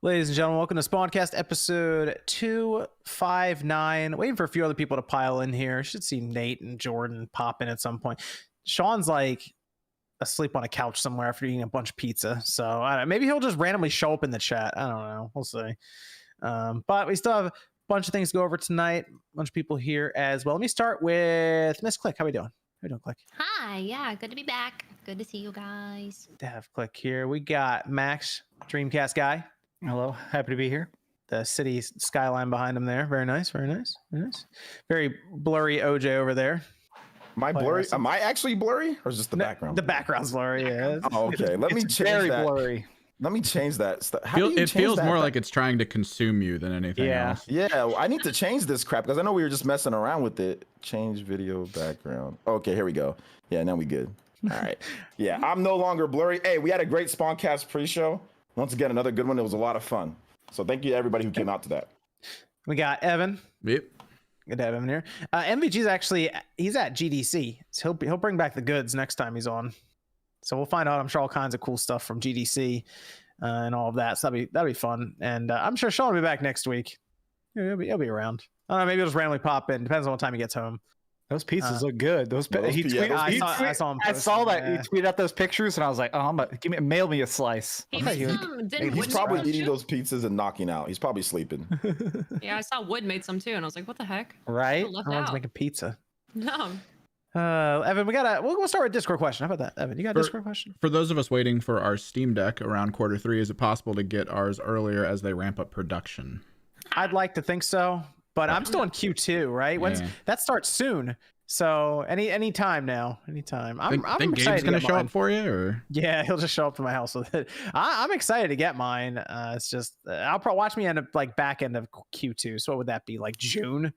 Ladies and gentlemen, welcome to Spawncast episode 259. Waiting for a few other people to pile in here. Should see Nate and Jordan pop in at some point. Sean's like asleep on a couch somewhere after eating a bunch of pizza. So I don't know, maybe he'll just randomly show up in the chat. I don't know. We'll see. But we still have a bunch of things to go over tonight. A bunch of people here as well. Let me start with Miss Click. How we doing? How we doing, Click? Hi, yeah, good to be back. Good to see you guys. To have Click here. We got Max, Dreamcast guy. Hello, happy to be here. The city skyline behind him there. Very nice, very nice, very nice. Very blurry OJ over there. Am I blurry? Am I actually blurry, or is just the background? The background's blurry. Yeah. Oh, okay. Let me change very that. Blurry. Let me change that. It feels more like it's trying to consume you than anything else. Yeah, well, I need to change this crap because I know we were just messing around with it. Change video background. Okay, here we go. Yeah, now we good. All right. Yeah, I'm no longer blurry. Hey, we had a great Spawncast pre-show. Once again, another good one. It was a lot of fun. So thank you to everybody who came out to that. We got Evan. Yep. Good to have him here. MVG's actually, he's at GDC. So he'll bring back the goods next time he's on. So we'll find out, I'm sure, all kinds of cool stuff from GDC and all of that. So that'll be fun. And I'm sure Sean will be back next week. He'll be around. I don't know, maybe he'll just randomly pop in. Depends on what time he gets home. Those pizzas look good. I saw that he tweeted out those pictures, and I was like, "Oh, mail me a slice." He's probably eating those pizzas and knocking out. He's probably sleeping. Yeah, I saw Wood made some too, and I was like, "What the heck?" Right? Everyone's making pizza. No. Evan, we'll start with Discord question. How about that, Evan? You got a Discord question? For those of us waiting for our Steam Deck around Q3, is it possible to get ours earlier as they ramp up production? I'd like to think so. But I'm still in Q2, right? That starts soon. So any time now, anytime. I'm think excited Gabe's gonna show mine. up for you, or yeah, he'll just show up to my house with it. I'm excited to get mine. It's just I'll probably watch me end up like back end of Q2. So what would that be, like June?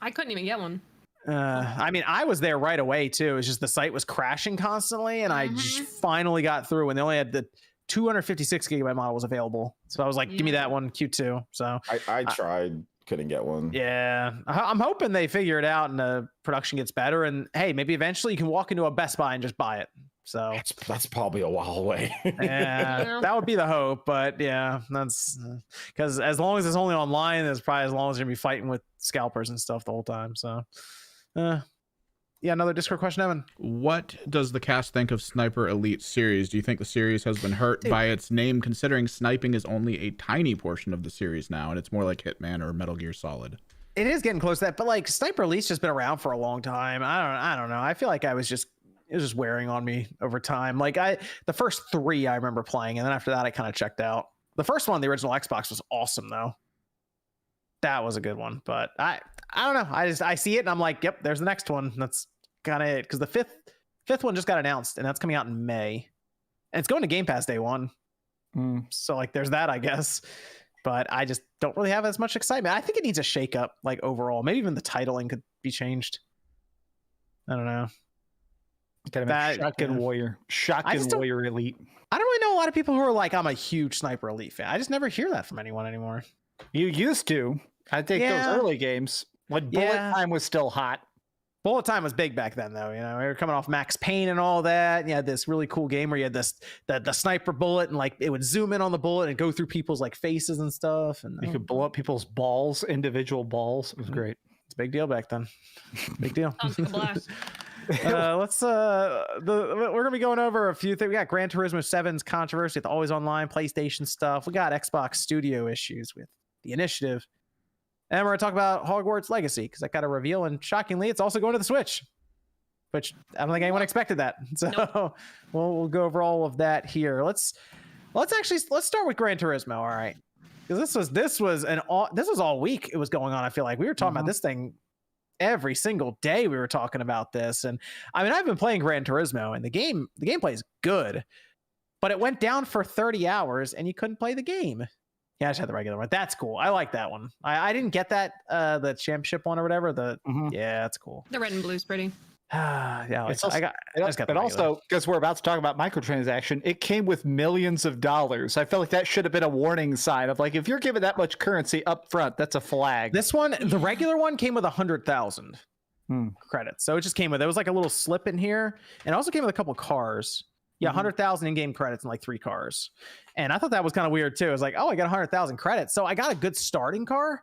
I couldn't even get one. I mean, I was there right away too. It's just the site was crashing constantly, and I just finally got through, and they only had the 256 gigabyte model was available. So I was like, give me that one, Q2. So I tried. Couldn't get one. Yeah, I'm hoping they figure it out and the production gets better. And hey, maybe eventually you can walk into a Best Buy and just buy it. So that's probably a while away. Yeah, that would be the hope. But yeah, that's because as long as it's only online, it's probably as long as you're gonna be fighting with scalpers and stuff the whole time. So, yeah, another Discord question, Evan. What does the cast think of Sniper Elite series? Do you think the series has been hurt by its name, considering sniping is only a tiny portion of the series now, and it's more like Hitman or Metal Gear Solid? It is getting close to that, but like Sniper Elite's just been around for a long time. I don't know. I feel like it was just wearing on me over time. Like the first 3 I remember playing, and then after that I kind of checked out. The first one, the original Xbox, was awesome though. That was a good one, but I don't know. I see it and I'm like, yep, there's the next one. That's kind of it, because the fifth one just got announced, and that's coming out in May, and it's going to Game Pass day 1. So like, there's that, I guess. But I just don't really have as much excitement. I think it needs a shake up, like overall. Maybe even the titling could be changed. I don't know. Kind of Shotgun Warrior Elite. I don't really know a lot of people who are like, I'm a huge Sniper Elite fan. I just never hear that from anyone anymore. You used to. I think those early games when Bullet Time was still hot. Bullet Time was big back then, though. You know, we were coming off Max Payne and all that. You had this really cool game where you had the sniper bullet, and like it would zoom in on the bullet and go through people's like faces and stuff, and you could blow up people's balls, individual balls. It was great. It's a big deal back then. Big deal. Sounds like a blast. We're gonna be going over a few things. We got Gran Turismo 7's controversy, the always online PlayStation stuff. We got Xbox Studio issues with the initiative. And we're going to talk about Hogwarts Legacy, because I got a reveal, and shockingly, it's also going to the Switch, which I don't think anyone expected that. So we'll go over all of that here. Let's start with Gran Turismo. All right, because this was all week it was going on. I feel like we were talking about this thing every single day. We were talking about this, and I mean, I've been playing Gran Turismo, and the gameplay is good, but it went down for 30 hours, and you couldn't play the game. Yeah, I just had the regular one. That's cool. I like that one. I didn't get that the championship one or whatever. Yeah, that's cool. The red and blue's pretty. Yeah, but also because we're about to talk about microtransaction, it came with millions of dollars. I feel like that should have been a warning sign of like, if you're giving that much currency up front, that's a flag. This one, the regular one, came with 100,000 credits. So it just came with, it was like a little slip in here, and it also came with a couple cars. Yeah, Mhm. 100,000 in-game credits and like 3 cars. And I thought that was kind of weird too. I was like, oh, I got 100,000 credits. So I got a good starting car,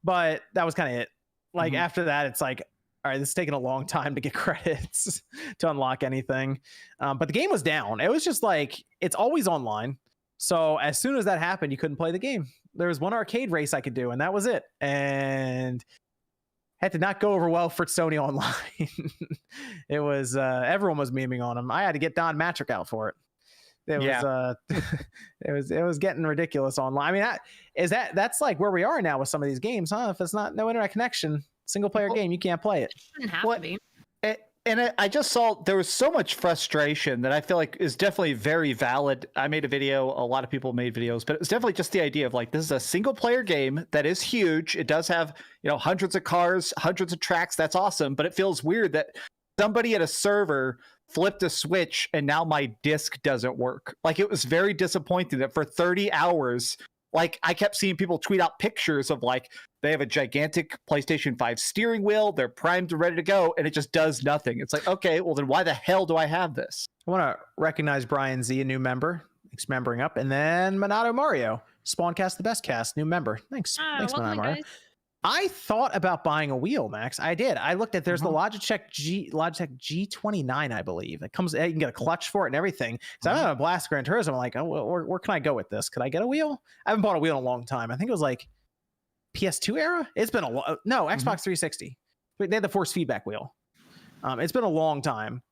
but that was kind of it. Like Mhm. after that, it's like, all right, this is taking a long time to get credits to unlock anything. But the game was down. It was just like, it's always online. So as soon as that happened, you couldn't play the game. There was one arcade race I could do, and that was it. And had to not go over well for Sony Online. It was everyone was memeing on him. I had to get Don Matrick out for it. It was it was getting ridiculous online. I mean, that's like where we are now with some of these games, huh? If it's not no internet connection, single player game, you can't play it. Shouldn't have What- to be. And I just saw there was so much frustration that I feel like is definitely very valid. I made a video, a lot of people made videos, but it was definitely just the idea of like, this is a single player game that is huge. It does have, hundreds of cars, hundreds of tracks. That's awesome. But it feels weird that somebody at a server flipped a switch and now my disc doesn't work. Like, it was very disappointing that for 30 hours, like, I kept seeing people tweet out pictures of like, they have a gigantic PlayStation 5 steering wheel, they're primed and ready to go, and it just does nothing. It's like, okay, well then why the hell do I have this? I want to recognize Brian Z, a new member. Thanks for membering up. And then Minato Mario, Spawncast the best cast, new member. Thanks. Thanks, welcome Minato in, Mario. guys. I thought about buying a wheel, Max. I did. I looked at there's the Logitech G29, I believe. It comes, you can get a clutch for it and everything. So I'm having a blast Gran Turismo. I'm like, oh, where can I go with this? Could I get a wheel? I haven't bought a wheel in a long time. I think it was like PS2 era. It's been Xbox 360. They had the force feedback wheel. It's been a long time,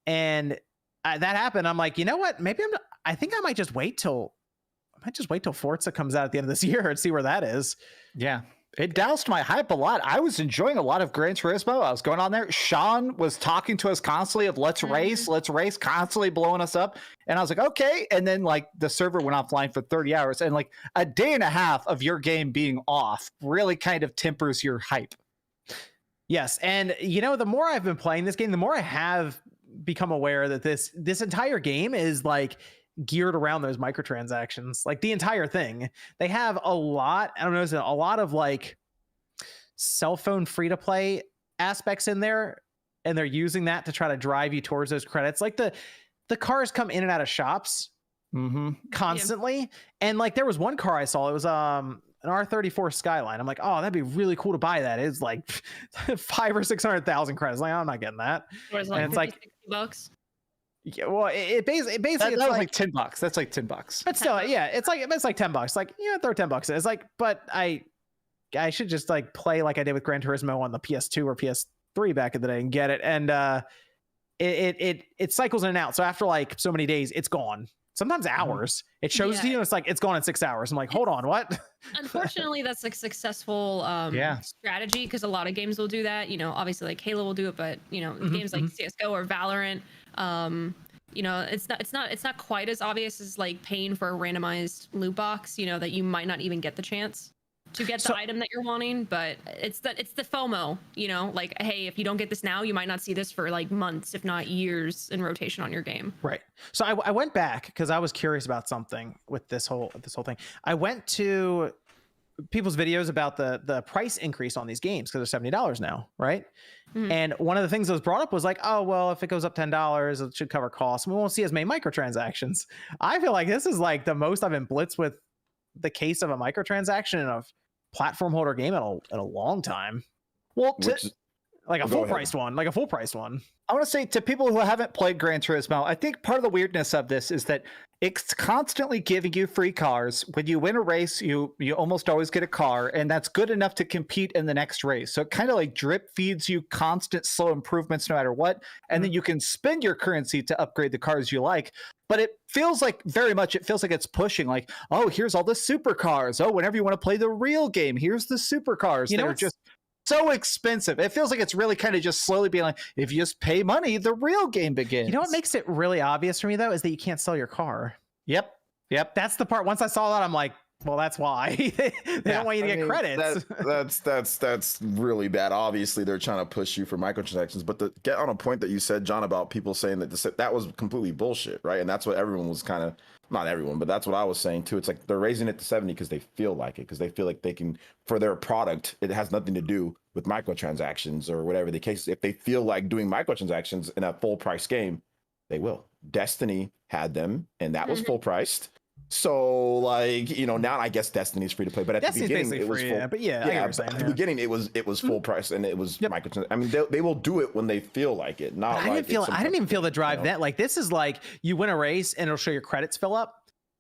and that happened. I'm like, you know what? Maybe I think I might just wait till Forza comes out at the end of this year and see where that is. Yeah. It doused my hype a lot. I was enjoying a lot of Gran Turismo. I was going on there. Sean was talking to us constantly of let's race, constantly blowing us up. And I was like, okay. And then like the server went offline for 30 hours, and like a day and a half of your game being off really kind of tempers your hype. Yes. And the more I've been playing this game, the more I have become aware that this entire game is like geared around those microtransactions. Like the entire thing, they have a lot of like cell phone free to play aspects in there, and they're using that to try to drive you towards those credits. Like the cars come in and out of shops constantly. And like there was one car I saw, it was an R34 Skyline. I'm like, oh, that'd be really cool to buy that. It's like 500,000 or 600,000 credits. Like, I'm not getting that. Or is it And like it's like 50, $60? Yeah, well, it basically That it's was like like $10. That's like $10. but still, yeah, it's like $10. Like, throw $10 in. It's like, but I should just like play like I did with Gran Turismo on the PS2 or PS3 back in the day and get it. And it cycles in and out. So after like so many days, it's gone. Sometimes hours. It shows to you, and it's like it's gone in 6 hours. I'm like, hold on, what? Unfortunately, that's like successful strategy, because a lot of games will do that. Obviously like Halo will do it, but games like CS:GO or Valorant, it's not quite as obvious as like paying for a randomized loot box, that you might not even get the chance to get the item that you're wanting. But it's the FOMO, like, hey, if you don't get this now, you might not see this for like months, if not years, in rotation on your game. Right. So I went back because I was curious about something with this whole thing. I went to people's videos about the price increase on these games because they're $70 now, right? And one of the things that was brought up was like, oh, well, if it goes up $10, it should cover costs. We won't see as many microtransactions. I feel like this is like the most I've been blitzed with the case of a microtransaction in a platform holder game in a long time. Well, like a Go full ahead. priced one, like a full price one. I want to say to people who haven't played Gran Turismo, I think part of the weirdness of this is that it's constantly giving you free cars. When you win a race, you almost always get a car, and that's good enough to compete in the next race. So it kind of like drip feeds you constant slow improvements no matter what, and then you can spend your currency to upgrade the cars you like. But it feels like it's pushing like, oh, here's all the supercars. Oh, whenever you want to play the real game, here's the supercars that are just so expensive. It feels like it's really kind of just slowly being like, if you just pay money, the real game begins. You know what makes it really obvious for me though is that you can't sell your car. Yep. That's the part. Once I saw that, I'm like, well, that's why they don't want you to get credits. That's really bad. Obviously, they're trying to push you for microtransactions. But to get on a point that you said, John, about people saying that was completely bullshit, right? And that's what everyone was kind of, not everyone, but that's what I was saying too. It's like they're raising it to 70 because they feel like it, because they feel like they can, for their product, it has nothing to do with microtransactions or whatever the case. If they feel like doing microtransactions in a full price game, they will. Destiny had them, and that was full priced. So like, you know, now I guess Destiny's free to play, but at Destiny's the beginning basically it was free, full. yeah, but yeah, I get what you're but saying, at the yeah. beginning it was full price, and it was Yep. microtransactions. I mean, they will do it when they feel like it. Not I like didn't feel. it's I didn't even feel the drive you know? that. Like this is like you win a race and it'll show your credits fill up,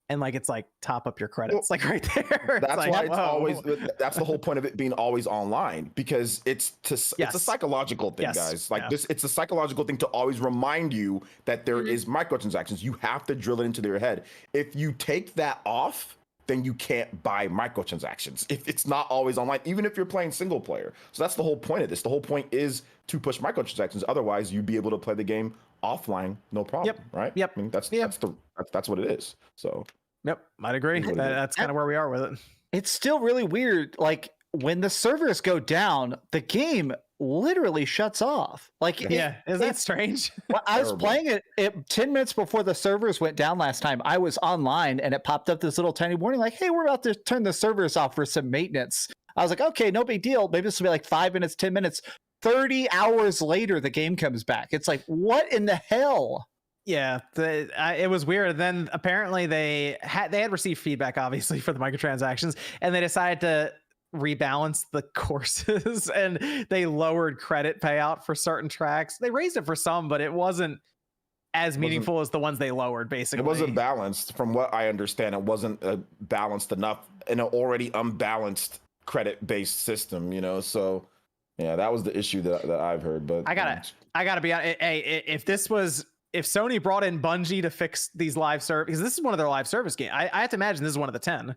and like it's like top up your credits, like right there. That's like, why it's whoa. always. That's the whole point of it being always online, because it's Yes. a psychological thing, Yes. guys. Like Yeah. this, it's a psychological thing to always remind you that there is microtransactions. You have to drill it into their head. If you take that off, then you can't buy microtransactions. If it's not always online, even if you're playing single player. So that's the whole point of this. The whole point is to push microtransactions. Otherwise, you'd be able to play the game offline, no problem. Yep. Right? Yep. I mean, that's what it is. So. Yep, I'd agree. That's kind of where we are with it. It's still really weird. Like when the servers go down, the game literally shuts off. Like Yeah, is that strange? Well, I was Terrible. playing it 10 minutes before the servers went down last time. I was online and it popped up this little tiny warning like, hey, we're about to turn the servers off for some maintenance. I was like, okay, no big deal. Maybe this will be like 5 minutes, 10 minutes. 30 hours later, the game comes back. It's like, what in the hell? Yeah, it was weird. Then apparently they had received feedback, obviously, for the microtransactions, and they decided to rebalance the courses and they lowered credit payout for certain tracks. They raised it for some, but it wasn't as meaningful as the ones they lowered. Basically, It wasn't balanced, from what I understand. It wasn't balanced enough in an already unbalanced credit-based system, you know. So, yeah, that was the issue that I've heard. But I gotta be honest. Hey, if Sony brought in Bungie to fix these live service, because this is one of their live service games, I have to imagine this is one of the 10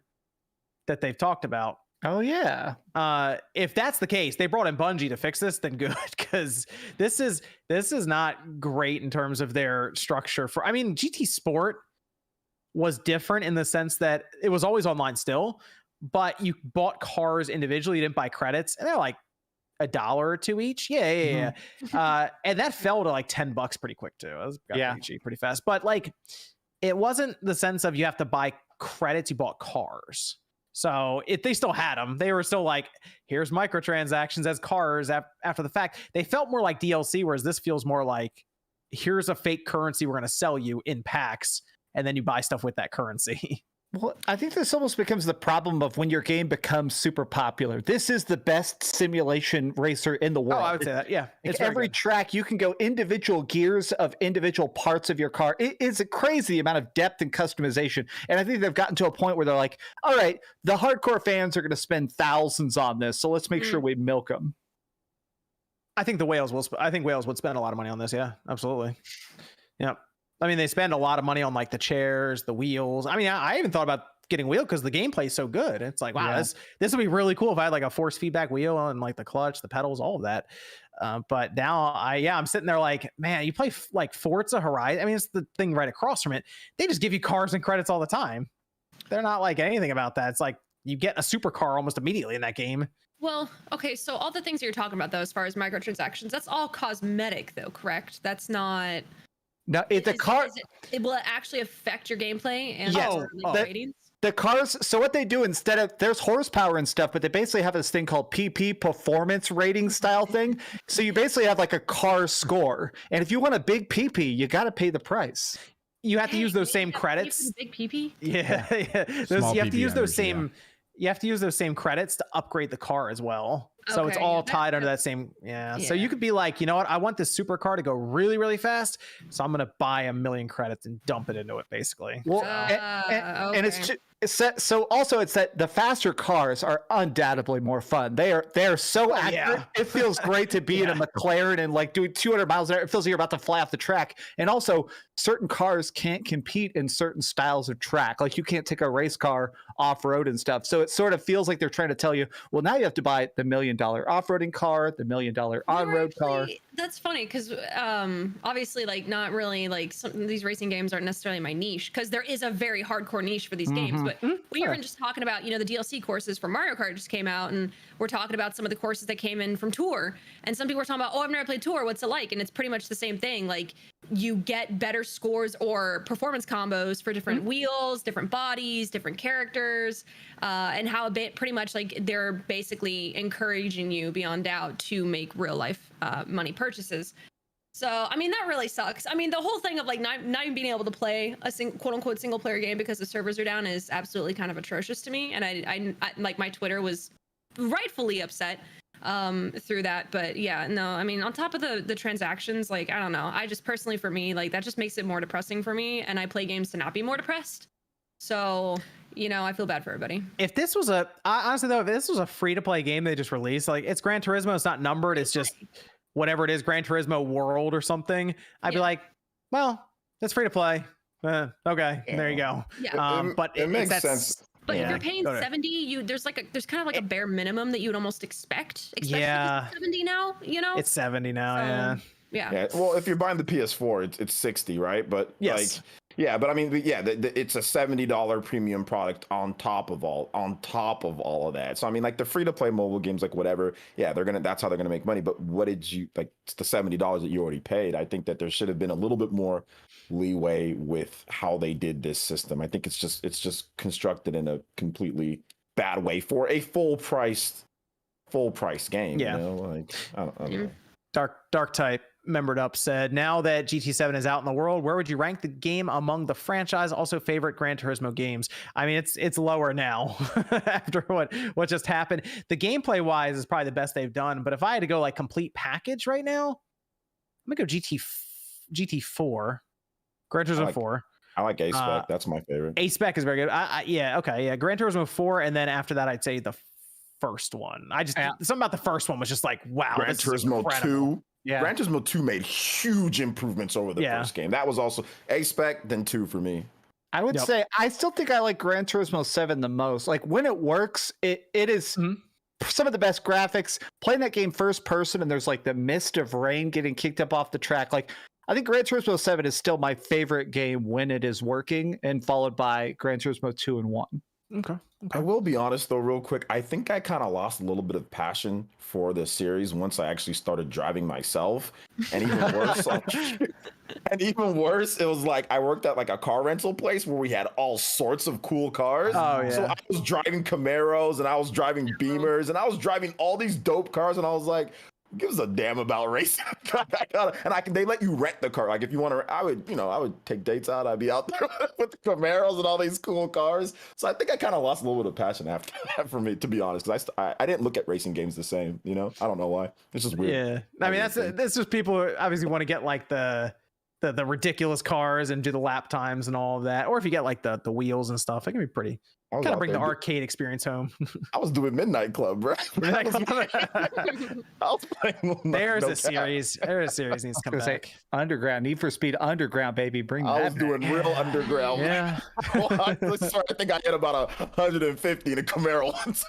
that they've talked about. Oh, yeah. If that's the case, they brought in Bungie to fix this, then good, because this is not great in terms of their structure. I mean, GT Sport was different in the sense that it was always online still, but you bought cars individually, you didn't buy credits, and they're like $1 or $2 each. Yeah. And that fell to like $10 pretty quick too. It was pretty cheap, pretty fast. But like, it wasn't the sense of you have to buy credits, you bought cars. So if they still had them, they were still like, here's microtransactions as cars after the fact. They felt more like DLC, whereas this feels more like, here's a fake currency we're going to sell you in packs, and then you buy stuff with that currency. Well, I think this almost becomes the problem of when your game becomes super popular. This is the best simulation racer in the world. Oh, I would say that. Yeah. Like It's every track, you can go individual gears of individual parts of your car. It is a crazy amount of depth and customization. And I think they've gotten to a point where they're like, all right, the hardcore fans are going to spend thousands on this, so let's make sure we milk them. I think Wales would spend a lot of money on this. Yeah, absolutely. Yeah. I mean, they spend a lot of money on like the chairs, the wheels. I mean, I even thought about getting wheel because the gameplay is so good. It's like, wow, this would be really cool if I had like a force feedback wheel and like the clutch, the pedals, all of that. But now I'm sitting there like, man, you play like Forza Horizon. I mean, it's the thing right across from it. They just give you cars and credits all the time. They're not like anything about that. It's like you get a supercar almost immediately in that game. Well, okay, so all the things you're talking about, though, as far as microtransactions, that's all cosmetic, though, correct? That's not... Now, the car... Will it actually affect your gameplay and ratings? The cars, so what they do instead of, there's horsepower and stuff, but they basically have this thing called PP, performance rating style thing. So you basically have like a car score. And if you want a big PP, you got to pay the price. You have to use those same credits. Big PP? Yeah. You have to use those same... You have to use those same credits to upgrade the car as well. So it's all tied under that same, So you could be like, you know what? I want this supercar to go really, really fast. So I'm going to buy 1 million credits and dump it into it, basically. Well, and it's so also it's that the faster cars are undoubtedly more fun. They are so accurate. It feels great to be in a McLaren and like doing 200 miles an hour. It feels like you're about to fly off the track. And also, certain cars can't compete in certain styles of track. Like you can't take a race car off road and stuff. So it sort of feels like they're trying to tell you, well, now you have to buy the $1 million off-roading car, the $1 million on-road car. That's funny because obviously, like, not really like some of these racing games aren't necessarily my niche because there is a very hardcore niche for these games. But we were just talking about, the DLC courses for Mario Kart just came out, and we're talking about some of the courses that came in from Tour. And some people were talking about, oh, I've never played Tour. What's it like? And it's pretty much the same thing. Like, you get better scores or performance combos for different wheels, different bodies, different characters, and how a bit pretty much like they're basically encouraging you beyond doubt to make real life money purchases. So, I mean, that really sucks. I mean, the whole thing of like not even being able to play a quote unquote single player game because the servers are down is absolutely kind of atrocious to me. And I like my Twitter was rightfully upset through that. But yeah, no, I mean, on top of the transactions, like, I don't know. I just personally, for me, like that just makes it more depressing for me. And I play games to not be more depressed. So, you know, I feel bad for everybody. If this was honestly though, if this was a free to play game they just released, like it's Gran Turismo, it's not numbered, it's just whatever it is, Gran Turismo World or something, I'd be like, well, it's free to play. Okay, there you go. Yeah. But it makes sense. But if you're paying 70, there's kind of like a bare minimum that you would almost expect. Especially because it's 70 now, you know? It's 70 now, yeah. Well, if you're buying the PS4, it's 60, right? But yes. like, yeah, but I mean, it's a $70 premium product on top of all of that. So I mean, like the free to play mobile games, like whatever, yeah, that's how they're gonna make money. But what did you like? It's the $70 that you already paid. I think that there should have been a little bit more leeway with how they did this system. I think it's just constructed in a completely bad way for a full price game. Yeah. You know? Like I don't know. Dark Type membered up said, now that GT7 is out in the world, where would you rank the game among the franchise also favorite Gran Turismo games? I mean, it's lower now after what just happened. The gameplay wise is probably the best they've done, but if I had to go like complete package right now, I'm gonna go GT4, Gran Turismo 4. I like A-Spec. That's my favorite. A-Spec is very good. Gran Turismo 4, and then after that I'd say the first one. Something about the first one was just like, wow. Gran Turismo 2. Yeah. Gran Turismo 2 made huge improvements over the first game. That was also A-Spec, then 2 for me. I would say I still think I like Gran Turismo 7 the most. Like when it works, it is some of the best graphics. Playing that game first person and there's like the mist of rain getting kicked up off the track. Like I think Gran Turismo 7 is still my favorite game when it is working, and followed by Gran Turismo 2 and 1. Okay. I will be honest though, real quick. I think I kind of lost a little bit of passion for the series once I actually started driving myself. And even worse, it was like I worked at like a car rental place where we had all sorts of cool cars. Oh, yeah. So I was driving Camaros and I was driving Beamers and I was driving all these dope cars, and I was like, who gives a damn about racing? They let you rent the car. Like if you want to, I would take dates out. I'd be out there with the Camaros and all these cool cars. So I think I kind of lost a little bit of passion after that for me, to be honest. Because I didn't look at racing games the same. You know, I don't know why. It's just weird. Yeah, I mean that's just people who obviously want to get like the ridiculous cars and do the lap times and all of that. Or if you get like the wheels and stuff, it can be pretty. Kind of bring the arcade experience home. I was doing Midnight Club, bro. I was playing There's a series needs to come back. Underground, Need for Speed Underground, baby. Bring that. I was doing real underground. Yeah. I think I hit about 150 in a Camaro once.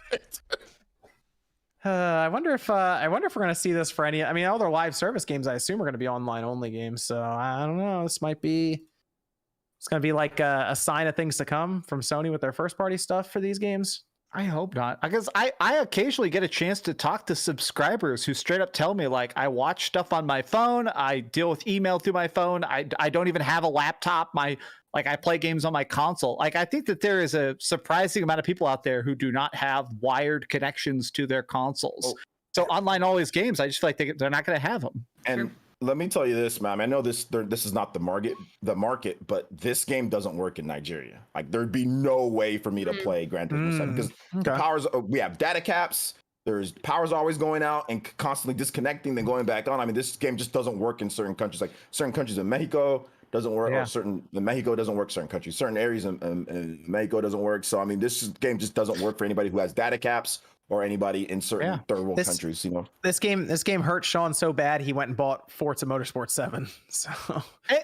I wonder if we're gonna see this for any. I mean, all their live service games, I assume, are gonna be online only games. So I don't know. This might be. It's going to be like a sign of things to come from Sony with their first party stuff for these games. I hope not. Because I occasionally get a chance to talk to subscribers who straight up tell me, like, I watch stuff on my phone. I deal with email through my phone. I don't even have a laptop. I play games on my console. Like, I think that there is a surprising amount of people out there who do not have wired connections to their consoles. Oh. So online always games, I just feel like they're not going to have them. And let me tell you this, man. I know this is not the market, but this game doesn't work in Nigeria. Like there'd be no way for me to play Gran Turismo 7 because the powers. We have data caps. There's powers always going out and constantly disconnecting, then going back on. I mean, this game just doesn't work in certain countries. Like certain countries in Mexico doesn't work. Yeah. Or Mexico doesn't work. Certain countries, certain areas in Mexico doesn't work. So I mean, this game just doesn't work for anybody who has data caps or anybody in certain third world countries, you know. This game hurt Sean so bad he went and bought Forza Motorsport 7. So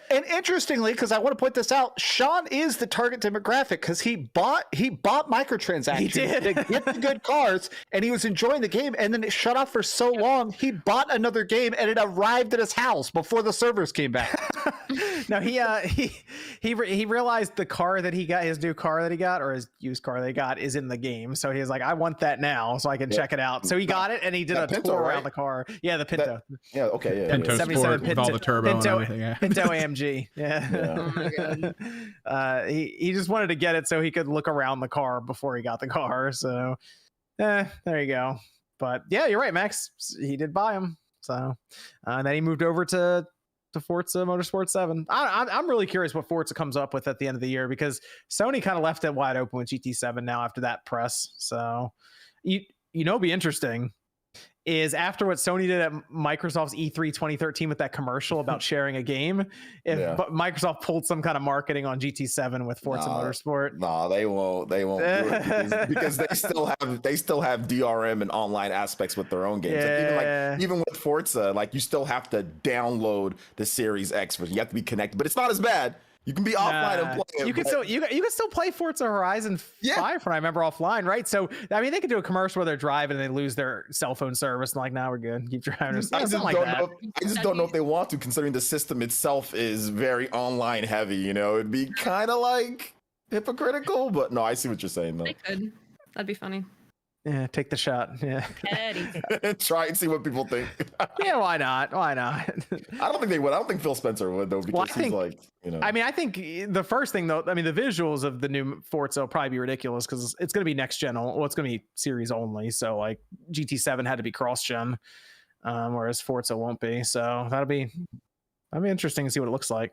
and interestingly, because I want to point this out, Sean is the target demographic because he bought microtransactions to get the good cars, and he was enjoying the game, and then it shut off for so long he bought another game and it arrived at his house before the servers came back. No, he realized the car that he got, his new car that he got, or his used car that he got, is in the game. So he was like, I want that now so I can check it out. So he got it and he did a Pinto, tour right? around the car. Yeah, the Pinto. Pinto Sport with all the turbo Pinto, and everything. Yeah. Pinto AMG. Yeah. Oh my God. He just wanted to get it so he could look around the car before he got the car. So there you go. But yeah, you're right, Max. He did buy them. So and then he moved over to to Forza Motorsport 7. I'm really curious what Forza comes up with at the end of the year, because Sony kind of left it wide open with GT7 now after that press. So be interesting is after what Sony did at Microsoft's E3 2013 with that commercial about sharing a game, if Microsoft pulled some kind of marketing on GT7 with Forza Motorsport. No, they won't do it because they still have DRM and online aspects with their own games. Like, even with Forza, like, you still have to download the Series X version. You have to be connected, but it's not as bad. You can be offline and play it. You can still play Forza Horizon 5 from I remember offline, right? So I mean, they could do a commercial where they're driving and they lose their cell phone service, and like, now we're good. Keep driving. I just don't know if they want to, considering the system itself is very online heavy. You know, it'd be kind of like hypocritical, but no, I see what you're saying though. They could. That'd be funny. Yeah, take the shot. Yeah. Try and see what people think. Yeah, why not? Why not? I don't think they would. I don't think Phil Spencer would though, because he's like, I mean, I think the first thing though, I mean, the visuals of the new Forza will probably be ridiculous because it's going to be next gen. Well, it's going to be series only. So like GT7 had to be cross gen, whereas Forza won't be. So that'll be interesting to see what it looks like.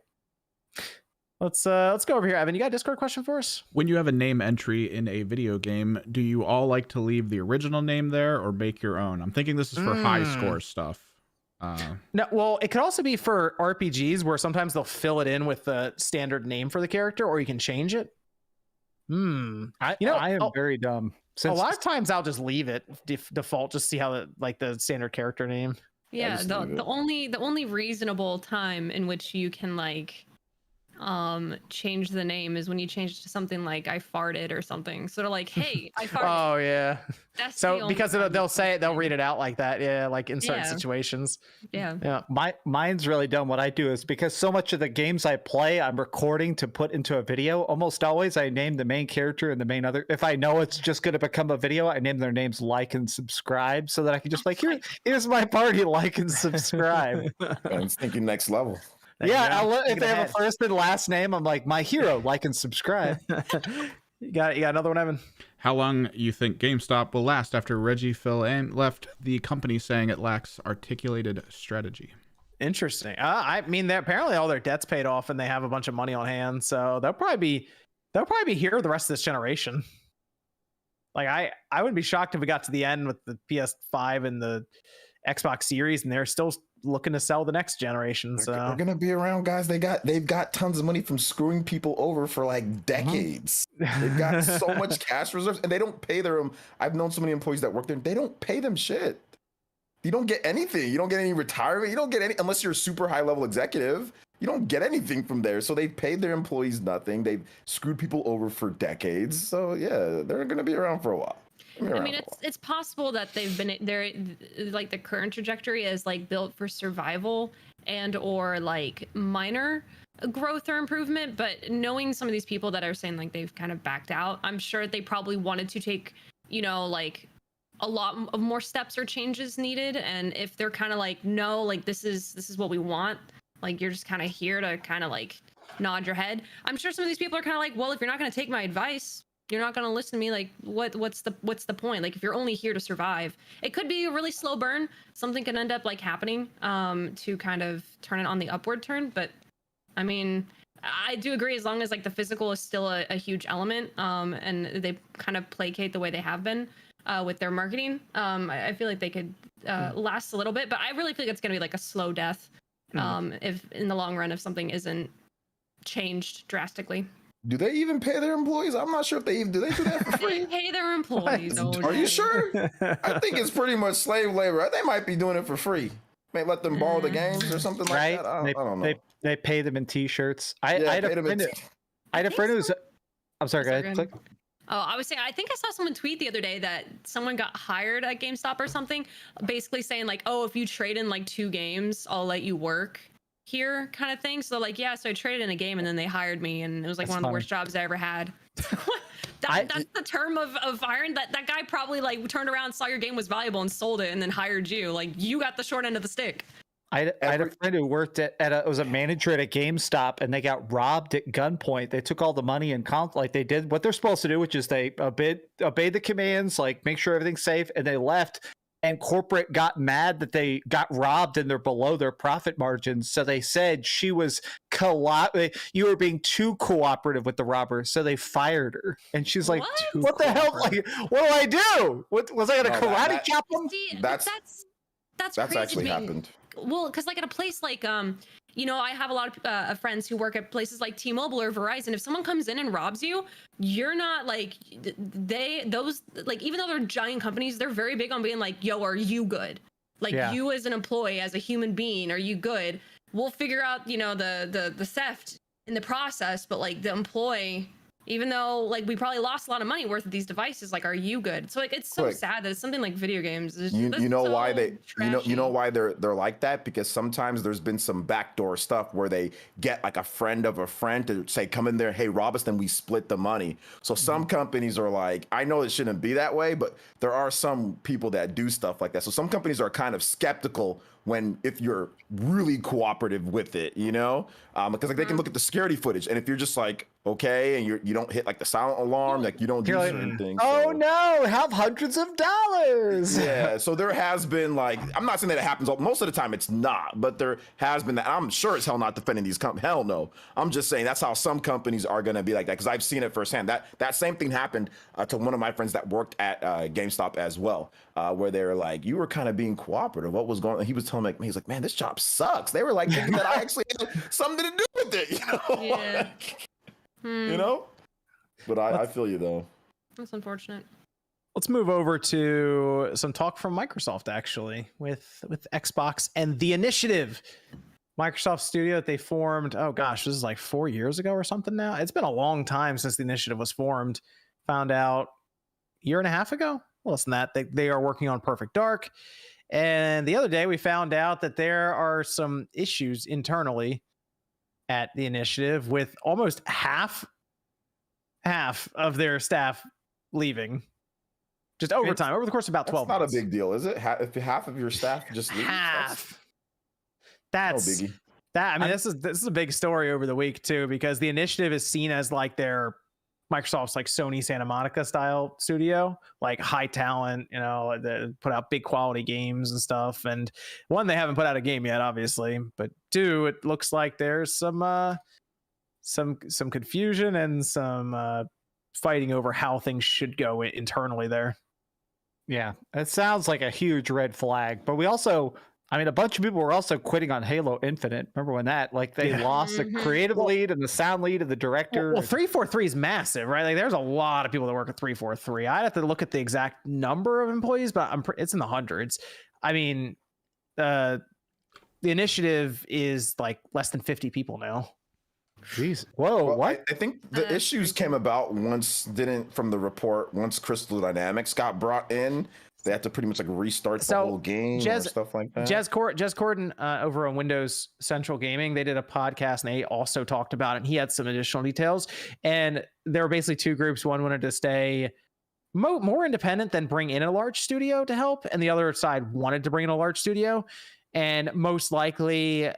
Let's go over here. Evan, you got a Discord question for us? When you have a name entry in a video game, do you all like to leave the original name there or make your own? I'm thinking this is for high score stuff. No, well, it could also be for RPGs where sometimes they'll fill it in with the standard name for the character, or you can change it. I am very dumb. A lot of times I'll just leave it default, just see how the standard character name. Yeah, the only reasonable time in which you can change the name is when you change it to something like I farted or something. So they're like, hey, I farted. Oh yeah. That's so because they'll read it out like that. Yeah, like in certain situations. Yeah. Mine's really dumb. What I do is, because so much of the games I play, I'm recording to put into a video. Almost always I name the main character and the main other. If I know it's just going to become a video, I name their names like and subscribe so that I can just here's my party, like and subscribe. I'm thinking next level. If they have a first and last name, I'm like, my hero, like and subscribe. You got another one, Evan? How long you think GameStop will last after Reggie Fils-Aimé left the company, saying it lacks articulated strategy? Interesting. I mean, apparently all their debt's paid off and they have a bunch of money on hand, so they'll probably be here the rest of this generation. Like I wouldn't be shocked if we got to the end with the PS5 and the Xbox Series and they're still looking to sell the next generation. So they're gonna be around, guys. They've got tons of money from screwing people over for like decades. They've got so much cash reserves, and they don't pay their. I've known so many employees that work there. They don't pay them shit. You don't get anything. You don't get any retirement. You don't get any unless you're a super high level executive. You don't get anything from there. So they've paid their employees nothing. They've screwed people over for decades. So yeah, they're gonna be around for a while. I mean, it's possible that they're like the current trajectory is like built for survival and or like minor growth or improvement. But knowing some of these people that are saying like they've kind of backed out, I'm sure they probably wanted to take, like a lot of more steps or changes needed. And if they're kind of like, no, like this is what we want, like you're just kind of here to kind of like nod your head. I'm sure some of these people are kind of like, well, if you're not going to take my advice, you're not going to listen to me, like what's the point? Like if you're only here to survive, it could be a really slow burn. Something can end up like happening to kind of turn it on the upward turn. But I mean, I do agree, as long as like the physical is still a huge element and they kind of placate the way they have been with their marketing, I feel like they could last a little bit. But I really feel like it's going to be like a slow death if in the long run, if something isn't changed drastically. Do they even pay their employees? I'm not sure if do they do that for free? They pay their employees. Are you sure? I think it's pretty much slave labor. They might be doing it for free. May let them borrow the games or something like that. I don't know. They pay them in T-shirts. I had a friend who's. I'm sorry, go ahead. Oh, I was saying, I think I saw someone tweet the other day that someone got hired at GameStop or something, basically saying like, oh, if you trade in like 2 games, I'll let you work here, kind of thing. So like, yeah, so I traded in a game and then they hired me, and it was like one of the worst jobs I ever had. That's the term of hiring. That guy probably like turned around, saw your game was valuable and sold it, and then hired you. Like you got the short end of the stick. I had a friend who worked was a manager at a GameStop, and they got robbed at gunpoint. They took all the money and like they did what they're supposed to do, which is they obeyed the commands, like make sure everything's safe, and they left. and corporate got mad that they got robbed and they're below their profit margins. So they said she was you were being too cooperative with the robbers. So they fired her. And she's like, what the hell? Like, what do I do? What was I going to karate chop them? See, That's that's crazy actually to me. happened. Well, because like at a place like you know, I have a lot of friends who work at places like T-Mobile or Verizon. If someone comes in and robs you, you're not like those like, even though they're giant companies, they're very big on being like, yo, are you good? Like you as an employee, as a human being, are you good? We'll figure out, you know, the theft in the process, but like the employee, even though like we probably lost a lot of money worth of these devices, like, are you good? So like, it's so sad that it's something like video games. You know why they're like that? Because sometimes there's been some backdoor stuff where they get like a friend of a friend to say, come in there, hey, rob us, then we split the money. So some companies are like, I know it shouldn't be that way, but there are some people that do stuff like that. So some companies are kind of skeptical if you're really cooperative with it, you know, because like they can look at the security footage, and if you're just like, okay, and you don't hit like the silent alarm, like you don't do certain things. Oh no, have hundreds of dollars. Yeah, so there has been like, I'm not saying that it happens most of the time, it's not, but there has been that. I'm sure as hell not defending these hell no. I'm just saying that's how some companies are gonna be like that, because I've seen it firsthand. That same thing happened to one of my friends that worked at GameStop as well, where they were like, you were kind of being cooperative. What was going on? He was telling me, he's like, man, this job sucks. They were like thinking that I actually had something to do with it, you know? Yeah. You know? But I feel you though. That's unfortunate. Let's move over to some talk from Microsoft, actually, with Xbox and the initiative. Microsoft Studio that they formed, oh gosh, this is like 4 years ago or something now. It's been a long time since the initiative was formed. Found out a year and a half ago. Less than that. They are working on Perfect Dark. And the other day we found out that there are some issues internally at the initiative, with almost half of their staff leaving just over the course of about 12 months. That's not a big deal, is it? If half of your staff just leaves, that's no biggie. This is a big story over the week too, because the initiative is seen as like their Microsoft's like Sony Santa Monica style studio, like high talent, you know, they put out big quality games and stuff. And one, they haven't put out a game yet, obviously, but two, it looks like there's some confusion and some fighting over how things should go internally there. Yeah, it sounds like a huge red flag, but we also, a bunch of people were also quitting on Halo Infinite. Remember when they lost the creative lead and the sound lead and the director? Well, 343 is massive, right? Like, there's a lot of people that work at 343. I'd have to look at the exact number of employees, but it's in the hundreds. The initiative is like less than 50 people now. Jeez. Whoa, well, what? I think the issues came about once Crystal Dynamics got brought in. They had to pretty much like restart the whole game or stuff like that. Jez Corden over on Windows Central Gaming, they did a podcast and they also talked about it. And he had some additional details. And there were basically two groups. One wanted to stay more independent than bring in a large studio to help. And the other side wanted to bring in a large studio. And most likely,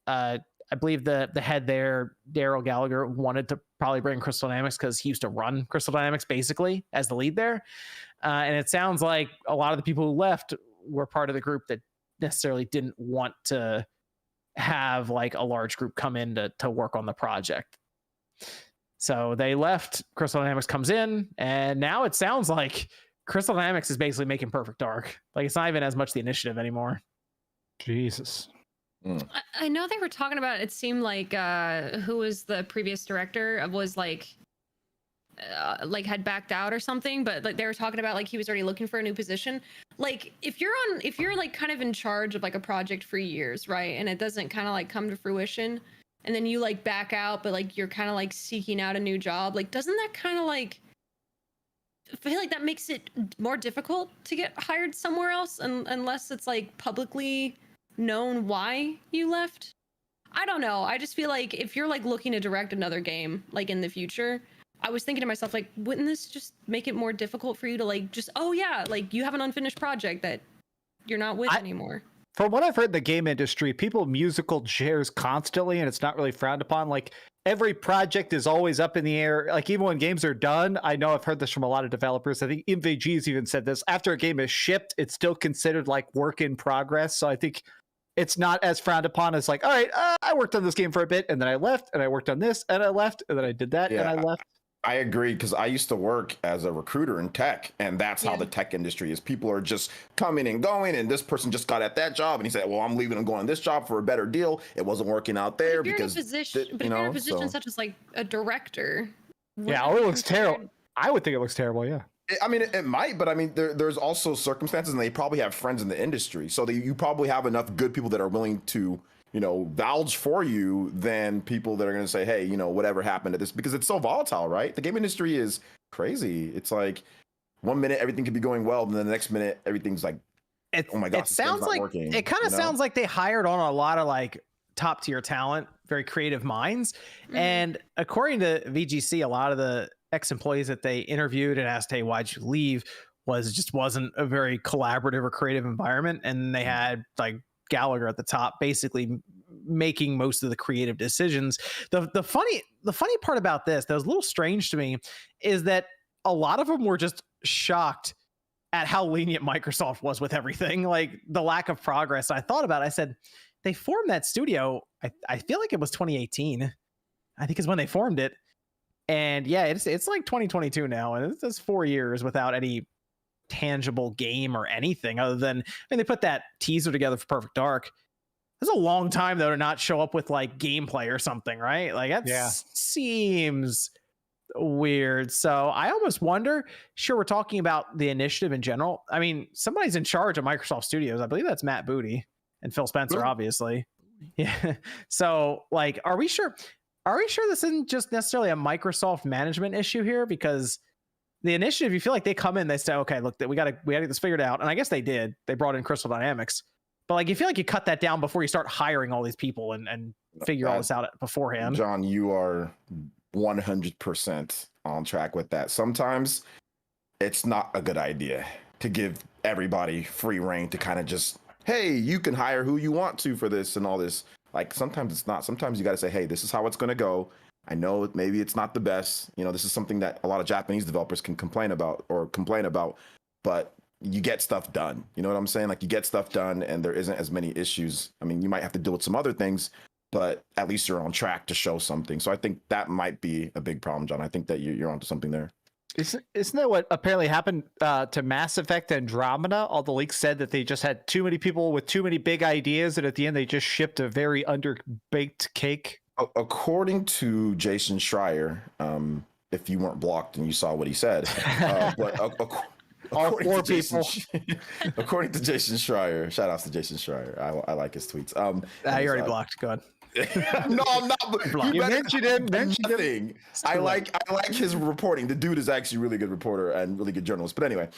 I believe the head there, Daryl Gallagher, wanted to probably bring Crystal Dynamics because he used to run Crystal Dynamics basically as the lead there. And it sounds like a lot of the people who left were part of the group that necessarily didn't want to have like a large group come in to work on the project. So they left, Crystal Dynamics comes in, and now it sounds like Crystal Dynamics is basically making Perfect Dark. Like, it's not even as much the initiative anymore. Jesus. I know they were talking about, it seemed like who was the previous director was like had backed out or something, but like they were talking about like he was already looking for a new position. Like if you're like kind of in charge of like a project for years, right, and it doesn't kind of like come to fruition, and then you like back out, but like you're kind of like seeking out a new job, like doesn't that kind of like, I feel like that makes it more difficult to get hired somewhere else, unless it's like publicly known why you left? I don't know. I just feel like if you're like looking to direct another game like in the future, I was thinking to myself, like, wouldn't this just make it more difficult for you to like just, oh yeah, like you have an unfinished project that you're not with anymore? From what I've heard in the game industry, people musical chairs constantly, and it's not really frowned upon. Like, every project is always up in the air. Like even when games are done, I know I've heard this from a lot of developers. I think MVG's even said this. After a game is shipped, it's still considered like work in progress. So I think it's not as frowned upon as like, all right, I worked on this game for a bit and then I left and I worked on this and I left and then I did that and I left. I agree, because I used to work as a recruiter in tech, and that's how the tech industry is. People are just coming and going, and this person just got at that job, and he said, well, I'm leaving and going to this job for a better deal. It wasn't working out there because, if you're in a position such as like a director. Yeah, it looks terrible. I would think it looks terrible, yeah. I mean, it might, but I mean, there's also circumstances, and they probably have friends in the industry. So you probably have enough good people that are willing to, vouch for you than people that are going to say, hey, whatever happened to this, because it's so volatile, right? The game industry is crazy. It's like 1 minute everything could be going well, and then the next minute everything's like, oh my god, it sounds like working, it kind of sounds like they hired on a lot of like top tier talent, very creative minds. And according to VGC, a lot of the ex-employees that they interviewed and asked, hey, why'd you leave, just wasn't a very collaborative or creative environment. And they had like Gallagher at the top basically making most of the creative decisions. The funny part about this that was a little strange to me is that a lot of them were just shocked at how lenient Microsoft was with everything, like the lack of progress. I thought about it. I said, they formed that studio, I feel like it was 2018, I think is when they formed it. And yeah, it's like 2022 now, and it's 4 years without any tangible game or anything other than, they put that teaser together for Perfect Dark. That's a long time though to not show up with like gameplay or something, right? Like that seems weird. So I almost wonder, sure, we're talking about the initiative in general. I mean, somebody's in charge of Microsoft Studios. I believe that's Matt Booty and Phil Spencer, obviously. Yeah. So like, are we sure this isn't just necessarily a Microsoft management issue here? Because the initiative, you feel like they come in, they say, okay, look, we gotta get this figured out. And I guess they did. They brought in Crystal Dynamics. But like, you feel like you cut that down before you start hiring all these people and figure all this out beforehand. John, you are 100% on track with that. Sometimes it's not a good idea to give everybody free reign to kind of just, hey, you can hire who you want to for this and all this. Like, sometimes it's not. Sometimes you got to say, hey, this is how it's going to go. I know maybe it's not the best. This is something that a lot of Japanese developers can complain about, but you get stuff done. You know what I'm saying? Like, you get stuff done and there isn't as many issues. I mean, you might have to deal with some other things, but at least you're on track to show something. So I think that might be a big problem, John. I think that you're onto something there. Isn't that what apparently happened to Mass Effect Andromeda? All the leaks said that they just had too many people with too many big ideas, and at the end they just shipped a very underbaked cake. According to Jason Schreier, if you weren't blocked and you saw what he said, but according to Jason Schreier, shout outs to Jason Schreier. I like his tweets. You already blocked. Go ahead. No, I'm not. You mentioned him. I like his reporting. The dude is actually a really good reporter and really good journalist. But anyway,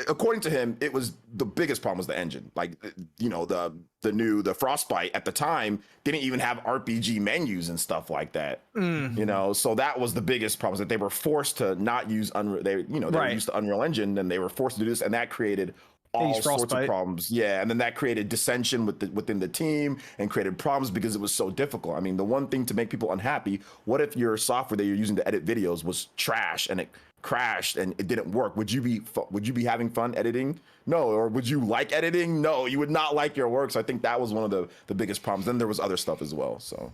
according to him, it was the biggest problem was the engine. Like, the Frostbite at the time didn't even have RPG menus and stuff like that. So that was the biggest problem, is that they were forced to not use Unreal. They were used to Unreal Engine, and they were forced to do this, and that created all sorts of problems. Yeah, and then that created dissension within the team and created problems because it was so difficult. I mean, the one thing to make people unhappy, what if your software that you're using to edit videos was trash and it crashed and it didn't work? Would you be having fun editing? No. Or would you like editing? No, you would not like your work. So I think that was one of the biggest problems. Then there was other stuff as well. So,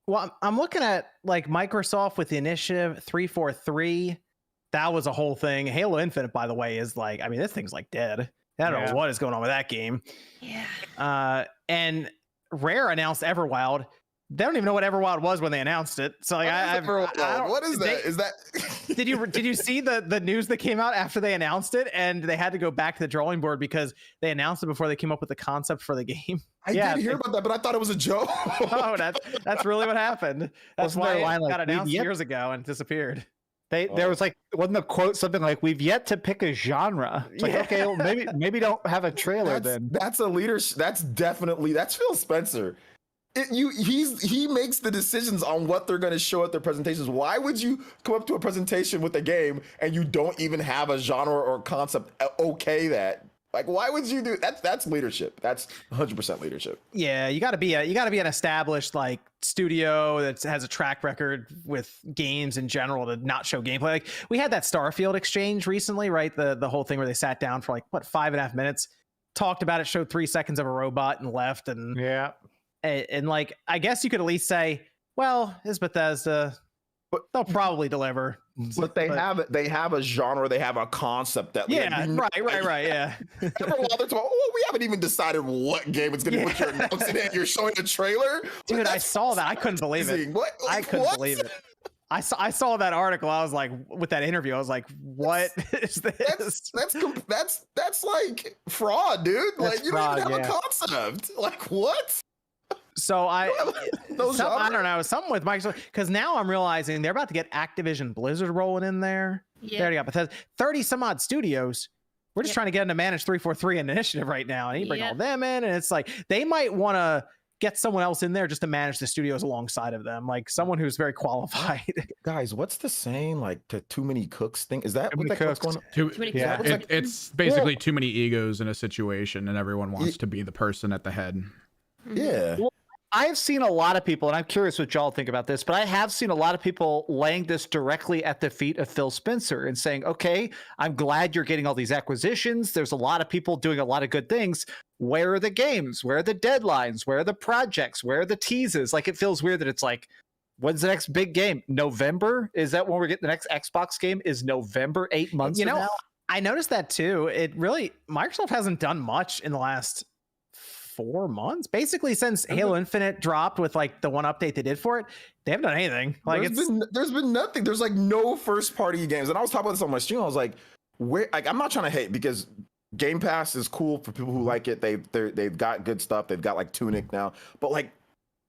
well, I'm looking at like Microsoft with the initiative 343. That was a whole thing. Halo Infinite, by the way, is like, I mean, this thing's like dead. I don't know what is going on with that game. Yeah. And Rare announced Everwild. They don't even know what Everwild was when they announced it. So like, what is that? Is that? Did you see the news that came out after they announced it, and they had to go back to the drawing board because they announced it before they came up with the concept for the game? I did hear about that, but I thought it was a joke. Oh, that's really what happened. That's why it got announced years ago and disappeared. There was like, wasn't the quote something like, "We've yet to pick a genre"? It's like, okay, well, maybe don't have a trailer then. That's a leadership. That's Phil Spencer. He makes the decisions on what they're going to show at their presentations. Why would you come up to a presentation with a game and you don't even have a genre or concept? Okay, that Like, why would you do that? That's leadership. That's 100% leadership. Yeah, you got to be an established like studio that has a track record with games in general to not show gameplay. Like we had that Starfield exchange recently, right? The whole thing where they sat down for like 5.5 minutes, talked about it, showed 3 seconds of a robot and left. And like I guess you could at least say, well, it's Bethesda. But they'll probably deliver. But they have a genre, they have a concept that right, yeah. Every while they're talking, we haven't even decided what game it's gonna be. What you're announcing it, you're showing a trailer. Dude, I saw that. I couldn't believe it. What? I couldn't believe it. I saw that article. I was like, with that interview, I was like, what is this? That's like fraud, dude. Like you don't even have a concept. Like what? So I don't know, something with Microsoft, because now I'm realizing they're about to get Activision Blizzard rolling in there. Yeah. They already got Bethesda, 30 some odd studios. We're just trying to get them to manage 343 Initiative right now, and you bring all them in, and it's like they might want to get someone else in there just to manage the studios alongside of them, like someone who's very qualified. Guys, what's the saying? Like too many cooks thing? Is that what's going on? Too many cooks. It's basically too many egos in a situation, and everyone wants to be the person at the head. Yeah. I've seen a lot of people, and I'm curious what y'all think about this, but I have seen a lot of people laying this directly at the feet of Phil Spencer and saying, okay, I'm glad you're getting all these acquisitions. There's a lot of people doing a lot of good things. Where are the games? Where are the deadlines? Where are the projects? Where are the teases? Like, it feels weird that it's like, when's the next big game? November? Is that when we're getting the next Xbox game? Is November 8 months from now? I noticed that too. Microsoft hasn't done much in the last 4 months, basically since Halo Infinite dropped with like the one update they did for it. They haven't done anything. Like there's been nothing. There's like no first party games. And I was talking about this on my stream. I was like, I'm not trying to hate, because Game Pass is cool for people who like it. They've got good stuff. They've got like Tunic now. But like,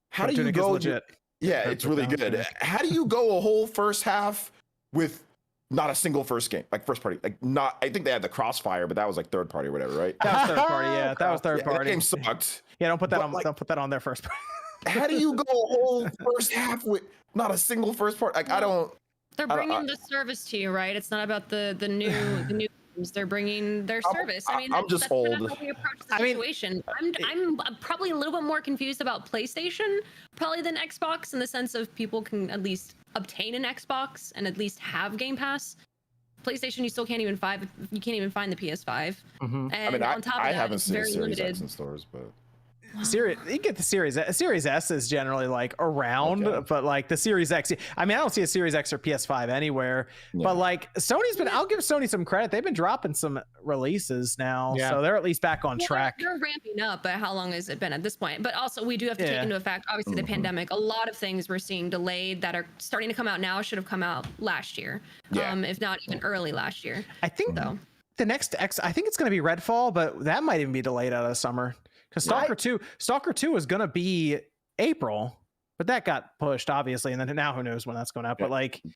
how do you go? Legit. Yeah, it's really good. How do you go a whole first half with not a single first party? Like not, I think they had the Crossfire, but that was like third party or whatever, right? That was third party. Yeah, that was third party. That game sucked. Yeah, don't put that on their first party. How do you go a whole first half with not a single first part? Like they're bringing the service to you, right? It's not about the new games. They're bringing their service. I mean, I'm just old. How we approach the situation. I'm probably a little bit more confused about PlayStation probably than Xbox, in the sense of people can at least obtain an Xbox and at least have Game Pass. PlayStation, you still can't even find the PS5. Mm-hmm. And on top of that, haven't it's seen very Series limited. X in stores, but You get the Series S is generally like around, but like the Series X, I mean, I don't see a Series X or PS5 anywhere. But like I'll give Sony some credit. They've been dropping some releases now, so they're at least back on track. They're ramping up, but how long has it been at this point? But also, we do have to take into effect, obviously, the pandemic. A lot of things we're seeing delayed that are starting to come out now should have come out last year, if not even early last year. I think the next I think it's going to be Redfall, but that might even be delayed out of summer. Because Stalker 2 is going to be April, but that got pushed, obviously, and then now who knows when that's going out. But like, you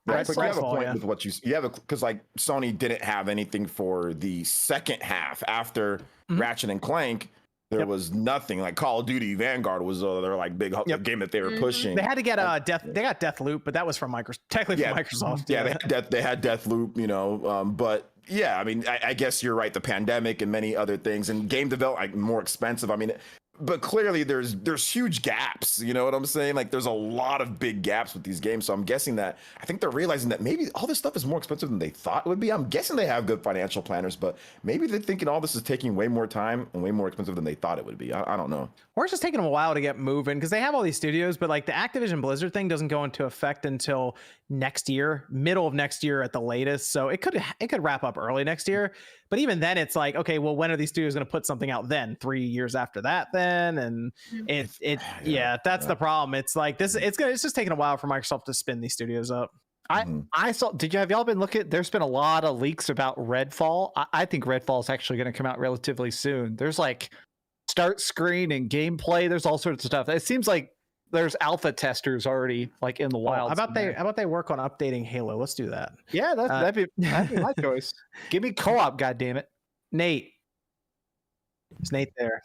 have a point with what you have, because like Sony didn't have anything for the second half after Ratchet and Clank. There was nothing. Like Call of Duty Vanguard was their like big game that they were pushing. They had to get They got Deathloop, but that was from Microsoft. Technically from Microsoft. Yeah, they had Deathloop, you know, but. Yeah, I mean, I guess you're right. The pandemic and many other things, and game development more expensive. I mean, but clearly there's huge gaps. You know what I'm saying? Like there's a lot of big gaps with these games. So I'm guessing that I think they're realizing that maybe all this stuff is more expensive than they thought it would be. I'm guessing they have good financial planners, but maybe they're thinking all this is taking way more time and way more expensive than they thought it would be. I don't know. Or it's just taking them a while to get moving, because they have all these studios, but like the Activision Blizzard thing doesn't go into effect until next year, middle of next year at the latest. So it could wrap up early next year. But even then, it's like, okay, well, when are these studios going to put something out then? 3 years after that, then? And that's the problem. It's like this. It's just taking a while for Microsoft to spin these studios up. I saw. Have y'all been looking? There's been a lot of leaks about Redfall. I think Redfall is actually going to come out relatively soon. There's like start screen and gameplay. There's all sorts of stuff. It seems like there's alpha testers already like in the wild. How about they work on updating Halo? Let's do that. Yeah, that'd be my choice. Give me co-op, goddammit. Nate. Is Nate there?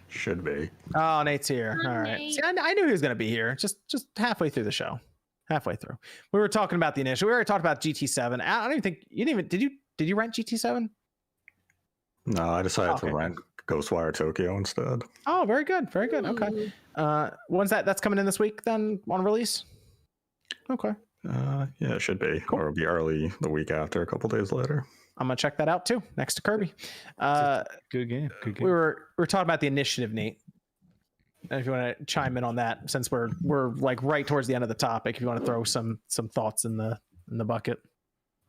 Should be. Oh, Nate's here. All right. See, I knew he was going to be here. Just halfway through the show. Halfway through. We were talking about the initial. We already talked about GT7. I don't even think you didn't even did you rent GT7? No, I decided Okay. to rent Ghostwire Tokyo instead. Oh, very good. Very good. Okay. When's that? That's coming in this week then on release? Okay. Yeah, it should be. Cool. Or it'll be early the week after, a couple days later. I'm gonna check that out too, next to Kirby. Good game. Good game. We were talking about the initiative, Nate. And if you want to chime in on that, since we're like right towards the end of the topic, if you want to throw some thoughts in the bucket.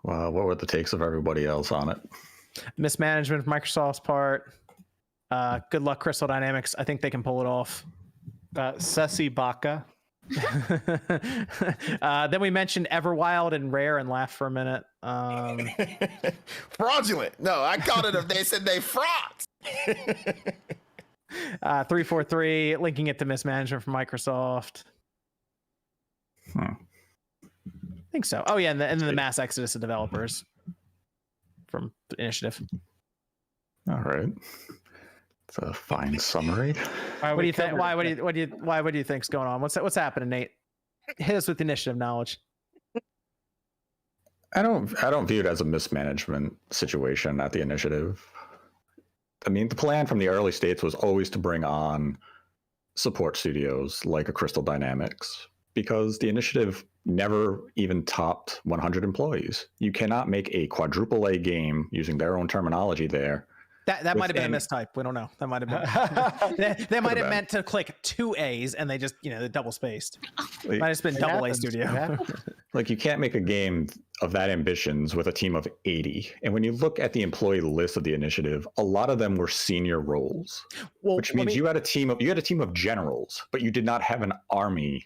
Well, what were the takes of everybody else on it? Mismanagement from Microsoft's part. Good luck, Crystal Dynamics. I think they can pull it off. Sessi Baka. Then we mentioned Everwild and Rare and laughed for a minute. Fraudulent. No, I called it. They said they frauds. 343 linking it to mismanagement from Microsoft. Hmm. I think so. Oh yeah, and then the mass exodus of developers from the initiative. All right. It's a fine summary. What do you think? Why? What do you think's going on? What's happening, Nate? Hit us with initiative knowledge. I don't view it as a mismanagement situation at the initiative. I mean, the plan from the early states was always to bring on support studios like a Crystal Dynamics, because the initiative never even topped 100 employees. You cannot make a quadruple A game using their own terminology there. That might have been a mistype. We don't know. That might have been. they might have meant to click 2 A's and they just, they double spaced. Might have been double A studio. Like, you can't make a game of that ambitions with a team of 80. And when you look at the employee list of the initiative, a lot of them were senior roles, which means you had a team of generals, but you did not have an army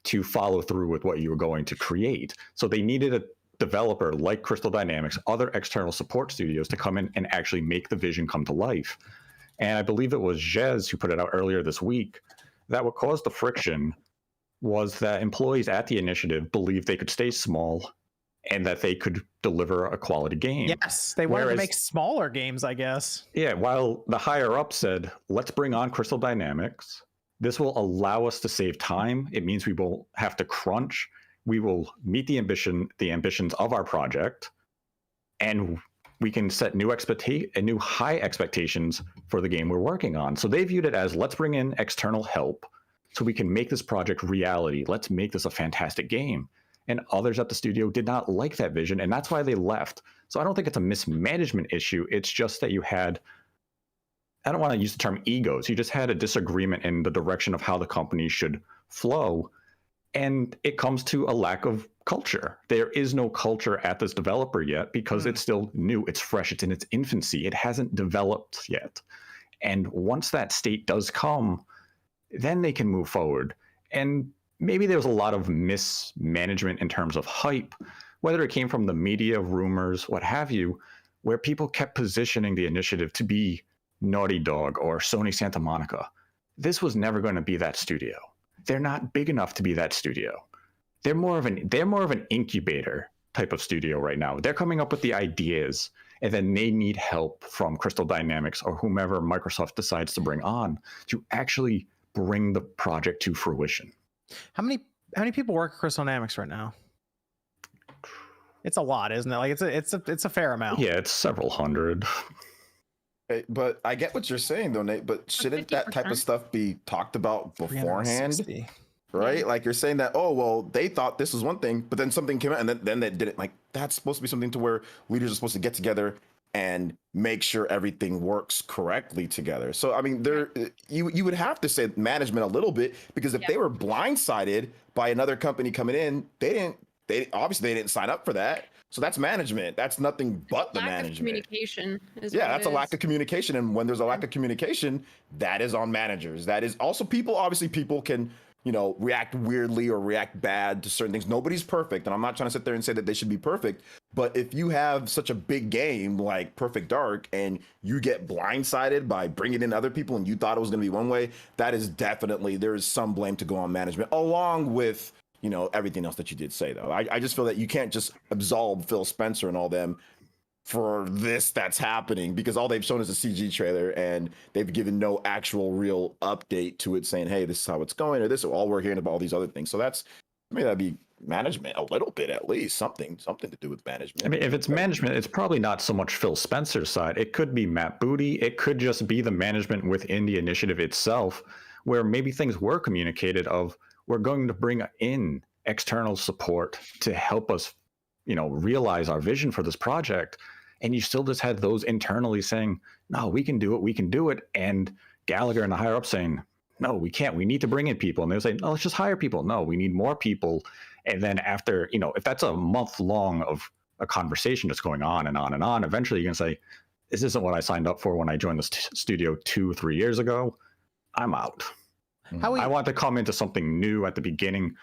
to follow through with what you were going to create. So they needed a developer like Crystal Dynamics, other external support studios, to come in and actually make the vision come to life. And I believe it was Jez who put it out earlier this week that what caused the friction was that employees at the initiative believed they could stay small and that they could deliver a quality game. Yes, they wanted to make smaller games, I guess. Yeah, while the higher up said, let's bring on Crystal Dynamics. This will allow us to save time. It means we won't have to crunch. We will meet the ambitions of our project, and we can set new high expectations for the game we're working on. So they viewed it as, let's bring in external help so we can make this project reality. Let's make this a fantastic game. And others at the studio did not like that vision, and that's why they left. So I don't think it's a mismanagement issue. It's just that you had, I don't want to use the term egos, you just had a disagreement in the direction of how the company should flow. And it comes to a lack of culture. There is no culture at this developer yet because it's still new, it's fresh, it's in its infancy. It hasn't developed yet. And once that state does come, then they can move forward. And maybe there's a lot of mismanagement in terms of hype, whether it came from the media, rumors, what have you, where people kept positioning the initiative to be Naughty Dog or Sony Santa Monica. This was never going to be that studio. They're not big enough to be that studio. They're more of an incubator type of studio right now. They're coming up with the ideas, and then they need help from Crystal Dynamics or whomever Microsoft decides to bring on to actually bring the project to fruition. How many people work at Crystal Dynamics right now? It's a lot, isn't it? Like it's a fair amount. Yeah, it's several hundred. But I get what you're saying, though, Nate. But shouldn't that type of stuff be talked about beforehand? 360. Right? Like, you're saying that, oh, well, they thought this was one thing, but then something came out, and then they didn't. Like, that's supposed to be something to where leaders are supposed to get together and make sure everything works correctly together. So, I mean, you would have to say management a little bit, because if they were blindsided by another company coming in, they obviously didn't sign up for that. So that's management. That's nothing but the management. Lack of communication. That's a lack of communication. And when there's a lack of communication, that is on managers. That is also people. Obviously, people can, react weirdly or react bad to certain things. Nobody's perfect. And I'm not trying to sit there and say that they should be perfect. But if you have such a big game like Perfect Dark and you get blindsided by bringing in other people and you thought it was going to be one way, that is definitely, there is some blame to go on management, along with everything else that you did say, though. I just feel that you can't just absolve Phil Spencer and all them for this that's happening, because all they've shown is a CG trailer and they've given no actual real update to it saying, hey, this is how it's going, or this, all we're hearing about all these other things. So that'd be management a little bit, at least something to do with management. I mean, if it's management, it's probably not so much Phil Spencer's side. It could be Matt Booty. It could just be the management within the initiative itself, where maybe things were communicated of, we're going to bring in external support to help us, realize our vision for this project. And you still just had those internally saying, no, we can do it. And Gallagher and the higher up saying, no, we can't. We need to bring in people. And they're saying, no, let's just hire people. No, we need more people. And then after, if that's a month long of a conversation that's going on and on and on, eventually you're going to say, this isn't what I signed up for when I joined the studio 2-3 years ago. I'm out. I want to come into something new at the beginning,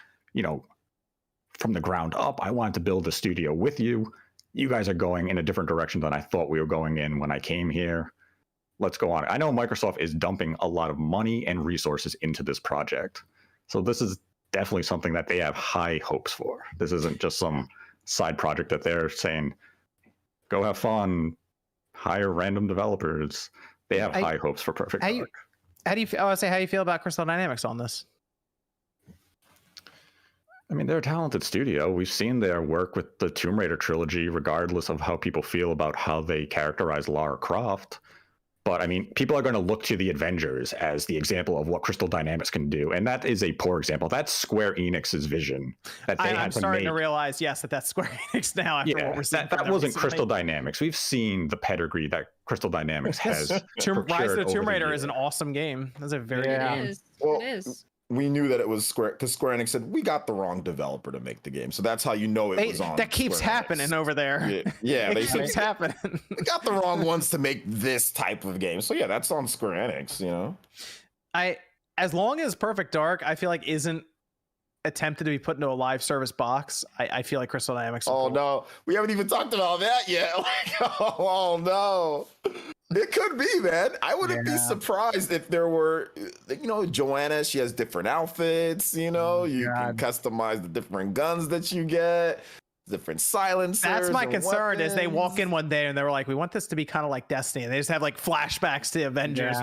from the ground up. I wanted to build a studio with you. You guys are going in a different direction than I thought we were going in when I came here. Let's go on. I know Microsoft is dumping a lot of money and resources into this project. So this is definitely something that they have high hopes for. This isn't just some side project that they're saying, go have fun, hire random developers. They have high hopes for Perfect Dark. How do you feel about Crystal Dynamics on this? I mean, they're a talented studio. We've seen their work with the Tomb Raider trilogy, regardless of how people feel about how they characterize Lara Croft. But I mean, people are going to look to the Avengers as the example of what Crystal Dynamics can do. And that is a poor example. That's Square Enix's vision. That they I'm starting to realize, yes, that's Square Enix now after what we're seeing. That wasn't Crystal Dynamics. We've seen the pedigree that Crystal Dynamics has. Rise of the Tomb Raider is an awesome game. That's a very good game. Well, it is. We knew that it was Square, because Square Enix said, we got the wrong developer to make the game. So that's how you know it was on. That keeps Square happening Enix. over there. Yeah, it keeps happening. We got the wrong ones to make this type of game. So yeah, that's on Square Enix, As long as Perfect Dark, I feel like isn't attempted to be put into a live service box, I feel like Crystal Dynamics. Oh no, we haven't even talked about that yet. Oh no. It could be, man. I wouldn't be surprised if there were, Joanna, she has different outfits, you can customize the different guns that you get, different silencers. That's my concern weapons. is they walk in one day and they were like, we want this to be kind of like Destiny. And they just have like flashbacks to Avengers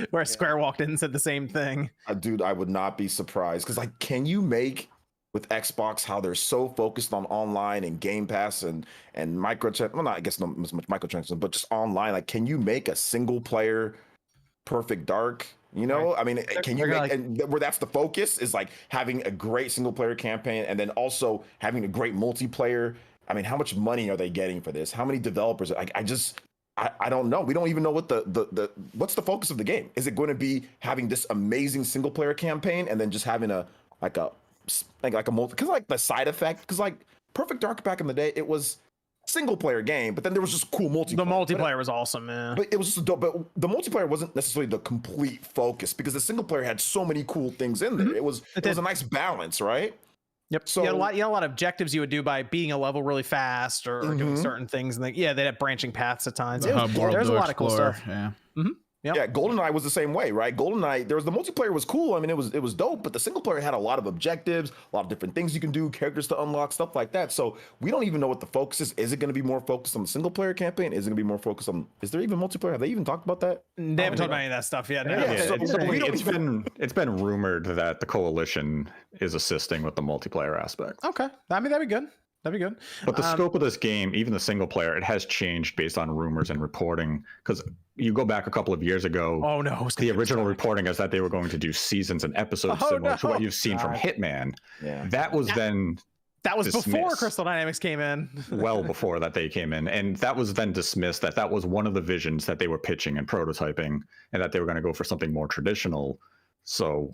where Square walked in and said the same thing. Dude, I would not be surprised. Because can you make with Xbox how they're so focused on online and Game Pass and microtransactions? Well, not I guess not as much microtransactions, but just online. Can you make a single player Perfect Dark? I mean, can you make and where that's the focus is having a great single player campaign and then also having a great multiplayer. I mean, how much money are they getting for this? How many developers? I don't know. We don't even know what what's the focus of the game. Is it going to be having this amazing single player campaign and then just having a multi, because the side effect, because Perfect Dark back in the day, it was single player game, but then there was just cool multiplayer. The multiplayer was awesome, man. But it was just dope. But the multiplayer wasn't necessarily the complete focus because the single player had so many cool things in there. It was a nice balance, right? Yep. So you had a lot of objectives you would do by beating a level really fast or doing certain things, and they had branching paths at times. There's a lot of cool stuff. Yeah. Mm-hmm. Yep. Yeah, GoldenEye was the same way, right? GoldenEye, the multiplayer was cool. I mean, it was dope, but the single player had a lot of objectives, a lot of different things you can do, characters to unlock, stuff like that. So we don't even know what the focus is. Is it going to be more focused on the single player campaign? Is it going to be more focused on? Is there even multiplayer? Have they even talked about that? They haven't talked about any of that stuff yet. It's been rumored that the Coalition is assisting with the multiplayer aspect. Okay, I mean that'd be good. That'd be good. But the scope of this game, even the single player, it has changed based on rumors and reporting. Because you go back a couple of years ago, the original reporting is that they were going to do seasons and episodes similar to what you've seen from Hitman. Yeah. That was before Crystal Dynamics came in. Well before that they came in. And that was then dismissed that was one of the visions that they were pitching and prototyping, and that they were going to go for something more traditional. So,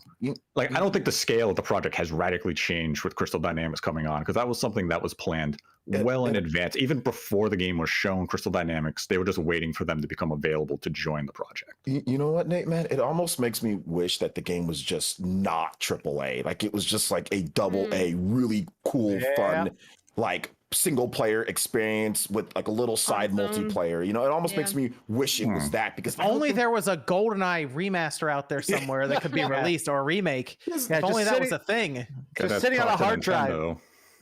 I don't think the scale of the project has radically changed with Crystal Dynamics coming on, because that was something that was planned well in advance. Even before the game was shown, Crystal Dynamics, they were just waiting for them to become available to join the project. You know what, Nate, man? It almost makes me wish that the game was just not AAA. It was just a double A, really cool, fun, single player experience with a little side multiplayer. It almost makes me wish it was that, because only there was a GoldenEye remaster out there somewhere that could be released, or a remake. If only that was a thing. Just sitting on a hard drive.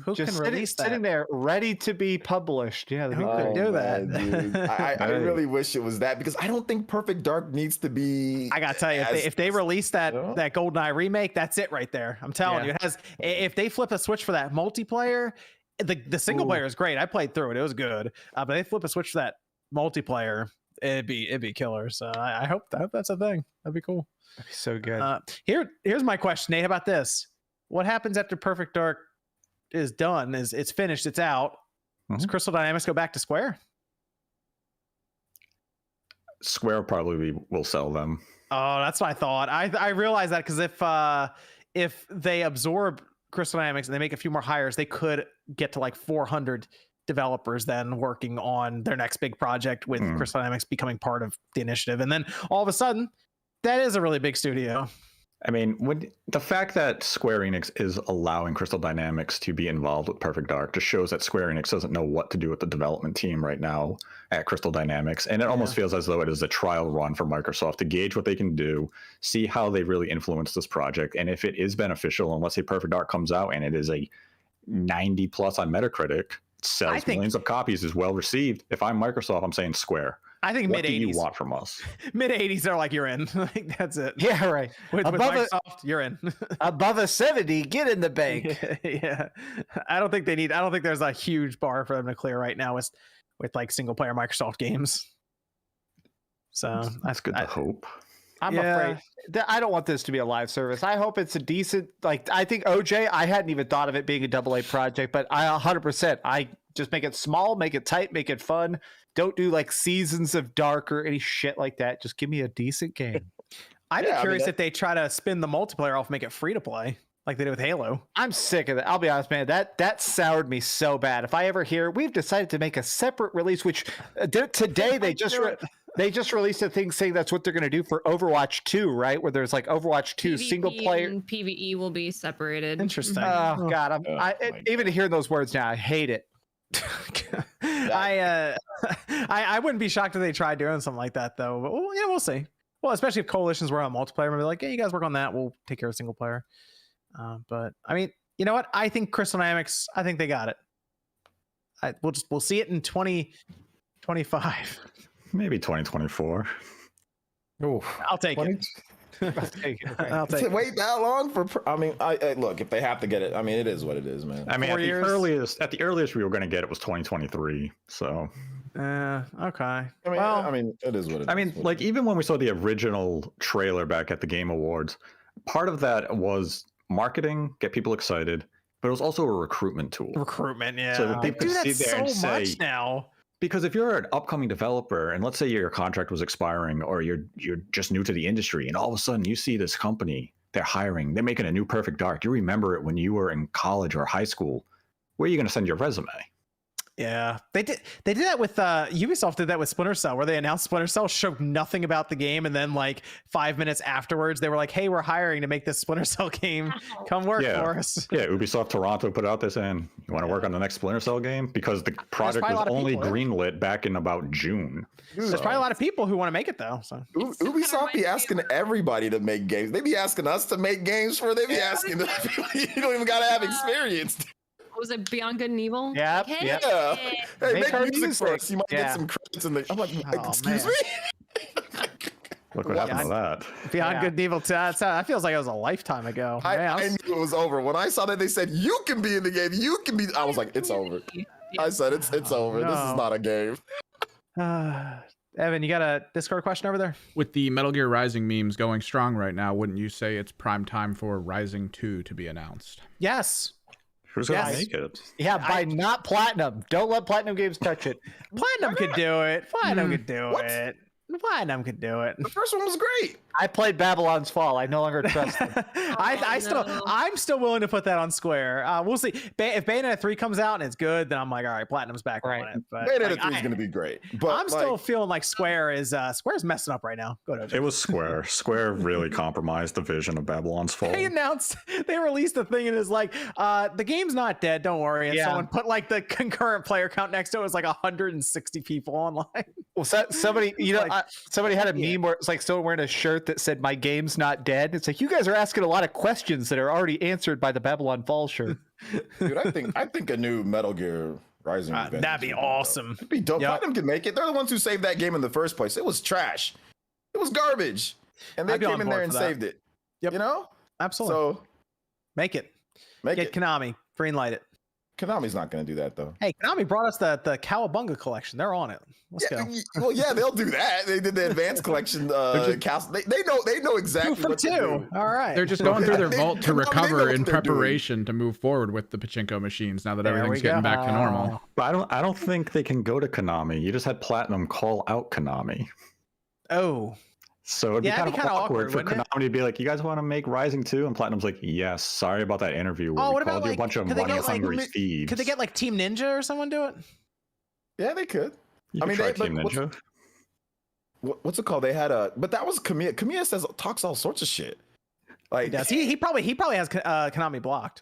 Who Just can release that? sitting there ready to be published. Yeah, that'd be Who great. could do that? man, dude. I really wish it was that because I don't think Perfect Dark needs to be. I gotta tell you, if they release that you know? that GoldenEye remake, that's it right there. I'm telling you, it has. If they flip a switch for that multiplayer, the single player is great. I played through it; it was good. But they flip a switch for that multiplayer, it'd be killer. So I hope that's a thing. That'd be cool. That'd be so good. Here's my question, Nate. How about this? What happens after Perfect Dark is done? It's finished? It's out. Does Crystal Dynamics go back to Square? Square probably will sell them. Oh, that's what I thought. I realized that because if they absorb Crystal Dynamics and they make a few more hires, they could get to like 400 developers then working on their next big project with Crystal Dynamics becoming part of the initiative. And then all of a sudden, that is a really big studio. I mean, the fact that Square Enix is allowing Crystal Dynamics to be involved with Perfect Dark just shows that Square Enix doesn't know what to do with the development team right now at Crystal Dynamics. And it almost feels as though it is a trial run for Microsoft to gauge what they can do, see how they really influence this project. And if it is beneficial, and let's say Perfect Dark comes out and it is a 90 plus on Metacritic, sells millions of copies, is well received. If I'm Microsoft, I'm saying Square. I think what mid 80s. do you want from us? Mid 80s, they're like, you're in. Like, that's it. Yeah, right. With Microsoft, you're in. Above a 70, get in the bank. Yeah. I don't think there's a huge bar for them to clear right now with like single player Microsoft games. So that's good to hope. I'm afraid I don't want this to be a live service. I hope it's a decent, like, I think OJ, I hadn't even thought of it being a AA project, but I 100%, I just make it small, make it tight, make it fun. Don't do like Seasons of Dark or any shit like that. Just give me a decent game. I'd be curious if they try to spin the multiplayer off, make it free to play like they did with Halo. I'm sick of that. I'll be honest, man. That soured me so bad. If I ever hear we've decided to make a separate release, which today they just released a thing saying that's what they're going to do for Overwatch 2, right? Where there's like Overwatch 2 PvP single player and PvE will be separated. Interesting. Oh God, even hearing those words now, I hate it. I wouldn't be shocked if they tried doing something like that though. But we'll see. Well, especially if coalitions were on multiplayer, maybe like, hey, you guys work on that. We'll take care of single player. But I mean, you know what? I think Crystal Dynamics, I think they got it. We'll see it in 2025. Maybe 2024. Oh, I'll take it. I'll take it. Wait that long for? I mean, I look, if they have to get it, I mean, it is what it is, man. I mean, at the earliest we were going to get it was 2023. So. Okay. I mean, it is what it is. I mean, like even when we saw the original trailer back at the Game Awards, part of that was marketing, get people excited, but it was also a recruitment tool. Recruitment, yeah. So that people could sit there and say, much now. Because if you're an upcoming developer and let's say your contract was expiring or you're just new to the industry and all of a sudden you see this company, they're hiring, they're making a new Perfect Dark. You remember it when you were in college or high school. Where are you going to send your resume? Yeah, they did that with Ubisoft did that with Splinter Cell, where they announced Splinter Cell, showed nothing about the game, and then like 5 minutes afterwards they were like, hey, we're hiring to make this Splinter Cell game, come work for us. Yeah, Ubisoft Toronto put out this saying, you want to work on the next Splinter Cell game? Because the project was only greenlit back in about June. There's probably a lot of people who want to make it though. So Ubisoft be asking everybody to make games. They be asking us to make games for. They be asking people. You don't even gotta have experience. Was it Beyond Good and Evil? Yeah. Hey, Yeah. Hey, make music music. for us. You might get some credits in the. I'm like, excuse me. Look what happened to that. Beyond Good and Evil 2. That feels like it was a lifetime ago. I knew it was over when I saw that they said you can be in the game. You can be. I was like, it's over. I said it's over. No. This is not a game. Evan, you got a Discord question over there? With the Metal Gear Rising memes going strong right now, wouldn't you say it's prime time for Rising 2 to be announced? Yes. Who's gonna make it? Yeah, by not Platinum. Don't let Platinum Games touch it. Platinum could do it. Platinum could do it. Platinum could do it. The first one was great. I played Babylon's Fall. I no longer trust them. I'm still willing to put that on Square. We'll see. If Bayonetta 3 comes out and it's good, then I'm like, all right, Platinum's back on it. But Bayonetta 3 is going to be great. But I'm still feeling like Square's messing up right now. Go ahead. It was Square. Square really compromised the vision of Babylon's Fall. They released the thing and it's like, the game's not dead, don't worry. And someone put like the concurrent player count next to it was like 160 people online. Well, somebody, somebody had a meme where it's like someone wearing a shirt that said "My game's not dead." It's like you guys are asking a lot of questions that are already answered by the Babylon Falls shirt. Dude, I think a new Metal Gear Rising. Revenge that'd be awesome. It'd be dope. Platinum can make it. They're the ones who saved that game in the first place. It was trash. It was garbage, and they came in there and saved it. Yep. You know, absolutely. So make it. Get Konami. Greenlight it. Konami's not going to do that though. Hey, Konami brought us the Cowabunga collection. They're on it. Let's go. Well, yeah, they'll do that. They did the advanced collection. They know exactly what to do. All right. They're just going through their vault to recover in what they're preparation to move forward with the pachinko machines now that everything's getting back to normal. But I don't think they can go to Konami. You just had Platinum call out Konami. Oh. So it'd be kind of awkward for Konami to be like, "You guys want to make Rising 2?" And Platinum's like, "Yes. Sorry about that interview where we called you a bunch of money-hungry thieves." Could they get like Team Ninja or someone do it? Yeah, they could. I mean, Team Ninja. What's it called? They had but that was Kamiya. Kamiya talks all sorts of shit. Like, he probably has Konami blocked.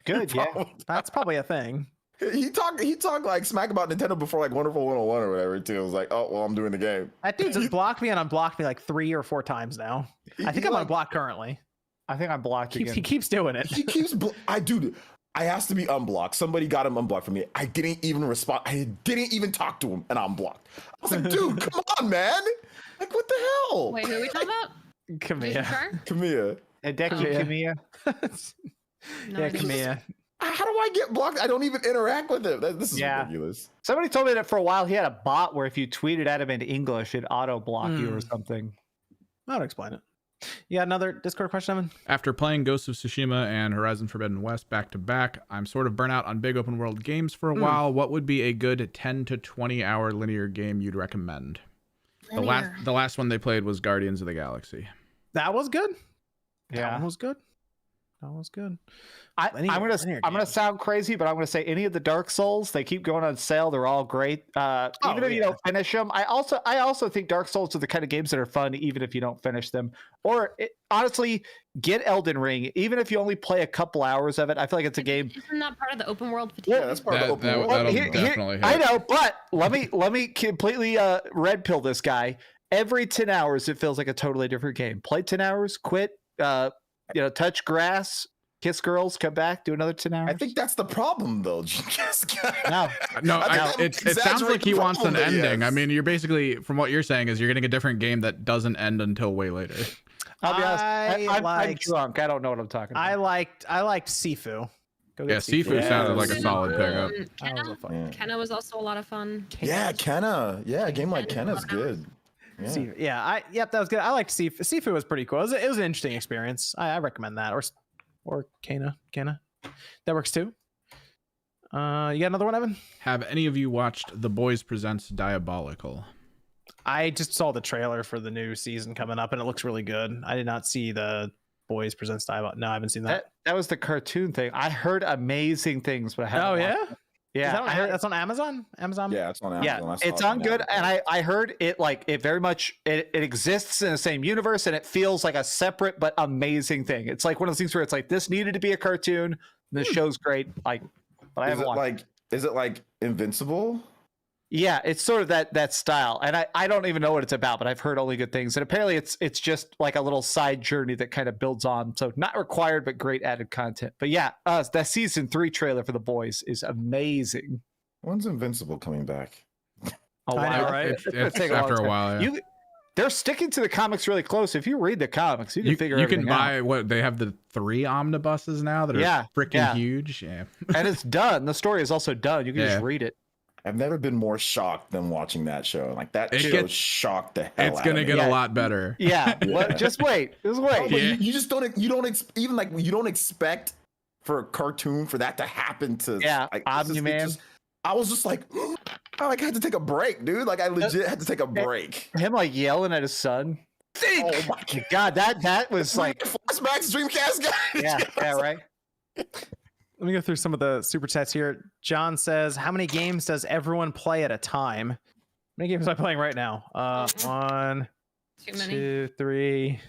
Good, yeah. That's probably a thing. He talked like smack about Nintendo before like Wonderful 101 or whatever too. It was like, oh well, I'm doing the game. That dude's just blocked me and unblocked me like 3 or 4 times now. I think I'm unblocked currently. I think I'm blocked again. He keeps doing it. He keeps. I asked to be unblocked. Somebody got him unblocked for me. I didn't even respond. I didn't even talk to him, and I'm blocked. I was like, dude, come on, man. Like, what the hell? Wait, who are we talking about? Kamiya. Hideki Kamiya. Yeah, Kamiya. How do I get blocked? I don't even interact with him. This is ridiculous. Somebody told me that for a while he had a bot where if you tweeted at him in English, it'd auto block you or something. I'll explain it. You got another Discord question, Evan? After playing Ghost of Tsushima and Horizon Forbidden West back to back, I'm sort of burnt out on big open world games for a while. What would be a good 10 to 20 hour linear game you'd recommend? The last one they played was Guardians of the Galaxy. That was good. Yeah, that was good. That was good. I'm gonna sound crazy, but I'm gonna say any of the Dark Souls. They keep going on sale. They're all great. Even if you don't finish them, I also think Dark Souls are the kind of games that are fun, even if you don't finish them. Or honestly, get Elden Ring. Even if you only play a couple hours of it, I feel like it's a game. Isn't that part of the open world fatigue? Yeah, that's part of the open world. That'll definitely hit. I know, but let me completely red pill this guy. Every 10 hours, it feels like a totally different game. Play 10 hours, quit. Touch grass. Kiss girls, come back, do another 10 hours. I think that's the problem, though. It sounds like he wants an ending. I mean, you're basically, from what you're saying, is you're getting a different game that doesn't end until way later. I'll be honest. I'm drunk. I don't know what I'm talking about. I liked Sifu. Sifu sounded like a solid pickup. Kenna was also a lot of fun. Yeah, Kenna. Yeah, a game like Kenna's good. Yeah. That was good. I liked Sifu. Sifu was pretty cool. It was an interesting experience. I recommend that. Or Kana. That works too. You got another one, Evan? Have any of you watched The Boys Presents Diabolical? I just saw the trailer for the new season coming up, and it looks really good. I did not see the Boys Presents Diabolical. No, I haven't seen that. That was the cartoon thing. I heard amazing things, but I haven't. Oh yeah. It. Yeah, that's on Amazon. Yeah, it's on Amazon. Yeah, it's on good, and I heard it it very much it exists in the same universe, and it feels like a separate but amazing thing. It's like one of those things where it's like this needed to be a cartoon. This show's great. But I haven't watched. Is it like Invincible? Yeah, it's sort of that style, and I don't even know what it's about, but I've heard only good things. And apparently, it's just like a little side journey that kind of builds on. So not required, but great added content. But yeah, that season 3 trailer for The Boys is amazing. When's Invincible coming back? Oh wow, right? It's after a while. Yeah. They're sticking to the comics really close. If you read the comics, you can figure you everything can buy out. what they have, the 3 omnibuses now that are freaking huge. Yeah, and it's done. The story is also done. You can just read it. I've never been more shocked than watching that show. Like that show shocked the hell out of me. It's gonna get a lot better. Yeah, just wait. Just wait. No, you just don't expect for a cartoon for that to happen to Omni-Man. I was just like, I had to take a break, dude. Like I legit had to take a break. Him like yelling at his son. Oh my god, that was like flashbacks, Dreamcast guy. Yeah, right. Let me go through some of the super chats here. John says, how many games does everyone play at a time? How many games am I playing right now? 1, 2, 3.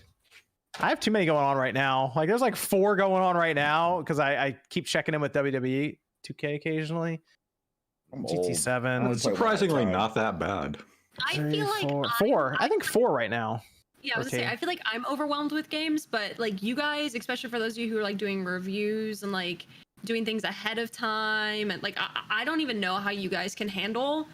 I have too many going on right now. Like there's like 4 going on right now because I keep checking in with WWE 2K occasionally. GT7. Surprisingly not that bad. I Three, feel like four. I think 4 right now. Yeah, I was gonna say, Okay. I feel like I'm overwhelmed with games, but like you guys, especially for those of you who are like doing reviews and like doing things ahead of time, and like I don't even know how you guys can handle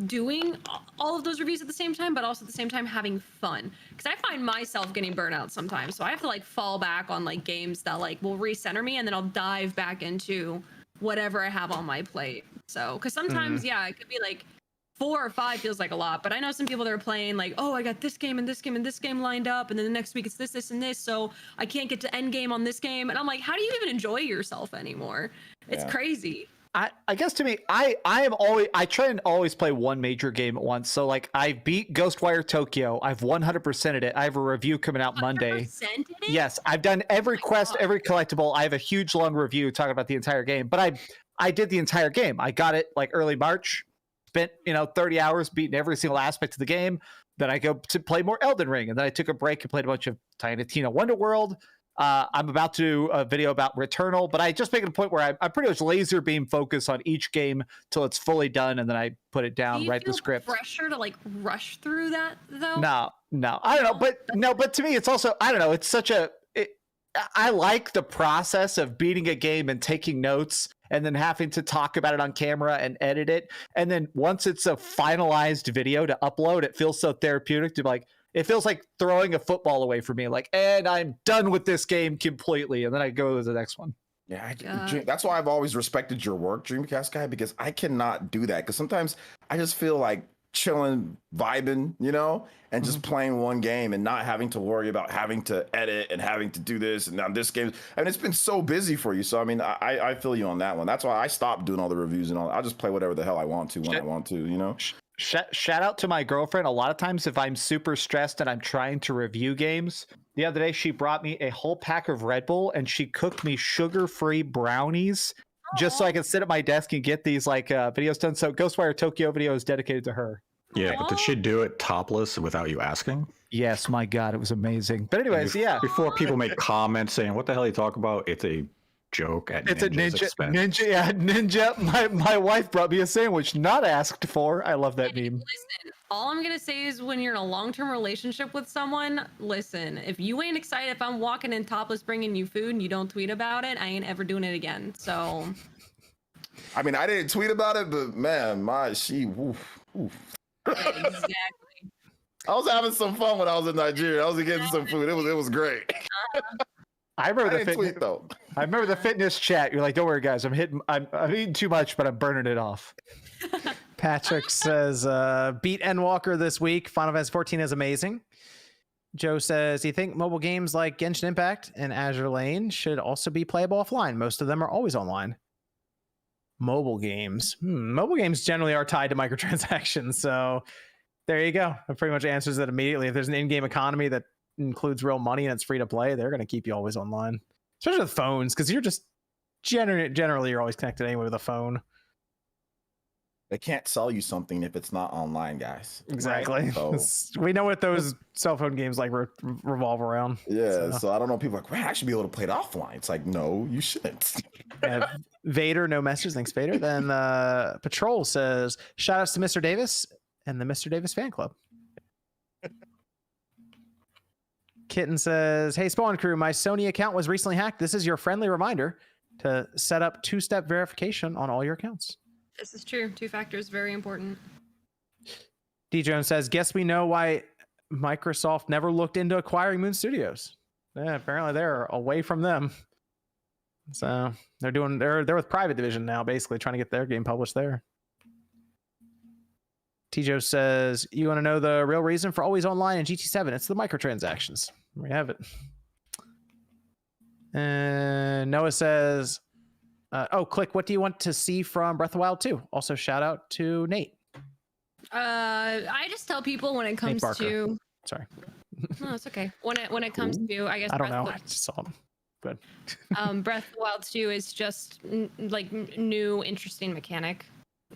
doing all of those reviews at the same time, but also at the same time having fun. Because I find myself getting burnout sometimes, so I have to like fall back on like games that like will recenter me, and then I'll dive back into whatever I have on my plate. So, because sometimes, yeah, it could be like 4 or 5 feels like a lot, but I know some people that are playing like, oh, I got this game and this game and this game lined up, and then the next week it's this, this, and this, so I can't get to end game on this game. And I'm like, how do you even enjoy yourself anymore? It's crazy. I guess to me, I try and always play one major game at once. So like I beat Ghostwire Tokyo. I've 100%ed it. I have a review coming out Monday. 100%ed it? Yes, I've done every quest, every collectible. I have a huge long review talking about the entire game. But I did the entire game. I got it like early March. Spent 30 hours beating every single aspect of the game. Then I go to play more Elden Ring, and then I took a break and played a bunch of Tiny Tina Wonderworld. I'm about to do a video about Returnal, but I just make it a point where I'm pretty much laser beam focused on each game till it's fully done, and then I put it down, write the script. Pressure to like rush through that though? No, I don't know, but to me, it's also I don't know. It's such a. I like the process of beating a game and taking notes, and then having to talk about it on camera and edit it, and then once it's a finalized video to upload, it feels so therapeutic to be like. It feels like throwing a football away for me, like, and I'm done with this game completely, and then I go to the next one. Yeah, that's why I've always respected your work, Dreamcast guy, because I cannot do that. Because sometimes I just feel like chilling, vibing, and just playing one game and not having to worry about having to edit and having to do this and now this game. I mean, it's been so busy for you. So I mean, I feel you on that one. That's why I stopped doing all the reviews and all. I'll just play whatever the hell I want to when I want to. Shout out to my girlfriend. A lot of times if I'm super stressed and I'm trying to review games, the other day she brought me a whole pack of Red Bull and she cooked me sugar-free brownies just so I could sit at my desk and get these like videos done. So Ghostwire Tokyo video is dedicated to her. Yeah, but did she do it topless without you asking? Yes, my God, it was amazing. But anyways, yeah. Before people make comments saying, what the hell are you talking about? It's a joke at it's Ninja's a expense. Ninja. My wife brought me a sandwich, not asked for. I love that meme. Listen, all I'm gonna say is when you're in a long-term relationship with someone, listen, if you ain't excited, if I'm walking in topless bringing you food and you don't tweet about it, I ain't ever doing it again. So I mean, I didn't tweet about it, but man, oof. exactly. I was having some fun when I was in Nigeria. I was getting some food. It was great. I remember the tweet though. I remember the fitness chat. You're like, don't worry, guys. I'm eating too much, but I'm burning it off. Patrick says, beat Endwalker this week. Final Fantasy 14 is amazing. Joe says, do you think mobile games like Genshin Impact and Azure Lane should also be playable offline? Most of them are always online. Mobile games. Mobile games generally are tied to microtransactions. So there you go. That pretty much answers that immediately. If there's an in-game economy that includes real money and it's free to play, they're going to keep you always online, especially with phones, because you're just generally you're always connected anyway with a phone. They can't sell you something if it's not online, guys. Exactly. So, we know what those cell phone games like revolve around. Yeah, so I don't know. People are like, man, I should be able to play it offline. It's like, no, you shouldn't. Vader, no message. Thanks, Vader. Then Patrol says, shout outs to Mr. Davis and the Mr. Davis fan club. Kitten says, hey, Spawn Crew, my Sony account was recently hacked. This is your friendly reminder to set up 2-step verification on all your accounts. This is true. 2-factor is very important. D. Jones says, guess we know why Microsoft never looked into acquiring Moon Studios. Yeah, apparently they're away from them. So they're with Private Division now, basically trying to get their game published there. T-Joe says, you want to know the real reason for always online in GT7? It's the microtransactions. We have it. And Noah says, Click, what do you want to see from Breath of the Wild 2? Also, shout out to Nate. I just tell people when it comes to... Sorry. No, it's okay. When it comes to, I guess... I don't know. I just saw him. Good. Breath of the Wild 2 is just new, interesting mechanic.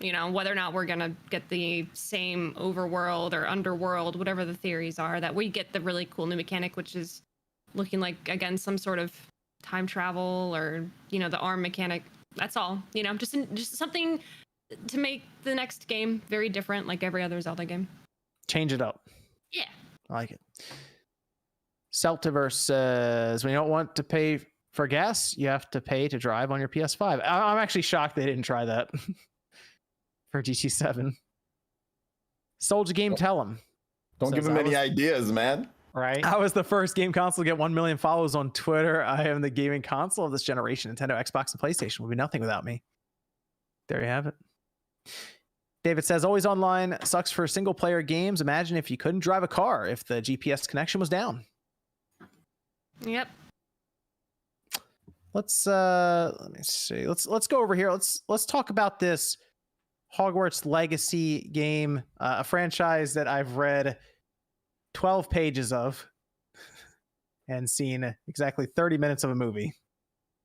Whether or not we're going to get the same overworld or underworld, whatever the theories are, that we get the really cool new mechanic, which is looking like, again, some sort of time travel or, the arm mechanic. That's all, just something to make the next game very different, like every other Zelda game. Change it up. Yeah. I like it. Celtiverse says, when you don't want to pay for gas, you have to pay to drive on your PS5. I'm actually shocked they didn't try that for GT7. Soldier Game, tell them. Don't give him any ideas, man. Right. I was the first game console to get 1 million followers on Twitter. I am the gaming console of this generation. Nintendo, Xbox, and PlayStation will be nothing without me. There you have it. David says, always online. Sucks for single player games. Imagine if you couldn't drive a car if the GPS connection was down. Yep. Let's let me see. Let's go over here. Let's talk about this Hogwarts Legacy game, a franchise that I've read 12 pages of and seen exactly 30 minutes of a movie.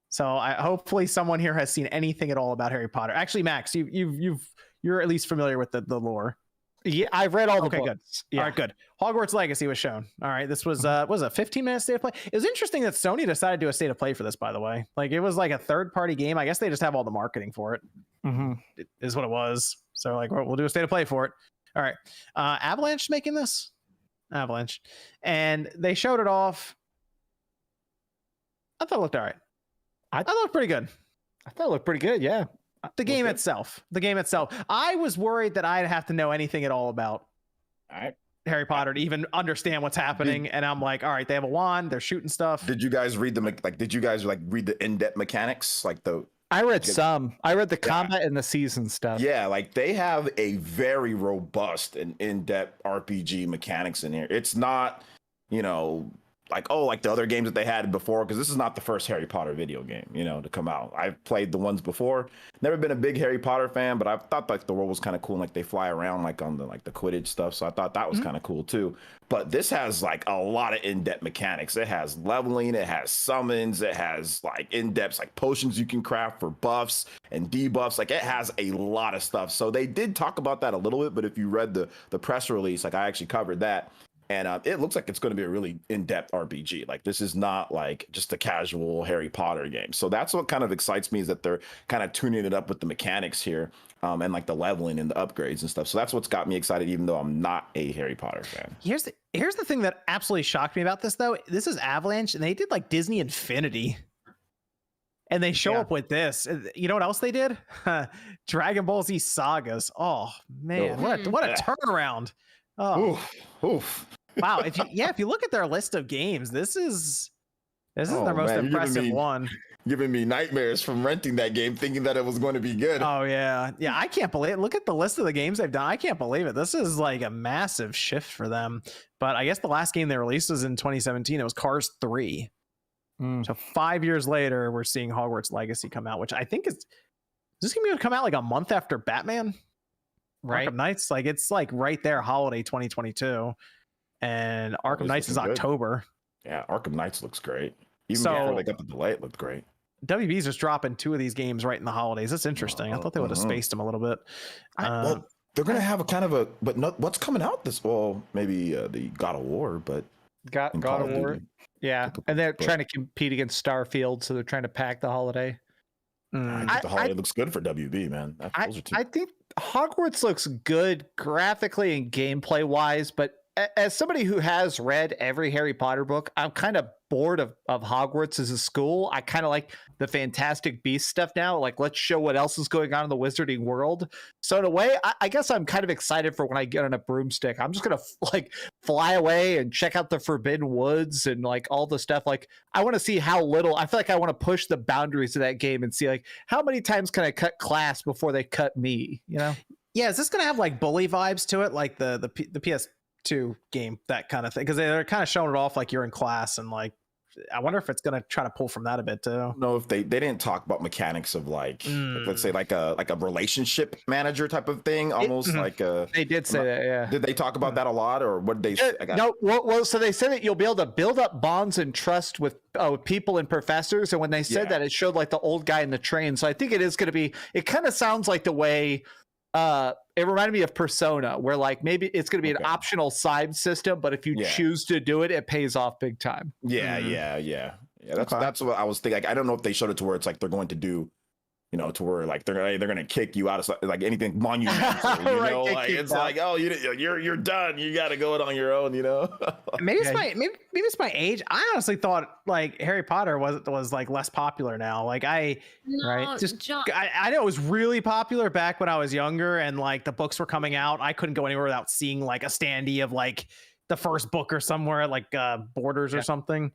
So hopefully someone here has seen anything at all about Harry Potter. Actually, Max, you're at least familiar with the lore. Yeah, I've read all the books. Good. Yeah. All right, good. Hogwarts Legacy was shown. All right, this was a 15-minute state of play. It was interesting that Sony decided to do a state of play for this, by the way. Like, it was like a third-party game. I guess they just have all the marketing for it. Mm-hmm. It is what it was. So, like, we'll do a state of play for it. All right. Avalanche making this? Avalanche. And they showed it off. I thought it looked all right. I thought it looked pretty good. I thought it looked pretty good, yeah. The game itself. I was worried that I'd have to know anything at all about Harry Potter to even understand what's happening. And I'm like, all right, they have a wand, they're shooting stuff. Did you guys read read the in-depth mechanics? I read some. I read the combat and the season stuff. Yeah, like they have a very robust and in-depth RPG mechanics in here. It's not, like the other games that they had before, because this is not the first Harry Potter video game, to come out. I've played the ones before. Never been a big Harry Potter fan, but I thought like the world was kind of cool. And, like they fly around like on the Quidditch stuff, so I thought that was kind of cool too. But this has like a lot of in-depth mechanics. It has leveling, it has summons, it has like in-depth like potions you can craft for buffs and debuffs. Like it has a lot of stuff. So they did talk about that a little bit, but if you read the press release, like I actually covered that. And it looks like it's going to be a really in-depth RPG. Like this is not like just a casual Harry Potter game. So that's what kind of excites me, is that they're kind of tuning it up with the mechanics here, and like the leveling and the upgrades and stuff. So that's what's got me excited, even though I'm not a Harry Potter fan. Here's the thing that absolutely shocked me about this, though. This is Avalanche, and they did like Disney Infinity. And they show up with this. You know what else they did? Dragon Ball Z Sagas. Oh man, what a turnaround! Oh. Oof. Wow. If you look at their list of games, this is their most impressive one. Giving me nightmares from renting that game, thinking that it was going to be good. Oh yeah. I can't believe it. Look at the list of the games they've done. I can't believe it. This is like a massive shift for them. But I guess the last game they released was in 2017. It was Cars 3. So 5 years later, we're seeing Hogwarts Legacy come out, which I think is this going to come out like a month after Batman? Right. Arkham Knights, like it's like right there, holiday 2022, and Arkham Knights is October. Yeah, Arkham Knights looks great. Even before they got the delay, it looked great. WB's just dropping 2 of these games right in the holidays. That's interesting. I thought they would have spaced them a little bit. Well, they're gonna have a kind of what's coming out this? Well, maybe the God of War, but God of War. Yeah, and they're trying to compete against Starfield, so they're trying to pack the holiday. I think the holiday looks good for WB, man. I think Hogwarts looks good graphically and gameplay wise, but as somebody who has read every Harry Potter book, I'm kind of bored of Hogwarts as a school. I kind of like the Fantastic Beasts stuff now. Like, let's show what else is going on in the wizarding world. So in a way, I guess I'm kind of excited for when I get on a broomstick. I'm just going to like fly away and check out the Forbidden Woods and like all the stuff. Like, I want to see how little, I feel like I want to push the boundaries of that game and see like how many times can I cut class before they cut me, Yeah, is this going to have like bully vibes to it? Like the PS2 game, that kind of thing? Because they're kind of showing it off like you're in class, and like I wonder if it's gonna try to pull from that a bit too. No, if they didn't talk about mechanics of like let's say like a relationship manager type of thing, almost like a. They did say that, yeah. Did they talk about that a lot, or what did they? No, well, so they said that you'll be able to build up bonds and trust with people and professors, and when they said that, it showed like the old guy in the train. So I think it is going to be. It kind of sounds like the way. It reminded me of Persona, where like maybe it's going to be an optional side system, but if you choose to do it, it pays off big time. Yeah. That's what I was thinking. Like, I don't know if they showed it to where it's like they're going to do you know, to where like they're gonna kick you out of like anything monumental, you Right, know, kick like you it's out. like, oh, you're done. You got to go it on your own, you know. Maybe it's Yeah. maybe it's my age. I honestly thought like Harry Potter was like less popular now. Like No, right, just John, I know it was really popular back when I was younger, and like the books were coming out. I couldn't go anywhere without seeing like a standee of like the first book or somewhere at like Borders or something.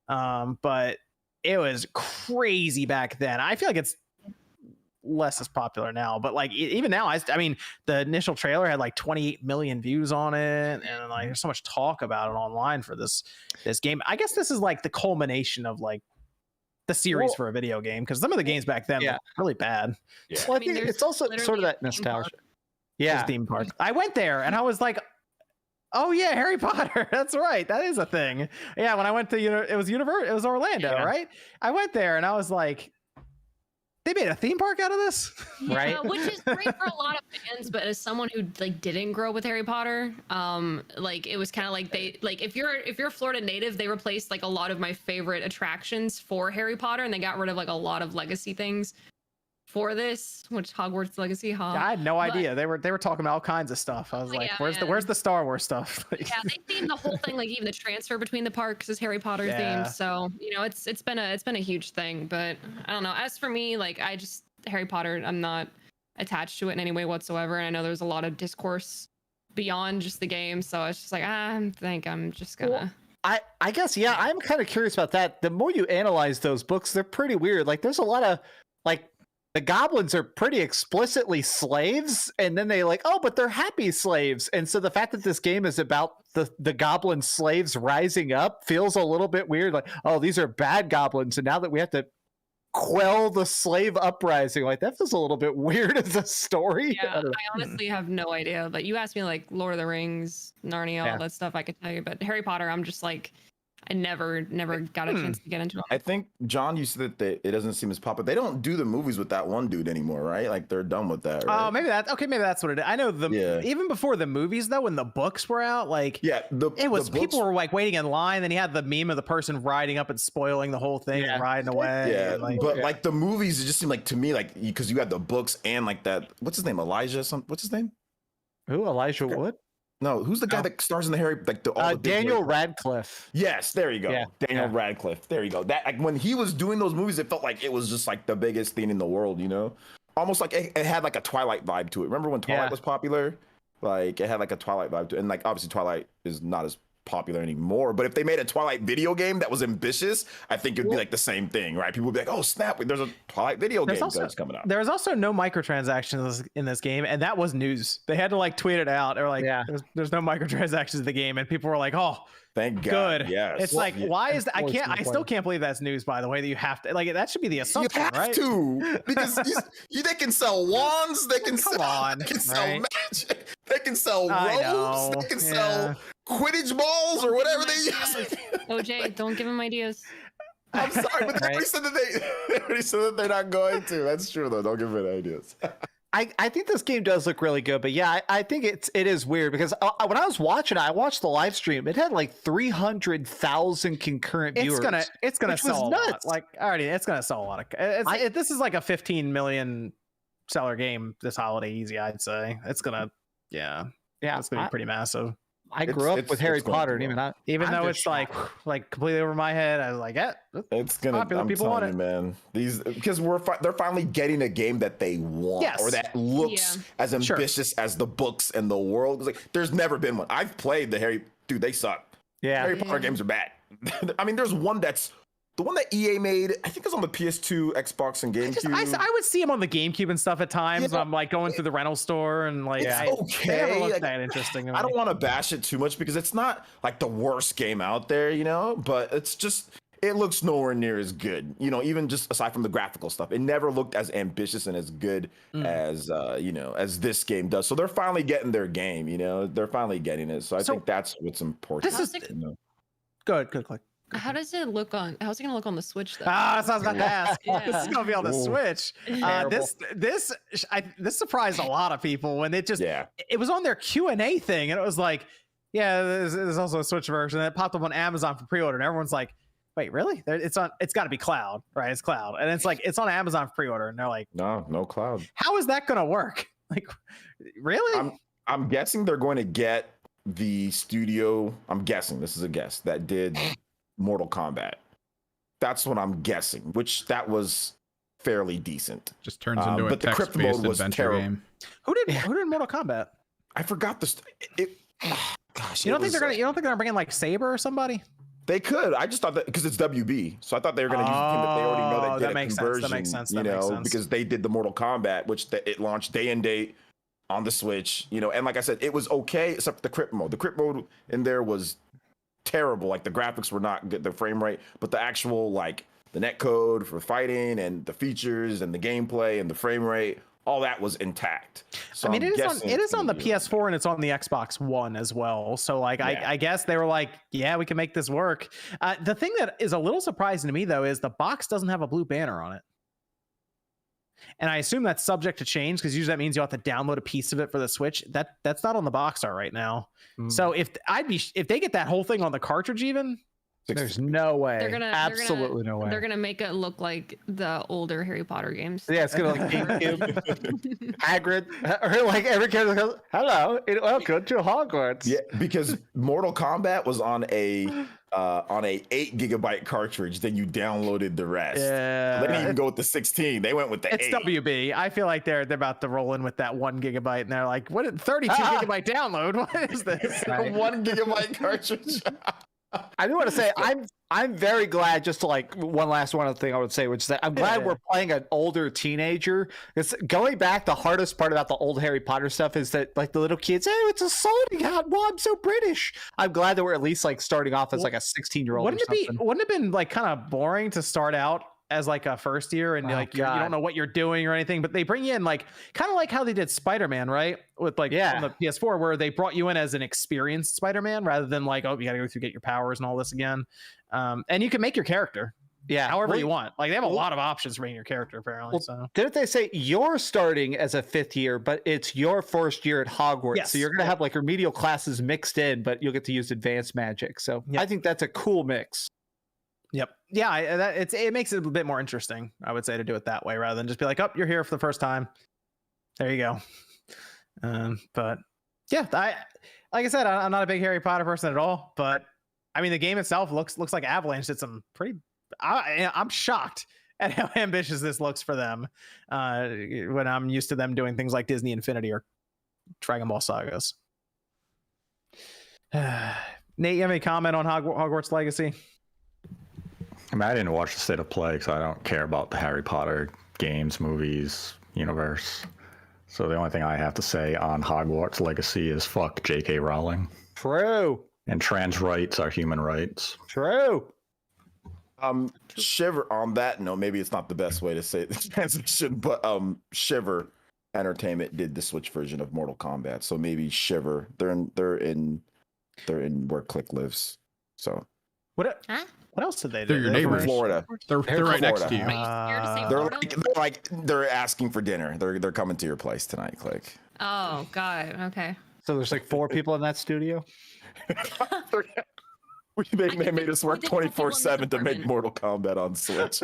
But it was crazy back then. I feel like it's less as popular now, but like even now, I mean, the initial trailer had like 28 million views on it, and like there's so much talk about it online for this game. I guess this is like the culmination of like the series Well- for a video game, because some of the games back then Yeah. were really bad. Well, I, I mean, think there's it's also literally sort of a that theme nostalgia. park. Yeah. Those theme parks. I went there and I was like, oh yeah, Harry Potter. That's right. That is a thing. Yeah, when I went to it was Orlando, Yeah. right? I went there and I was like, they made a theme park out of this? Right. Yeah, which is great for a lot of fans, but as someone who like didn't grow up with Harry Potter, like it was kind of like they like if you're a Florida native, they replaced like a lot of my favorite attractions for Harry Potter, and they got rid of like a lot of legacy things for this, which Hogwarts Legacy, I had no idea. They were talking about all kinds of stuff. I was Oh, like, yeah, where's the Star Wars stuff? Like, yeah, they themed the whole thing, like even the transfer between the parks is Harry Potter Yeah. themed. So it's been a huge thing. But I don't know. As for me, like Harry Potter, I'm not attached to it in any way whatsoever. And I know there's a lot of discourse beyond just the game, so it's just like I think I'm just gonna. I guess, yeah, I'm kind of curious about that. The more you analyze those books, they're pretty weird. Like there's a lot of like the goblins are pretty explicitly slaves, and then they like, oh, but they're happy slaves. And so the fact that this game is about the goblin slaves rising up feels a little bit weird. Like, oh, these are bad goblins, and now that we have to quell the slave uprising, like that feels a little bit weird as a story. Yeah, I don't know. I honestly have no idea. But you asked me like Lord of the Rings, Narnia, Yeah. all that stuff, I could tell you. But Harry Potter, I'm just like, I never got a chance to get into it. I think John, you said that it doesn't seem as popular. They don't do the movies with that one dude anymore, right? Like they're done with that, right? oh, maybe that's what it is. I know even before the movies though, when the books were out, like yeah, it was the books- people were like waiting in line. Then you had the meme of the person riding up and spoiling the whole thing Yeah. and riding away. Yeah, and, like, but like the movies, it just seemed like to me like because you had the books and like that. What's his name? Elijah? What's his name? Who? Elijah Wood? No, who's the guy Oh. that stars in the Harry like all the big Daniel Harry- Radcliffe. Yes, there you go. Yeah, Daniel yeah. Radcliffe. There you go. That like when he was doing those movies, it felt like it was just like the biggest thing in the world, you know? Almost like it had like a Twilight vibe to it. Remember when Twilight Yeah. was popular? Like it had like a Twilight vibe to it. And like obviously Twilight is not as popular anymore. But if they made a Twilight video game that was ambitious, I think it'd be like the same thing, right? People would be like, oh snap, there's a Twilight video game that's coming out. There's also no microtransactions in this game, and that was news. They had to like tweet it out. Or like, Yeah. there's no microtransactions in the game, and people were like, oh, Thank God. good. Yes. It's like, why is that? Of course, no I still point. can't believe that's news. By the way, that you have to like that should be the you assumption, have right? to because they can sell wands, they can Come sell, on, they can sell right? magic, they can sell I robes, know, they can yeah. sell Quidditch balls or whatever they use. OJ, don't give him ideas. I'm sorry, but they Right. already said that they already said that they're not going to. That's true though. Don't give it ideas. I think this game does look really good, but yeah, I think it is weird because when I was watching it, I watched the live stream. It had like 300,000 concurrent viewers. It's gonna which was sell a lot. nuts. Like already, it's gonna sell a lot of. This is like a 15 million seller game this holiday, easy. I'd say it's gonna. Yeah, it's gonna be pretty massive. I grew up It's- with Harry it's going Potter, to and well. even Even I'm though just it's like completely over my head, I was like, It's gonna. Popular I'm people want telling you, man. These because they're finally getting a game that they want Yes. or that looks Yeah. as Sure. ambitious as the books and the world. It's like there's never been one. I've played the Harry. Dude, they suck. yeah. Harry Potter games are bad. I mean, there's one that's the one that EA made. I think it's on the PS2, Xbox, and GameCube. I would see him on the GameCube and stuff at times. Yeah. When I'm like going through the rental store and like, It's they never okay. looked Like, that interesting. to I don't me. want to bash it too much because it's not like the worst game out there, you know, but it's just it looks nowhere near as good, you know, even just aside from the graphical stuff. It never looked as ambitious and as good as as this game does. So they're finally getting their game, you know. They're finally getting it. So I think that's what's important. This is How's it- you know? good. Click. How's it look on? How's it gonna look on the Switch though? That's what I was about to ask. Yeah. This is gonna be on the Ooh. Switch. Terrible. This surprised a lot of people when it just Yeah. it was on their Q&A thing, and it was like, yeah, there's also a Switch version, and it popped up on Amazon for pre-order, and everyone's like, wait, really? It's on. It's got to be cloud, right? It's cloud, and it's like it's on Amazon for pre-order, and they're like, No cloud. how is that gonna work? Like, really? I'm guessing they're going to get the studio. I'm guessing this is a guess that did Mortal Kombat. That's what I'm guessing. Which that was fairly decent. Just turns into a but the crypt text-based mode was adventure terrible. game. Who did Mortal Kombat? I forgot this. Gosh, You don't think they're gonna bring in like Saber or somebody? They could. I just thought that because it's WB, so I thought they were going to use the team that they already know Oh, that that did a makes sense. conversion. That makes sense. You That makes know, sense. because they did the Mortal Kombat, which it launched day and date on the Switch. You know, and like I said, it was okay except for the crypt mode. The crypt mode in there was terrible. Like the graphics were not good, the frame rate, but the actual like the net code for fighting and the features and the gameplay and the frame rate, all that was intact. So I mean, I'm it guessing is it's on the gonna be PS4 and it's on the Xbox One as well. So like, Yeah. I guess they were like, yeah, we can make this work. The thing that is a little surprising to me though is the box doesn't have a blue banner on it. And I assume that's subject to change because usually that means you have to download a piece of it for the Switch. That's not on the box art right now. So if they get that whole thing on the cartridge even, There's no way. Absolutely no way. They're gonna make it look like the older Harry Potter games. Yeah, it's gonna like GameCube, Hagrid, or like every character goes, "Hello, welcome to Hogwarts." Yeah, because Mortal Kombat was on a 8 gigabyte cartridge. Then you downloaded the rest. yeah, They didn't even go with the 16. They went with the it's 8. WB. I feel like they're about to roll in with that 1 gigabyte, and they're like, "What? 32 gigabyte download? What is this?" Right. 1 gigabyte cartridge. I do want to say I'm very glad. Just to like one last one other thing I would say, which is that I'm glad we're playing an older teenager. It's going back. The hardest part about the old Harry Potter stuff is that like the little kids, oh, it's a sorting hat. Well, I'm so British. I'm glad that we're at least like starting off as like a 16-year-old. Wouldn't it have been like kind of boring to start out as like a first year and like you don't know what you're doing or anything, but they bring you in like kind of like how they did Spider-Man, right? With like on the PS4 where they brought you in as an experienced Spider-Man rather than like, oh, you got to go through, get your powers and all this again. And you can make your character however you want. Like they have a lot of options for making your character apparently. So didn't they say you're starting as a 5th year, but it's your first year at Hogwarts? Yes. So you're gonna have like remedial classes mixed in, but you'll get to use advanced magic. So I think that's a cool mix. Yep. Yeah, it makes it a bit more interesting, I would say, to do it that way rather than just be like, oh, you're here for the first time. There you go. But yeah, like I said, I'm not a big Harry Potter person at all. But I mean, the game itself looks like Avalanche did some pretty. I'm shocked at how ambitious this looks for them. When I'm used to them doing things like Disney Infinity or Dragon Ball Sagas. Nate, you have any comment on Hogwarts Legacy? I mean, I didn't watch the State of Play because I don't care about the Harry Potter games, movies, universe. So the only thing I have to say on Hogwarts Legacy is fuck J.K. Rowling. True. And trans rights are human rights. True. Shiver on that note, maybe it's not the best way to say the transition, but Shiver Entertainment did the Switch version of Mortal Kombat. So maybe Shiver, they're in where Click lives. So What else did they do? They're your they're from neighbors. Florida. They're right next to Florida. you. Are you scared to say They're Florida? they're asking for dinner. They're coming to your place tonight, Click. Oh God. Okay. So there's like 4 people in that studio. They made us work We did have people in 24/7 to make apartment. Mortal Kombat on Switch.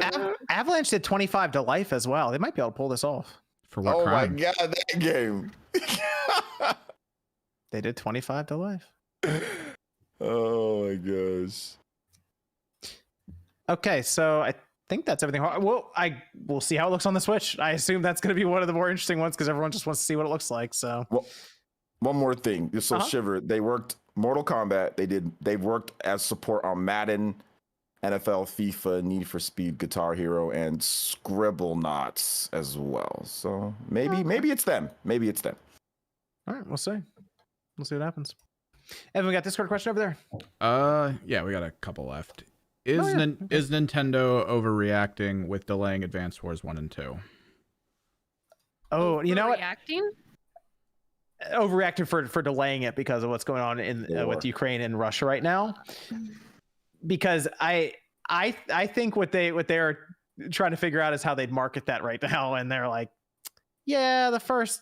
Avalanche did 25 to life as well. They might be able to pull this off. For what Oh my crime? god, that game. They did 25 to life. Oh my gosh. Okay, so I think that's everything. Well, we'll see how it looks on the Switch. I assume that's going to be one of the more interesting ones because everyone just wants to see what it looks like. So, Well, one more thing. So Uh-huh. Shiver, they worked Mortal Kombat. They worked as support on Madden, NFL, FIFA, Need for Speed, Guitar Hero, and Scribblenauts as well. So maybe it's them. Maybe it's them. all right, we'll see. We'll see what happens. Evan, we got Discord question over there. Yeah, we got a couple left. Is Oh, yeah. is Nintendo overreacting with delaying Advance Wars 1 and 2? Oh, you know what? Reacting? Overreacted for delaying it because of what's going on in with Ukraine and Russia right now. Because I think what they're trying to figure out is how they'd market that right now, and they're like, yeah, the first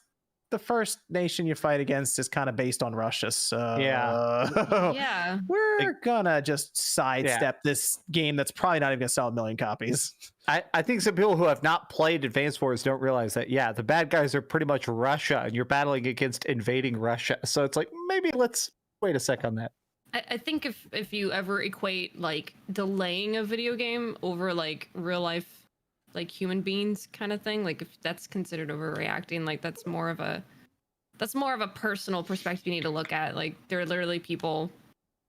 the first nation you fight against is kind of based on Russia. So Yeah. we're gonna just sidestep this game that's probably not even gonna sell 1 million copies. I think some people who have not played Advanced Wars don't realize that, yeah, the bad guys are pretty much Russia and you're battling against invading Russia. So it's like, maybe let's wait a sec on that. I think if you ever equate like delaying a video game over like real life, like human beings kind of thing, like if that's considered overreacting, like that's more of a personal perspective you need to look at. Like there are literally people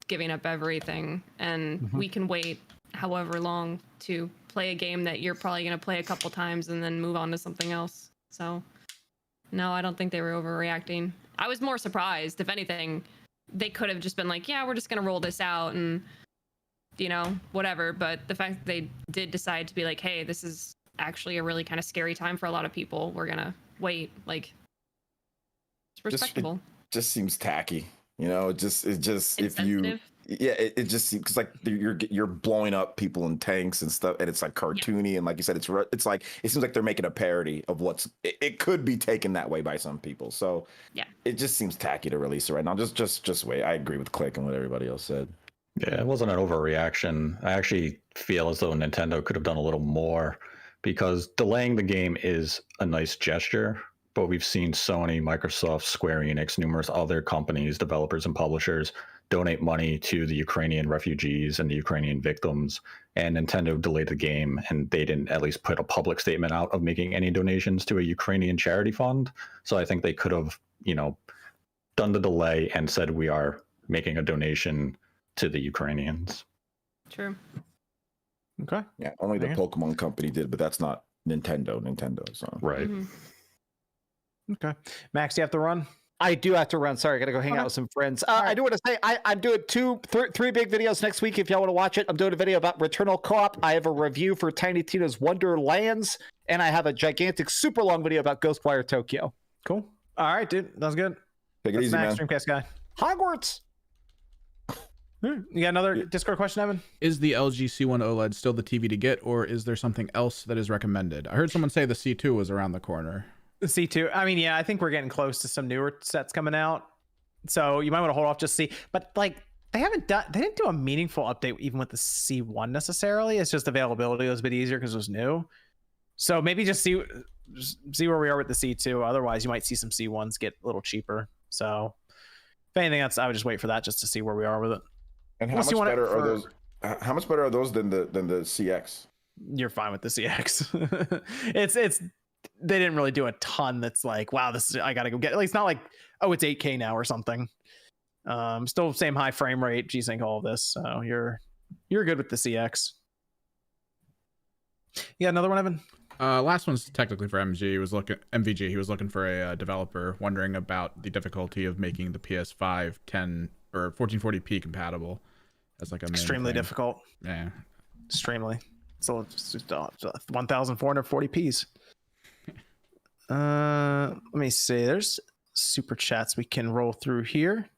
giving up everything, and we can wait however long to play a game that you're probably going to play a couple times and then move on to something else. So no, I don't think they were overreacting. I was more surprised. If anything, they could have just been like, yeah, we're just going to roll this out and, you know, whatever. But the fact that they did decide to be like, hey, this is actually a really kind of scary time for a lot of people, we're going to wait. Like, it's respectable. Just seems tacky. You know, it just if you Insensitive. it just seems because like you're blowing up people in tanks and stuff, and it's like cartoony, and like you said, it's like it seems like they're making a parody of what's it could be taken that way by some people. So Yeah. it just seems tacky to release it right now. Just wait. I agree with Click and what everybody else said. Yeah, it wasn't an overreaction. I actually feel as though Nintendo could have done a little more, because delaying the game is a nice gesture, but we've seen Sony, Microsoft, Square Enix, numerous other companies, developers and publishers donate money to the Ukrainian refugees and the Ukrainian victims, and Nintendo delayed the game, and they didn't at least put a public statement out of making any donations to a Ukrainian charity fund. So I think they could have, you know, done the delay and said we are making a donation to the Ukrainians. True. Okay. Yeah, only the Yeah. Pokemon company did, but that's not Nintendo. So Right. Mhm. Okay. Max, do you have to run? I do have to run. Sorry, I got to go hang out with some friends. I do want to say I'm doing three big videos next week. If y'all want to watch it, I'm doing a video about Returnal Co-op. I have a review for Tiny Tina's Wonderlands, and I have a gigantic, super long video about Ghostwire Tokyo. Cool. All right, dude. That's good. take it That's easy, Max, man. Dreamcast guy. Hogwarts. You got another Discord question, Evan? Is the LG C1 OLED still the TV to get, or is there something else that is recommended? I heard someone say the C2 was around the corner. The C2. I mean, yeah, I think we're getting close to some newer sets coming out. So you might want to hold off just see. But like they didn't do a meaningful update even with the C1 necessarily. It's just availability was a bit easier because it was new. So maybe just see where we are with the C2. Otherwise, you might see some C1s get a little cheaper. So if anything else, I would just wait for that just to see where we are with it. And how Unless much you want it better are for- those? How much better are those than the CX? You're fine with the CX. it's they didn't really do a ton that's like, wow, this is, I gotta go get it. Like, it's not like, oh, it's 8K now or something. Still same high frame rate, G-Sync, all of this. So you're good with the CX. You got another one, Evan? Last one's technically for MVG. He was looking for a developer, wondering about the difficulty of making the PS5 10 or 1440p compatible. That's like a main Extremely thing. difficult. Yeah. Extremely. So it's just 1,440Ps. Let me see. There's super chats we can roll through here.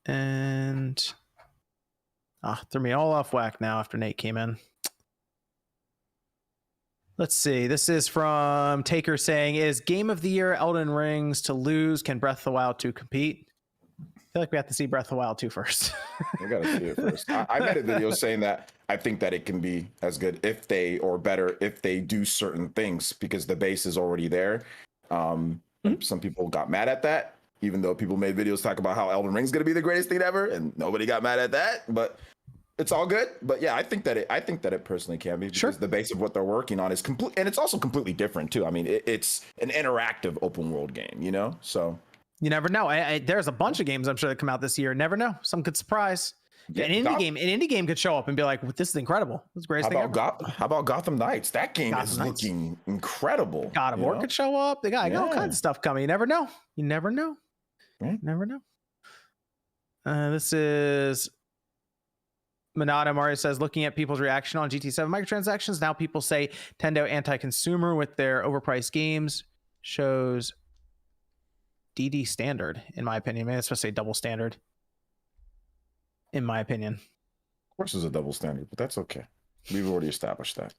And threw me all off whack now after Nate came in. Let's see. This is from Taker saying, is Game of the Year Elden Rings to lose? Can Breath of the Wild 2 compete? I feel like we have to see Breath of the Wild 2 first. We gotta see it first. I made a video saying that I think that it can be as good if they, or better if they do certain things, because the base is already there. Some people got mad at that, even though people made videos talk about how Elden Ring is gonna be the greatest thing ever, and nobody got mad at that. But it's all good. But yeah, I think that it personally can be, because the base of what they're working on is complete, and it's also completely different too. I mean, it's an interactive open world game, you know. So you never know. There's a bunch of games I'm sure that come out this year. Never know. Some good surprise. Yeah, an indie game could show up and be like, "This is incredible. This is the greatest thing ever." How about Gotham Knights? That game is looking incredible. God of War could show up. They got all kinds of stuff coming. You never know. You never know. Right. Never know. This is Monado Mario says, looking at people's reaction on GT7 microtransactions, now people say Nintendo anti-consumer with their overpriced games shows DD standard, in my opinion. Maybe it's supposed to say double standard, in my opinion. Of course, it's a double standard, but that's okay. We've already established that.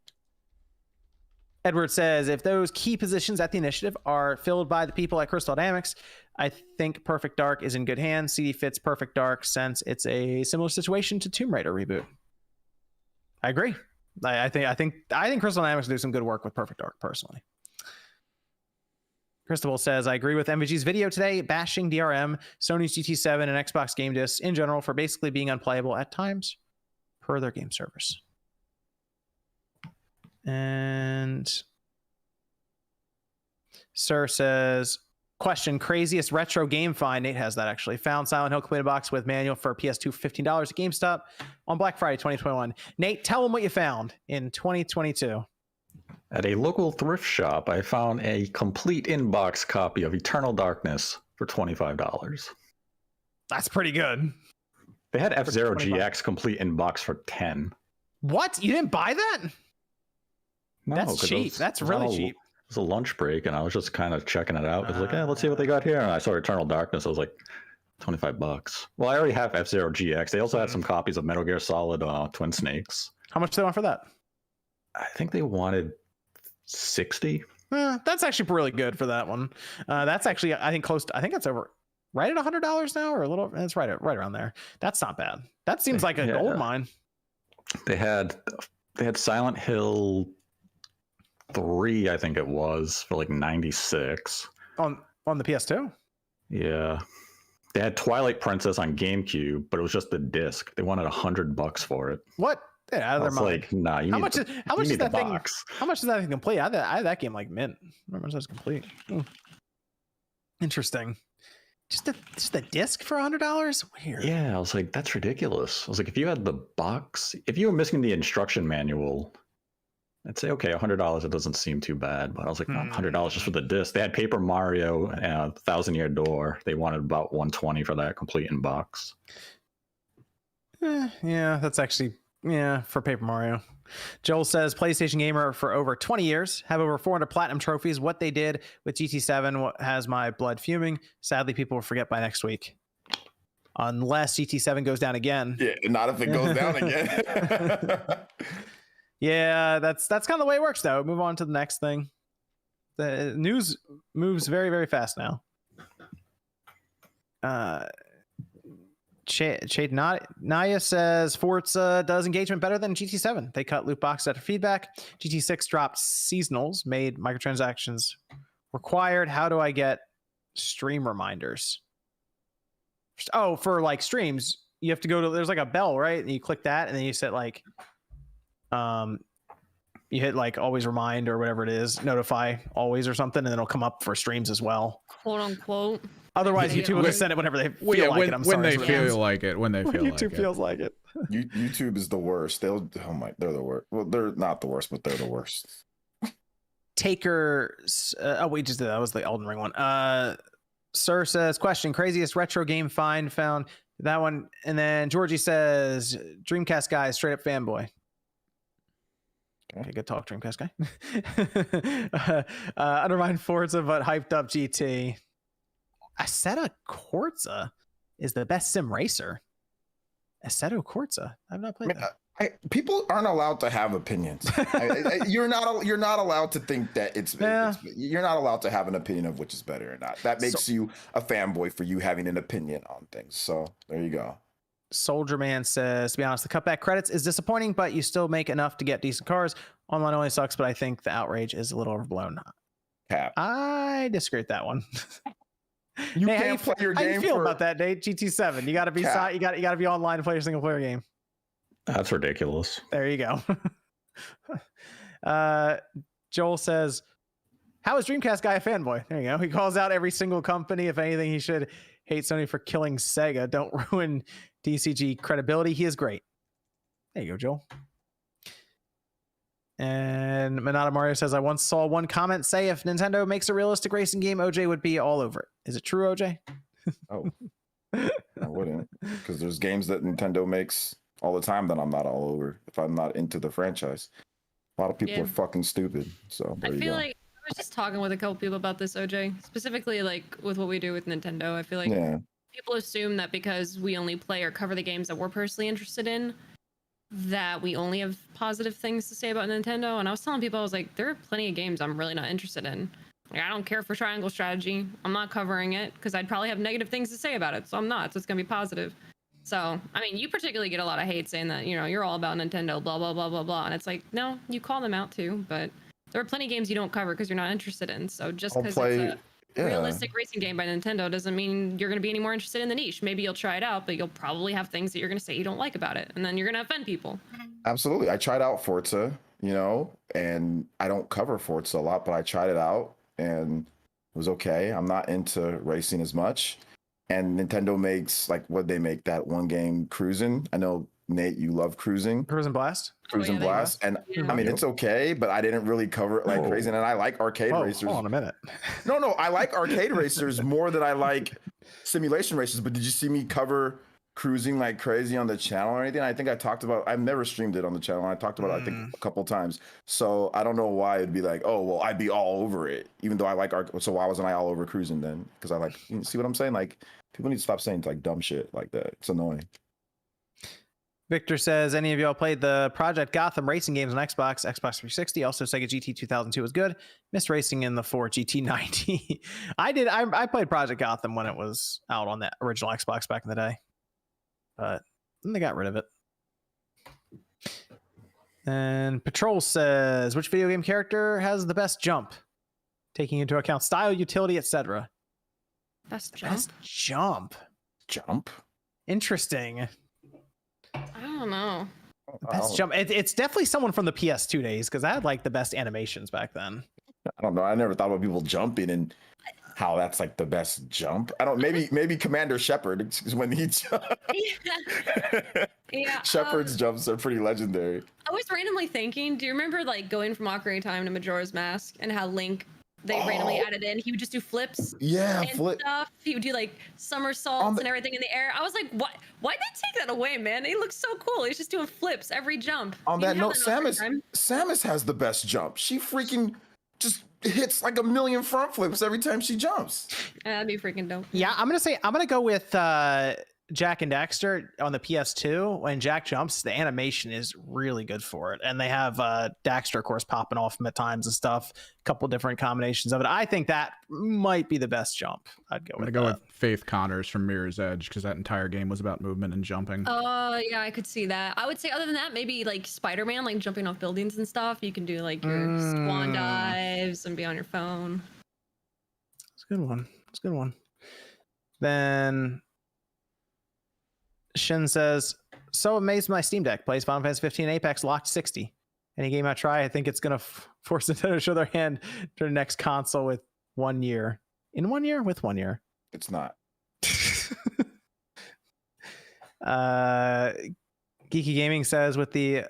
Edward says, if those key positions at the initiative are filled by the people at Crystal Dynamics, I think Perfect Dark is in good hands. CD fits Perfect Dark since it's a similar situation to Tomb Raider reboot. I agree. I think Crystal Dynamics do some good work with Perfect Dark personally. Cristobal says, I agree with MVG's video today, bashing DRM, Sony's GT7, and Xbox game discs in general for basically being unplayable at times per their game servers. And Sir says, question, craziest retro game find. Nate has that actually. Found Silent Hill completed box with manual for PS2 for $15 at GameStop on Black Friday 2021. Nate, tell them what you found in 2022. At a local thrift shop, I found a complete in-box copy of Eternal Darkness for $25. That's pretty good. They had F-Zero GX complete in-box for $10. What? You didn't buy that? No, that's cheap. That's really cheap. It was a lunch break, and I was just kind of checking it out. I was like, let's see what they got here. And I saw Eternal Darkness. I was like, $25. Well, I already have F-Zero GX. They also had some copies of Metal Gear Solid Twin Snakes. How much do they want for that? I think they wanted 60. That's actually really good for that one. That's actually, I think, close to, I think that's over right at $100 now, or a little. It's right around there. That's not bad. That seems like a gold mine. They had Silent Hill 3, I think it was, for like 96 on the PS2. Yeah, they had Twilight Princess on GameCube, but it was just the disc. They wanted $100 for it. What? Yeah, out of their mind. Like, nah, you how need much the, is how much is that thing? box. How much is that thing complete? I had that game like mint. How much is complete? Ooh. Interesting. Just a disc for $100? Weird. Yeah, I was like, that's ridiculous. I was like, if you had the box, if you were missing the instruction manual, I'd say, okay, $100, it doesn't seem too bad. But I was like, no, $100 just for the disc. They had Paper Mario and Thousand Year Door. They wanted about $120 for that complete in box. Yeah, that's actually, for Paper Mario. Joel says, PlayStation gamer for over 20 years, have over 400 platinum trophies. What they did with GT7 has my blood fuming. Sadly, people will forget by next week. Unless GT7 goes down again. Yeah, not if it goes down again. Yeah, that's kind of the way it works, though. Move on to the next thing. The news moves very, very fast now. Shade Naya says Forza does engagement better than GT7. They cut loot boxes after feedback. GT6 dropped seasonals, made microtransactions required. How do I get stream reminders? Oh, for like streams, you have to go to, there's like a bell, right? And you click that, and then you set like, you hit like always remind or whatever it is, notify always or something, and then it'll come up for streams as well. Quote unquote. Otherwise, YouTube will just send it whenever they feel like it. I'm when sorry. they feel like it. When they feel like it. YouTube feels like it. YouTube is the worst. They're the worst. Well, they're not the worst, but they're the worst. Takers. We just did that. Was the Elden Ring one. Sir says, question, craziest retro game found that one. And then Georgie says, Dreamcast guy, straight up fanboy. Okay, good talk, Dreamcast guy. Undermined Forza, but hyped up GT. Assetto Corsa is the best sim racer. Assetto Corsa. I've not played that. People aren't allowed to have opinions. You're not allowed to think that you're not allowed to have an opinion of which is better or not. That makes you a fanboy for you having an opinion on things. So there you go. Soldier Man says, to be honest, the cutback credits is disappointing, but you still make enough to get decent cars. Online only sucks, but I think the outrage is a little overblown. Cap. I disagree with that one. You Nate, can't play your game. How you feel about that, Nate? GT7. You got to be you got to be online to play your single player game. That's ridiculous. There you go. Joel says, how is Dreamcast guy a fanboy? There you go. He calls out every single company. If anything, he should hate Sony for killing Sega. Don't ruin DCG credibility. He is great. There you go, Joel. And Manata Mario says, I once saw one comment say if Nintendo makes a realistic racing game, OJ would be all over it. Is it true, OJ? Oh, I wouldn't, because there's games that Nintendo makes all the time that I'm not all over if I'm not into the franchise. A lot of people are fucking stupid. So I feel like I was just talking with a couple people about this, OJ, specifically like with what we do with Nintendo. I feel like people assume that because we only play or cover the games that we're personally interested in, that we only have positive things to say about Nintendo. And I was telling people, I was like, there are plenty of games I'm really not interested in. Like, I don't care for triangle strategy. I'm not covering it because I'd probably have negative things to say about it. So I'm not. So it's going to be positive. So, I mean, you particularly get a lot of hate saying that, you're all about Nintendo, blah, blah, blah, blah, blah. And it's like, no, you call them out too. But there are plenty of games you don't cover because you're not interested in. So just because it's a realistic racing game by Nintendo doesn't mean you're going to be any more interested in the niche. Maybe you'll try it out, but you'll probably have things that you're going to say you don't like about it. And then you're going to offend people. Absolutely. I tried out Forza, and I don't cover Forza a lot, but I tried it out and it was okay. I'm not into racing as much. And Nintendo makes, like, what they make, that one game, Cruising. I know, Nate, you love Cruising. Cruising Blast? Cruising Blast. And I mean, it's okay, but I didn't really cover it like crazy. And I like arcade racers. Hold on a minute. No, I like arcade racers more than I like simulation racers. But did you see me cover Cruising like crazy on the channel or anything? I think I talked about, I've never streamed it on the channel. I talked about it, I think, a couple times. So I don't know why it'd be like, oh, well, I'd be all over it, even though I like so why wasn't I all over Cruising then? Because I like, see what I'm saying? Like, people need to stop saying like dumb shit like that. It's annoying. Victor says, any of y'all played the Project Gotham racing games on Xbox 360? Also, Sega GT 2002 was good. Missed racing in the 4 GT90. I did. I played Project Gotham when it was out on that original Xbox back in the day, but then they got rid of it. And Patrol says, which video game character has the best jump, taking into account style, utility, etc.? Best jump? Best jump. Jump? Interesting. I don't know. Best jump. It's definitely someone from the PS2 days because I had like the best animations back then. I don't know. I never thought about people jumping and how that's like the best jump. I don't. Maybe Commander Shepard is when he jumps. Yeah. Shepard's jumps are pretty legendary. I was randomly thinking. Do you remember like going from Ocarina of Time to Majora's Mask and how Link? They randomly added in. He would just do flips. Yeah, and stuff. He would do like somersaults and everything in the air. I was like, what? Why'd they take that away, man? He looks so cool. He's just doing flips every jump. On that note, Samus has the best jump. She freaking just hits like a million front flips every time she jumps. That'd be freaking dope. Yeah, I'm gonna go with Jack and Daxter on the PS2. When Jack jumps, the animation is really good for it, and they have Daxter, of course, popping off him at times and stuff. A couple different combinations of it. I think that might be the best jump. I'm gonna go with Faith Connors from Mirror's Edge because that entire game was about movement and jumping. Oh yeah, I could see that. I would say other than that, maybe like Spider-Man, like jumping off buildings and stuff. You can do like your swan dives and be on your phone. It's a good one. It's a good one. Then Shin says, so amazed my Steam Deck plays Final Fantasy 15 Apex locked 60. Any game I try, I think it's going to force Nintendo to show their hand to the next console with 1 year. In 1 year? With 1 year. It's not. Geeky Gaming says, with the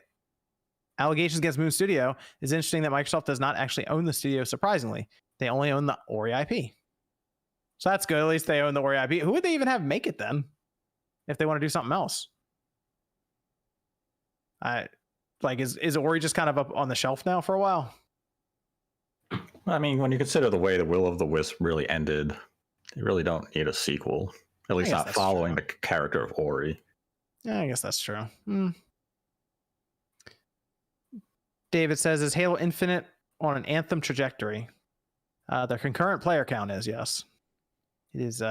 allegations against Moon Studio, it's interesting that Microsoft does not actually own the studio, surprisingly. They only own the Ori IP. So that's good. At least they own the Ori IP. Who would they even have make it then? If they want to do something else? Is Ori just kind of up on the shelf now for a while? I mean, when you consider the way the Will of the Wisp really ended, they really don't need a sequel. At least not following the character of Ori. Yeah, I guess that's true. David says, is Halo Infinite on an Anthem trajectory? The concurrent player count is, yes. It is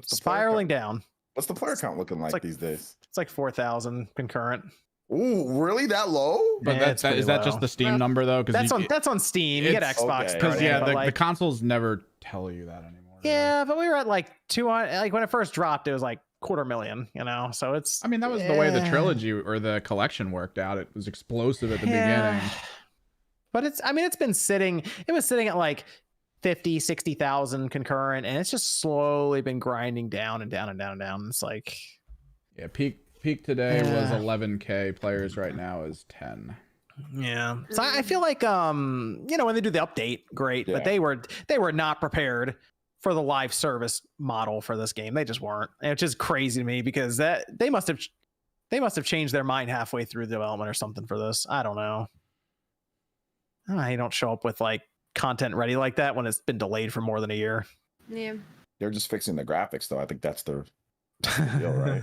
spiraling down. What's the player count looking like these days? It's like 4,000 concurrent. Ooh, really? That low? But Yeah, is that just the Steam number though? That's on Steam. You get Xbox. Because the consoles never tell you that anymore. Yeah, but we were at like 200. Like when it first dropped, it was like 250,000. So it's. I mean, that was the way the trilogy or the collection worked out. It was explosive at the beginning. But it's been sitting. It was sitting at like 50, 60,000 concurrent, and it's just slowly been grinding down and down and down and down. It's like, yeah, peak today was 11K. Players right now is 10. Yeah. So I feel like when they do the update, great, but they were not prepared for the live service model for this game. They just weren't. And it's just crazy to me because they must have changed their mind halfway through the development or something for this. I don't know. You don't show up with like content ready like that when it's been delayed for more than a year. Yeah. They're just fixing the graphics though. I think that's Feel right.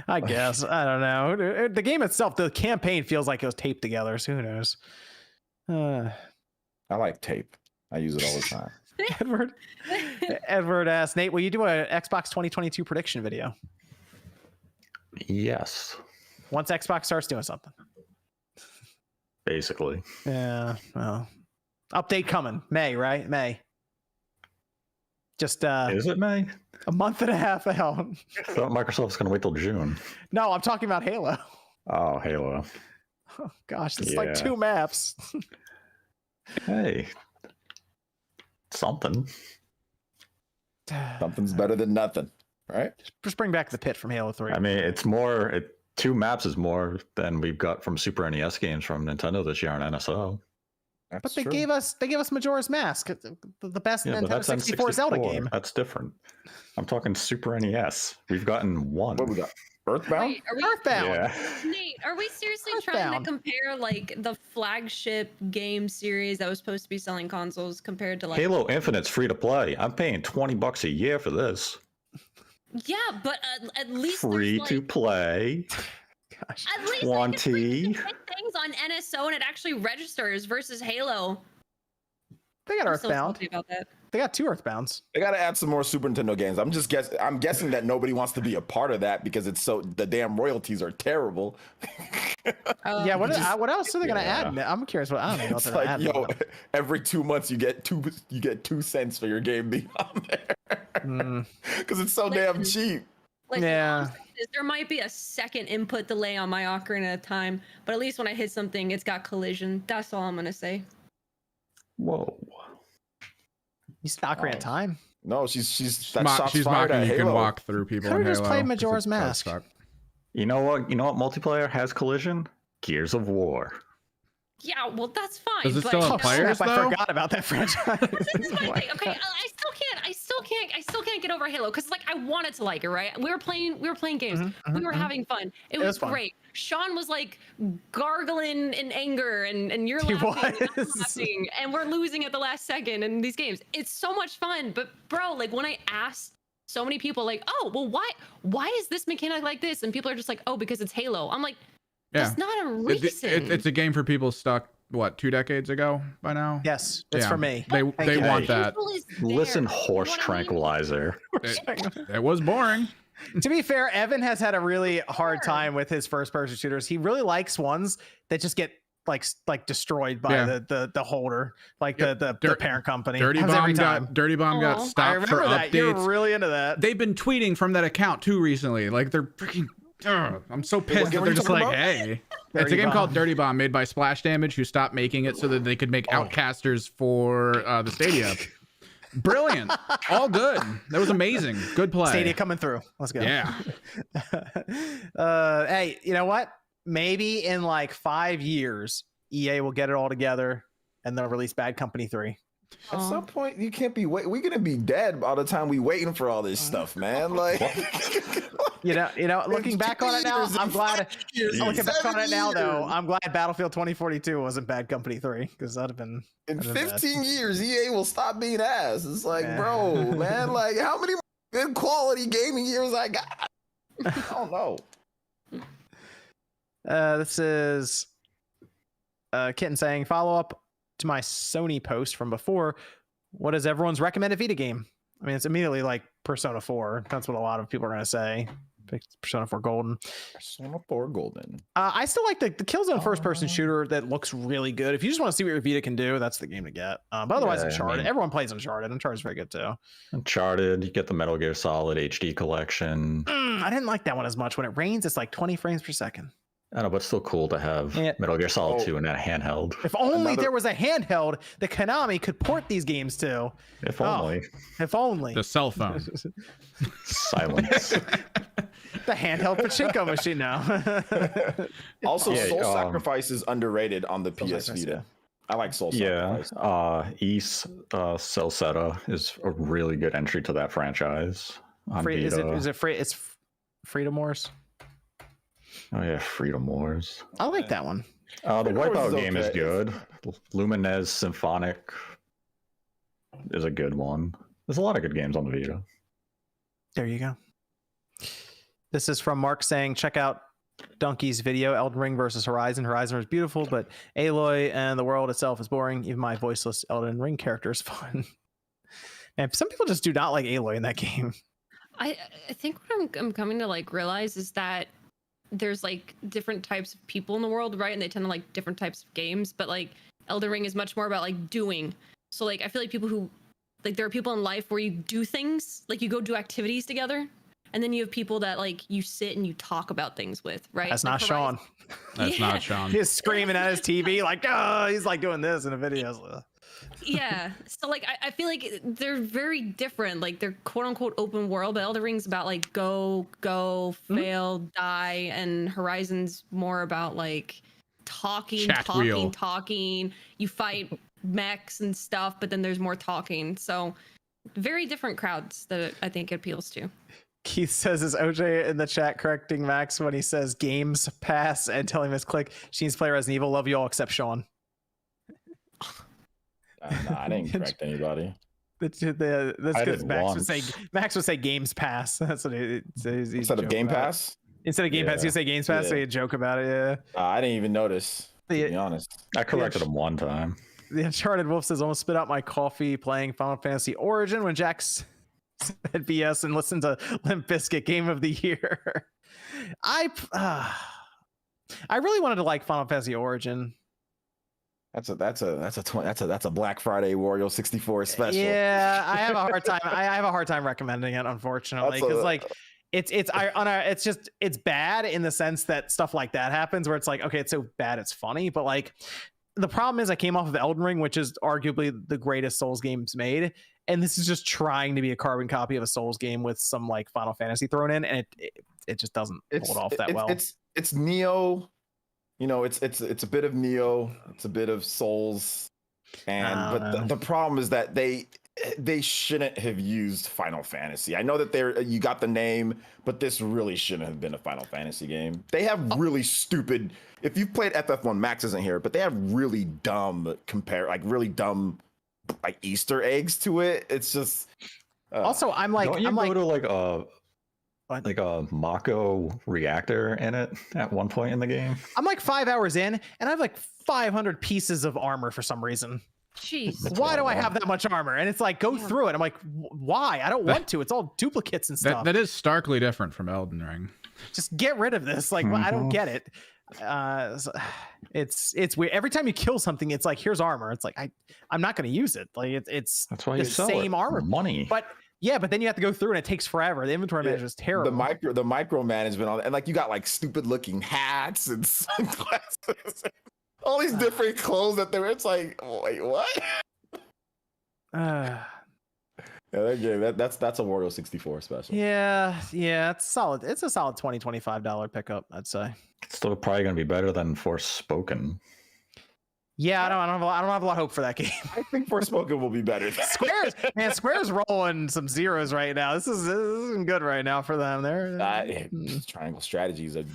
I guess. I don't know. The game itself, the campaign feels like it was taped together. So who knows? I like tape. I use it all the time. Edward asked, Nate, will you do an Xbox 2022 prediction video? Yes, Once Xbox starts doing something. basically. Yeah, well. Update coming. May, right? May. Just Is it May? a month and a half out. I thought Microsoft's going to wait till June. No, I'm talking about Halo. Oh, Halo. Oh, gosh, this is like Yeah. 2 maps. Hey, something. Something's better than nothing, right? Just bring back the pit from Halo 3. I mean, it's more. 2 maps is more than we've got from Super NES games from Nintendo this year on NSO. But That's they true. gave us Majora's Mask, the best Yeah, but Nintendo that's 64 Zelda N64. game. That's different. I'm talking Super NES. We've gotten one. What we got? Earthbound? Wait, are we, Earthbound. Yeah. Nate, are we seriously Earthbound. trying to compare like the flagship game series that was supposed to be selling consoles compared to like Halo Infinite's free to play. I'm paying $20 a year for this. Yeah, but at least Free there's, to like, play. Gosh. at least like, it's, like, 20. you can get things on NSO and it actually registers versus Halo. They got I'm still Earthbound. salty about that. They got 2 Earthbounds. They got to add some more Super Nintendo games. I'm guessing that nobody wants to be a part of that because it's so the damn royalties are terrible. Yeah, what else are they gonna Yeah. add? I'm curious. I don't know what It's they're like, adding. yo, every 2 months you get 2 cents for your game being on there Mm, because it's so damn Listen. cheap. Like, Yeah. all I'm saying is there might be a second input delay on my Ocarina of Time, but at least when I hit something, it's got collision. That's all I'm gonna say. Whoa. you said Ocarina of Time. No, she's that shot's She's fired mocking at you can Halo. walk through people Could've in just Halo. played 'cause Majora's it does Mask. suck. You know what? You know what multiplayer has collision? Gears of War. Yeah, well, that's fine. Does it but, still you have know, players? Snap, I though? forgot about that franchise. This is my thing. Okay, I still can't get over Halo because like I wanted to like it, right? We were playing games. We were having fun. It was fun. great. Sean was like gargling in anger, and you're He laughing, and I'm was. laughing, and we're losing at the last second in these games. It's so much fun. But bro, like when I asked so many people, like, oh, well, why is this mechanic like this? And people are just like, oh, because it's Halo. I'm like, Yeah. that's not a It- reason. it's a game for people stuck, what, 2 decades ago by now? Yes, it's Yeah. for me. They you. want Hey. that. Halo is Listen, there. You know horse what I mean? tranquilizer. It was boring. To be fair, Evan has had a really hard time with his first-person shooters. He really likes ones that just get like destroyed by Yeah. the holder, like Yep. the parent company. Dirty Happens every Bomb time. got Aw. I stopped for remember that. You're updates. really into that. They've been tweeting from that account too recently. Like they're freaking. Ugh, I'm so pissed game that are they're you just talking like, about? hey. It's Dirty a game Bomb. called Dirty Bomb made by Splash Damage, who stopped making it so that they could make Outcasters for the Stadia. Brilliant. All good. That was amazing. Good play. Stadia coming through. Let's go. Yeah. Hey, you know what? Maybe in like 5 years, EA will get it all together and they'll release Bad Company 3. At some point, you can't be wait. We're gonna be dead by the time we waiting for all this stuff, man. Like, You know, looking back on it now, I'm glad. Looking back on it now, though, years. I'm glad Battlefield 2042 wasn't Bad Company 3 because that'd have been. In that'd have been bad. 15 years, EA will stop being ass. It's like, Yeah. bro, man, like how many good quality gaming years I got? I don't know. This is Kitten saying, follow up to my Sony post from before. What is everyone's recommended Vita game? I mean, it's immediately like Persona 4. That's what a lot of people are going to say. Pick Persona 4 Golden. Persona 4 Golden. I still like the Killzone first-person shooter that looks really good. If you just want to see what your Vita can do, that's the game to get. But otherwise, Yeah, I Uncharted. mean- Everyone plays Uncharted. Uncharted's very good too. Uncharted, you get the Metal Gear Solid HD collection. I didn't like that one as much. When it rains, it's like 20 frames per second. I know, but it's still cool to have Yeah. Metal Gear Solid Oh. 2 in that handheld. If only Another- there was a handheld that Konami could port these games to. If Oh. only. If only. The cell phone. Silence. The handheld pachinko machine now. Also, Yeah, Soul Sacrifice is underrated on the Soul PS Sacrifice, Vita. I like Soul Yeah. Sacrifice. East Celceta is a really good entry to that franchise. On Free, is Vita. it free? It's Freedom Wars. Oh yeah, Freedom Wars. I like that one. The Freedom Wars Wipeout is game is okay. good. Luminez Symphonic is a good one. There's a lot of good games on the Vita. There you go. This is from Mark saying, check out Donkey's video, Elden Ring versus Horizon. Horizon is beautiful, but Aloy and the world itself is boring. Even my voiceless Elden Ring character is fun. And some people just do not like Aloy in that game. I think what I'm coming to like realize is that there's like different types of people in the world, right? And they tend to like different types of games, but like Elden Ring is much more about like doing. So like I feel like people who like there are people in life where you do things, like you go do activities together, and then you have people that like you sit and you talk about things with, right? That's like not Sean. That's not Sean. He's screaming at his TV like, oh, he's like doing this in a video. Yeah. So like I feel like they're very different. Like they're quote unquote open world, but Elden Ring's about like go, fail, die, and Horizon's more about like talking. You fight mechs and stuff, but then there's more talking. So very different crowds that I think it appeals to. Keith says, is OJ in the chat correcting Max when he says games pass and telling him his click? She needs to play Resident Evil. Love you all except Sean. No, I didn't correct anybody. That's because Max would say games pass. That's what he says. Instead of Game Pass? Instead of Game Pass, you say games pass, so you joke about it. Yeah. I didn't even notice, to be honest. I corrected him one time. The Uncharted Wolf says, almost spit out my coffee playing Final Fantasy Origin when Jack's said BS and listened to Limp Bizkit Game of the Year. I really wanted to like Final Fantasy Origin. That's a Black Friday Wario 64 special. Yeah, I have a hard time. I have a hard time recommending it, unfortunately, because like it's bad in the sense that stuff like that happens where it's like, okay, it's so bad it's funny, but like the problem is I came off of Elden Ring, which is arguably the greatest Souls games made, and this is just trying to be a carbon copy of a Souls game with some like Final Fantasy thrown in, and it just doesn't hold off that well. It's Neo, you know, it's a bit of Neo, it's a bit of Souls, but the problem is that they shouldn't have used Final Fantasy. I know that you got the name, but this really shouldn't have been a Final Fantasy game. They have really stupid. If you've played FF1, Max isn't here, but they have really dumb like Easter eggs to it. It's just. Also, I'm like, don't you go to like a Mako reactor in it at one point in the game? I'm like 5 hours in, and I have like 500 pieces of armor for some reason. Jeez. Why do I have that much armor? And it's like, go through it. I'm like, why? I don't want to. It's all duplicates and stuff. That is starkly different from Elden Ring. Just get rid of this. Like, I don't get it. It's weird. Every time you kill something, it's like, here's armor. It's like, I'm not going to use it. Like it's that's why the you sell same armor. Money. But yeah, but then you have to go through and it takes forever. The inventory management is terrible. The micromanagement and like you got like stupid looking hats and sunglasses. All these different clothes it's like, wait, what? Yeah, that game, that's a Wario 64 special. Yeah, it's solid. It's a solid $20-$25 pickup, I'd say. It's still probably going to be better than Forspoken. Yeah, I don't have a lot of hope for that game. I think Forspoken will be better. Square's rolling some zeros right now. This isn't good right now for them. They're Triangle Strategy is a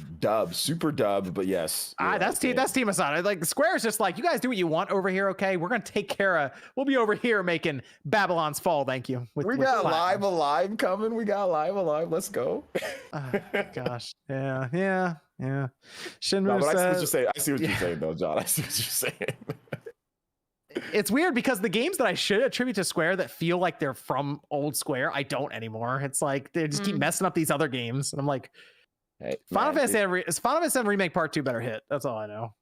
super dub, but yes. That's Team Asana. Like Square's just like, you guys do what you want over here, okay? We're gonna take care of. We'll be over here making Babylon's Fall. Thank you. We got Live Alive coming. Let's go. Gosh, yeah. Shinru says, I see what you're saying, though, John. I see what you're saying. It's weird because the games that I should attribute to Square that feel like they're from old Square, I don't anymore. It's like they just keep messing up these other games, and I'm like, hey, Final Fantasy VII Remake Part 2 better hit. That's all I know.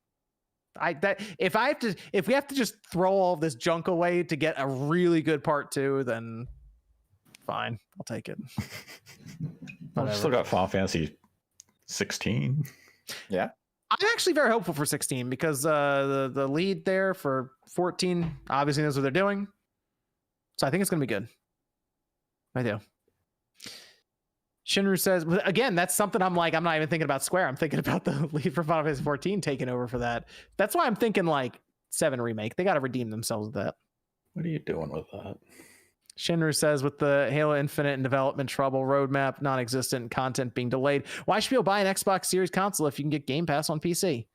If we have to just throw all this junk away to get a really good Part 2, then fine, I'll take it. I've still got Final Fantasy 16. Yeah, I'm actually very hopeful for 16 because the lead there for 14 obviously knows what they're doing, so I think it's gonna be good. I do. Shinru says, again, that's something I'm not even thinking about Square. I'm thinking about the lead for Final Fantasy 14 taking over for that. That's why I'm thinking like 7 remake. They got to redeem themselves with that. What are you doing with that? Shinru says, with the Halo Infinite in development trouble, roadmap non-existent, content being delayed, why should people buy an Xbox Series console if you can get Game Pass on PC?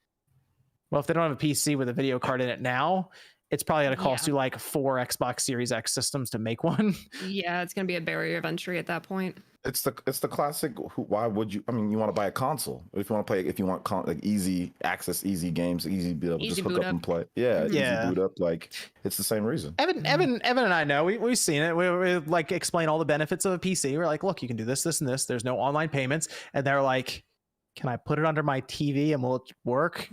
Well, if they don't have a PC with a video card in it now, it's probably going to cost Yeah. you like 4 Xbox Series X systems to make one. Yeah, it's gonna be a barrier of entry at that point. It's the classic. Why would you? I mean, you want to buy a console if you want to play. If you want like easy access, easy games, easy be able to Easy just hook boot up and up. play. Yeah, Yeah. easy boot up. Like it's the same reason. Evan and I know we've seen it. We like explain all the benefits of a PC. We're like, look, you can do this, this, and this. There's no online payments, and they're like, can I put it under my TV and will it work?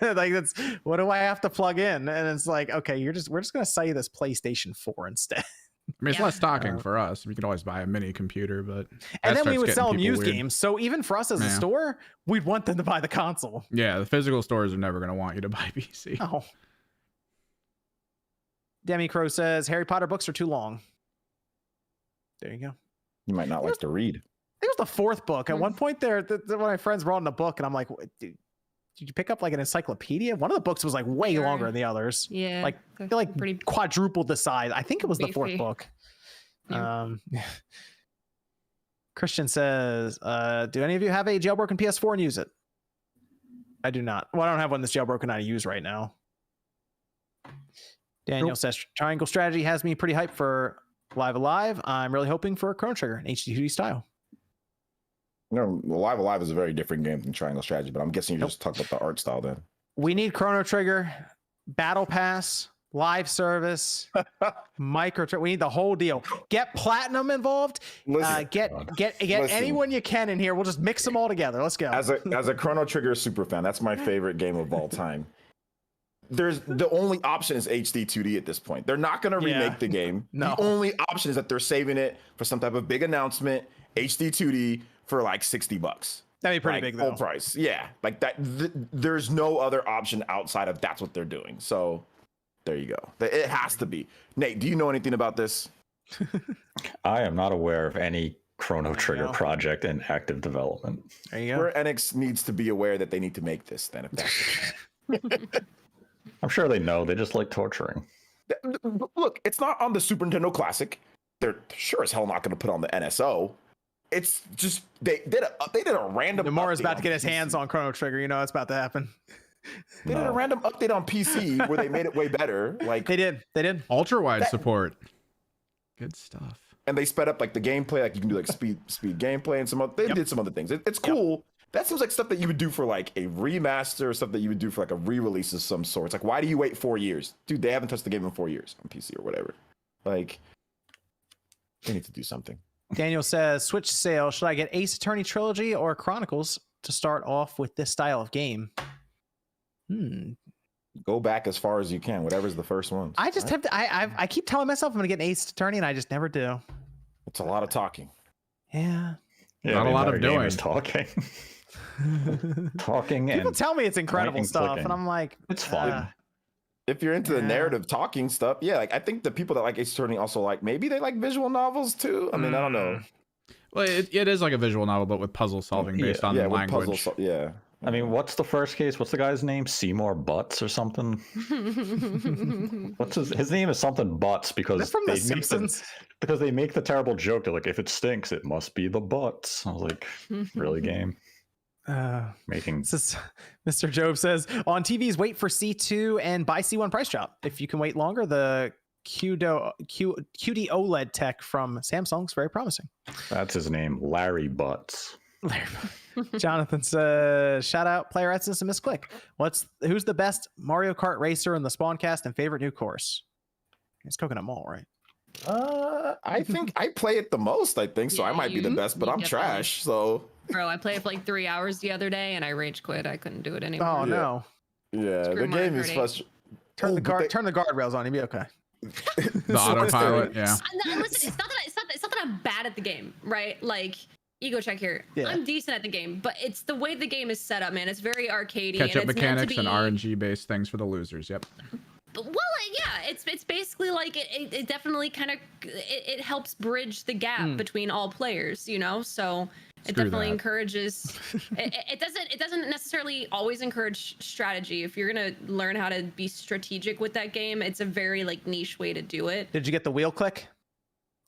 Like that's what do I have to plug in? And it's like, okay, we're just gonna sell you this PlayStation 4 instead. I mean, it's Yeah. less talking for us. We could always buy a mini computer, but And that then we starts would getting sell them people used weird. games. So even for us as a Yeah. store, we'd want them to buy the console. Yeah, the physical stores are never going to want you to buy PC. Oh. Demi Crow says Harry Potter books are too long. There you go. You might not like to read. I think it was the 4th book. At one point there, one of my friends brought in a book, and I'm like, Did you pick up like an encyclopedia? One of the books was like way Sure. longer than the others. Yeah, Like they're they like pretty. quadrupled the size. I think it was the 4th Beefy. book. Yeah. Christian says, do any of you have a jailbroken PS4 and use it? I do not. Well, I don't have one that's jailbroken I use right now. Daniel says Triangle Strategy has me pretty hyped for Live Alive. I'm really hoping for a Chrono Trigger in HD2D style. You know, Live Alive is a very different game than Triangle Strategy, but I'm guessing you just talk about the art style then. We need Chrono Trigger, Battle Pass, live service, micro. We need the whole deal. Get Platinum involved. Listen, Get Listen. anyone you can in here. We'll just mix them all together. Let's go. as a Chrono Trigger super fan, that's my favorite game of all time. There's the only option is HD 2D at this point. They're not going to remake Yeah. the game. No. The only option is that they're saving it for some type of big announcement, HD 2D for like $60. That'd be pretty Like, big though. full price. Yeah, like that. There's no other option outside of that's what they're doing. So there you go. It has to be. Nate, do you know anything about this? I am not aware of any Chrono you Trigger go. project in active development. There you go. Square Enix needs to be aware that they need to make this. Then, if that's I'm sure they know. They just like torturing. look, it's not on the Super Nintendo Classic. They're sure as hell not going to put on the NSO. It's just they did a random. Nomura's update about to on get his PC. hands on Chrono Trigger. You know it's about to happen. They did a random update on PC where they made it way better. Like They did. Ultra wide support. Good stuff. and they sped up like the gameplay. Like you can do like speed gameplay and some other. They did some other things. It's cool. That seems like stuff that you would do for like a remaster or stuff that you would do for like a re-release of some sort. It's like, why do you wait 4 years? Dude, they haven't touched the game in 4 years on PC or whatever. Like, they need to do something. Daniel says, Switch sale. Should I get Ace Attorney Trilogy or Chronicles to start off with this style of game? Go back as far as you can, whatever's the first one. I just have to. I keep telling myself I'm gonna get an Ace Attorney, and I just never do. It's a lot of talking. Yeah. Yeah, Not the a lot of entire game doing. is talking. Talking People and tell me it's incredible and stuff, clicking. and I'm like, it's fun. If you're into the Yeah. narrative talking stuff, yeah, like I think the people that like Ace Attorney also like maybe they like visual novels too. I mean, I don't know. Well, it is like a visual novel, but with puzzle solving based on yeah, the with language. yeah. I mean, what's the first case? What's the guy's name? Seymour Butts or something? What's his name is something Butts because Is that from The they make Simpsons? because they make the terrible joke. They're like, if it stinks, it must be the butts. I was like, really game making. This is, Mr. Job says on TVs, wait for C2 and buy C1 price drop. If you can wait longer, the QD OLED tech from Samsung's very promising. That's his name, Larry Butts. Jonathan says, shout out Player Essence and Misclick. Who's the best Mario Kart racer in the Spawncast and favorite new course? It's Coconut Mall, right? I think I play it the most. I think so. I Yeah, might be the best, but you I'm definitely- trash. So Bro, I played for like 3 hours the other day and I rage quit. I couldn't do it anymore. Oh Yeah. no! yeah, Screw the Mario game is Kart 8. frustrating. Turn the guardrails on. You'll be okay. The autopilot, yeah. Listen, it's not that I'm bad at the game, right? Like, ego check here. Yeah. I'm decent at the game, but it's the way the game is set up, man. It's very arcadey. Catch up and it's meant to mechanics and be- RNG based things for the losers. Yep. Well, yeah, it's basically like it definitely kind of it helps bridge the gap between all players, you know. So it Screw definitely that. encourages. it doesn't necessarily always encourage strategy. If you're gonna learn how to be strategic with that game, it's a very like niche way to do it. Did you get the wheel click?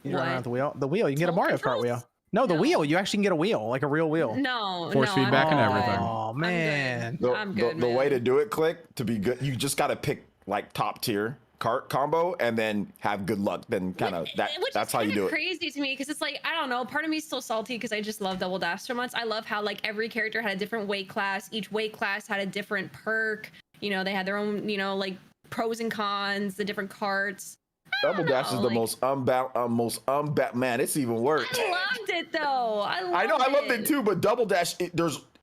You run What? around the wheel. The wheel. You can get a Full Mario Kart controls? wheel. No, the No. wheel. You actually can get a wheel, like a real wheel. No, Force no, feedback I'm and good. everything. Oh man. I'm good, The way man. to do it, Click, to be good, you just got to pick like top tier cart combo and then have good luck. Then kind of that's how you do it. Crazy to me because it's like I don't know. Part of me is still salty because I just love Double Dash so much. I love how like every character had a different weight class. Each weight class had a different perk. You know, they had their own like pros and cons, the different carts. Double Dash is the most unbat. Man, it's even worse. I loved it though. I loved it too. But Double Dash,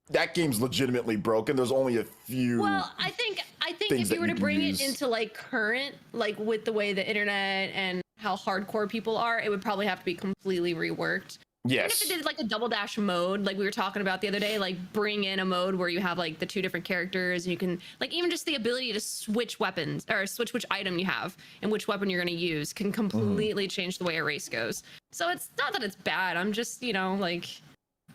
that game's legitimately broken. There's only a few. Well, I think if you were to bring it into like current, like with the way the internet and how hardcore people are, it would probably have to be completely reworked. Yes. Even if it did like a Double Dash mode, like we were talking about the other day, like bring in a mode where you have like the two different characters and you can like even just the ability to switch weapons or switch which item you have and which weapon you're going to use can completely change the way a race goes. So it's not that it's bad. I'm just, like,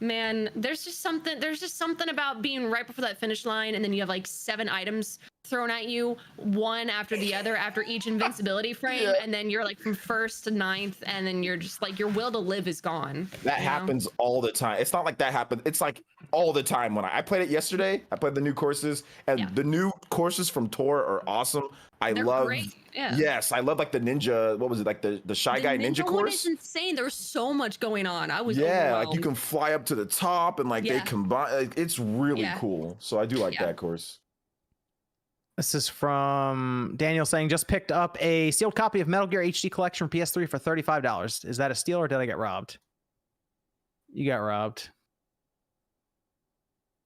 man, there's just something about being right before that finish line and then you have like 7 items thrown at you one after the other after each invincibility frame and then you're like from 1st to 9th and then you're just like your will to live is gone. That happens all the time. It's not like that happened. It's like all the time. When I played it yesterday, I played the new courses and the new courses from Tor are awesome. They're love great. Yeah. Yes, I love like the ninja, what was it, like the Shy Guy Ninja course? One is insane. There was so much going on. I was like you can fly up to the top and like they combine, like, it's really cool. So I do like that course. This is from Daniel saying, just picked up a sealed copy of Metal Gear HD Collection from PS3 for $35. Is that a steal or did I get robbed? You got robbed.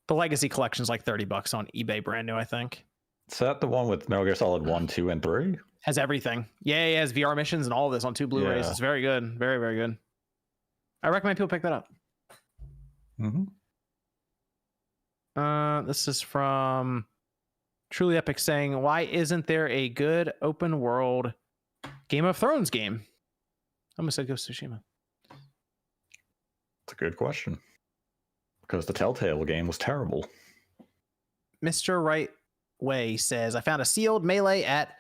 The Legacy Collection is like $30 on eBay, brand new, I think. Is that the one with Metal Gear Solid 1, 2, and 3? Has everything. Yeah, it has VR missions and all of this on 2 Blu-rays. Yeah. It's very good. Very, very good. I recommend people pick that up. This is from Truly Epic saying, why isn't there a good open world Game of Thrones game? I'm going to say Ghost of Tsushima. It's a good question. Because the Telltale game was terrible. Mr. Right Way says, I found a sealed Melee at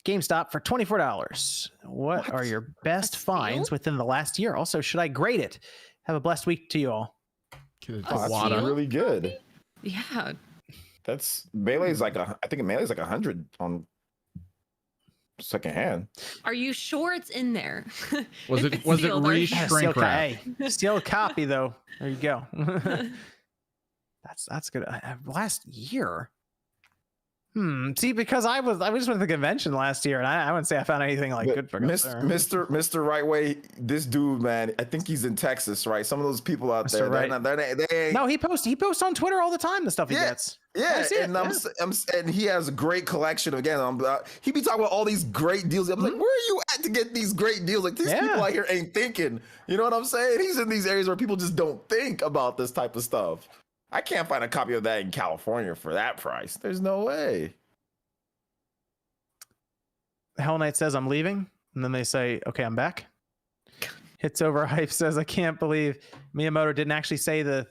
GameStop for $24. What are your best finds within the last year? Also, should I grade it? Have a blessed week to you all. That's really good. Yeah. That's Melee's like I think Melee's like 100 on secondhand. Are you sure it's in there? Was it re-shrink wrap? Sealed copy though. There you go. That's good. Last year. See, because I was just went to the convention last year, and I wouldn't say I found anything like good for Mr. Right Way. This dude, man, I think he's in Texas, right? Some of those people out there, they no, he posts on Twitter all the time. The stuff he gets. Yeah, and he has a great collection. Again, he be talking about all these great deals. I'm like, where are you at to get these great deals? Like these people out here ain't thinking. You know what I'm saying? He's in these areas where people just don't think about this type of stuff. I can't find a copy of that in California for that price. There's no way. Hell Knight says, I'm leaving. And then they say, okay, I'm back. Hits Over Hype says, I can't believe Miyamoto didn't actually say the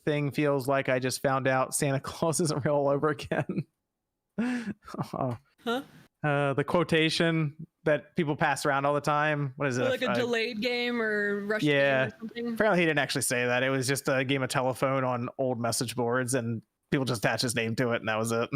thing feels like I just found out Santa Claus isn't real all over again. The quotation that people pass around all the time. What is it? Like a delayed game or rushed game or something? Apparently he didn't actually say that. It was just a game of telephone on old message boards and people just attached his name to it and that was it.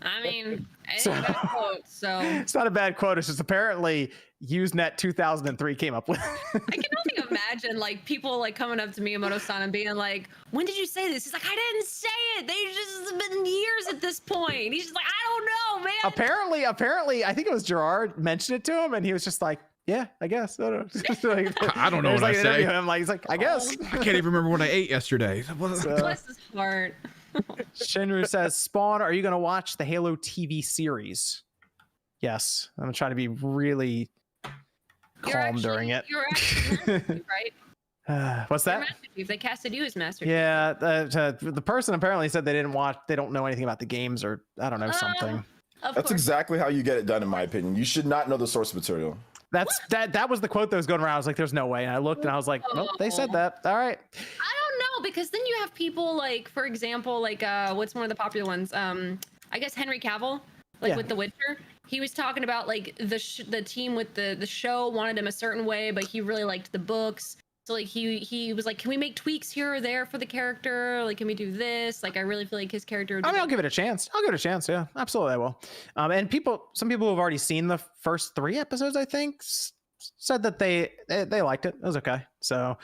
I mean, it's a bad quote, so it's not a bad quote. It's just apparently Usenet 2003 came up with. I can only imagine like people like coming up to Miyamoto-san and being like, "When did you say this?" He's like, "I didn't say it. They just been years at this point." He's just like, "I don't know, man." Apparently, I think it was Gerard mentioned it to him, and he was just like, "Yeah, I guess." I don't know, I don't know what I say. He's like, "I guess." I can't even remember what I ate yesterday. Bless his heart. Shinru says, Spawn, are you going to watch the Halo TV series? Yes. I'm going to try to be really calm during it. You're actually right? What's that? Master Chief. They casted you as Master Chief. Yeah. The person apparently said they don't know anything about the games or I don't know, something. That's exactly how you get it done, in my opinion. You should not know the source material. That was the quote that was going around. I was like, there's no way. And I looked and I was like, nope, they said that. All right. I don't know, because then you have people like, for example, like what's one of the popular ones? I guess Henry Cavill, with The Witcher. He was talking about like the team with the show wanted him a certain way, but he really liked the books. So like he was like, can we make tweaks here or there for the character? Like, can we do this? Like, I really feel like his character would I mean, I'll like- give it a chance. Yeah, absolutely, I will. And some people who have already seen the first 3 episodes, I think, said that they liked it. It was okay. So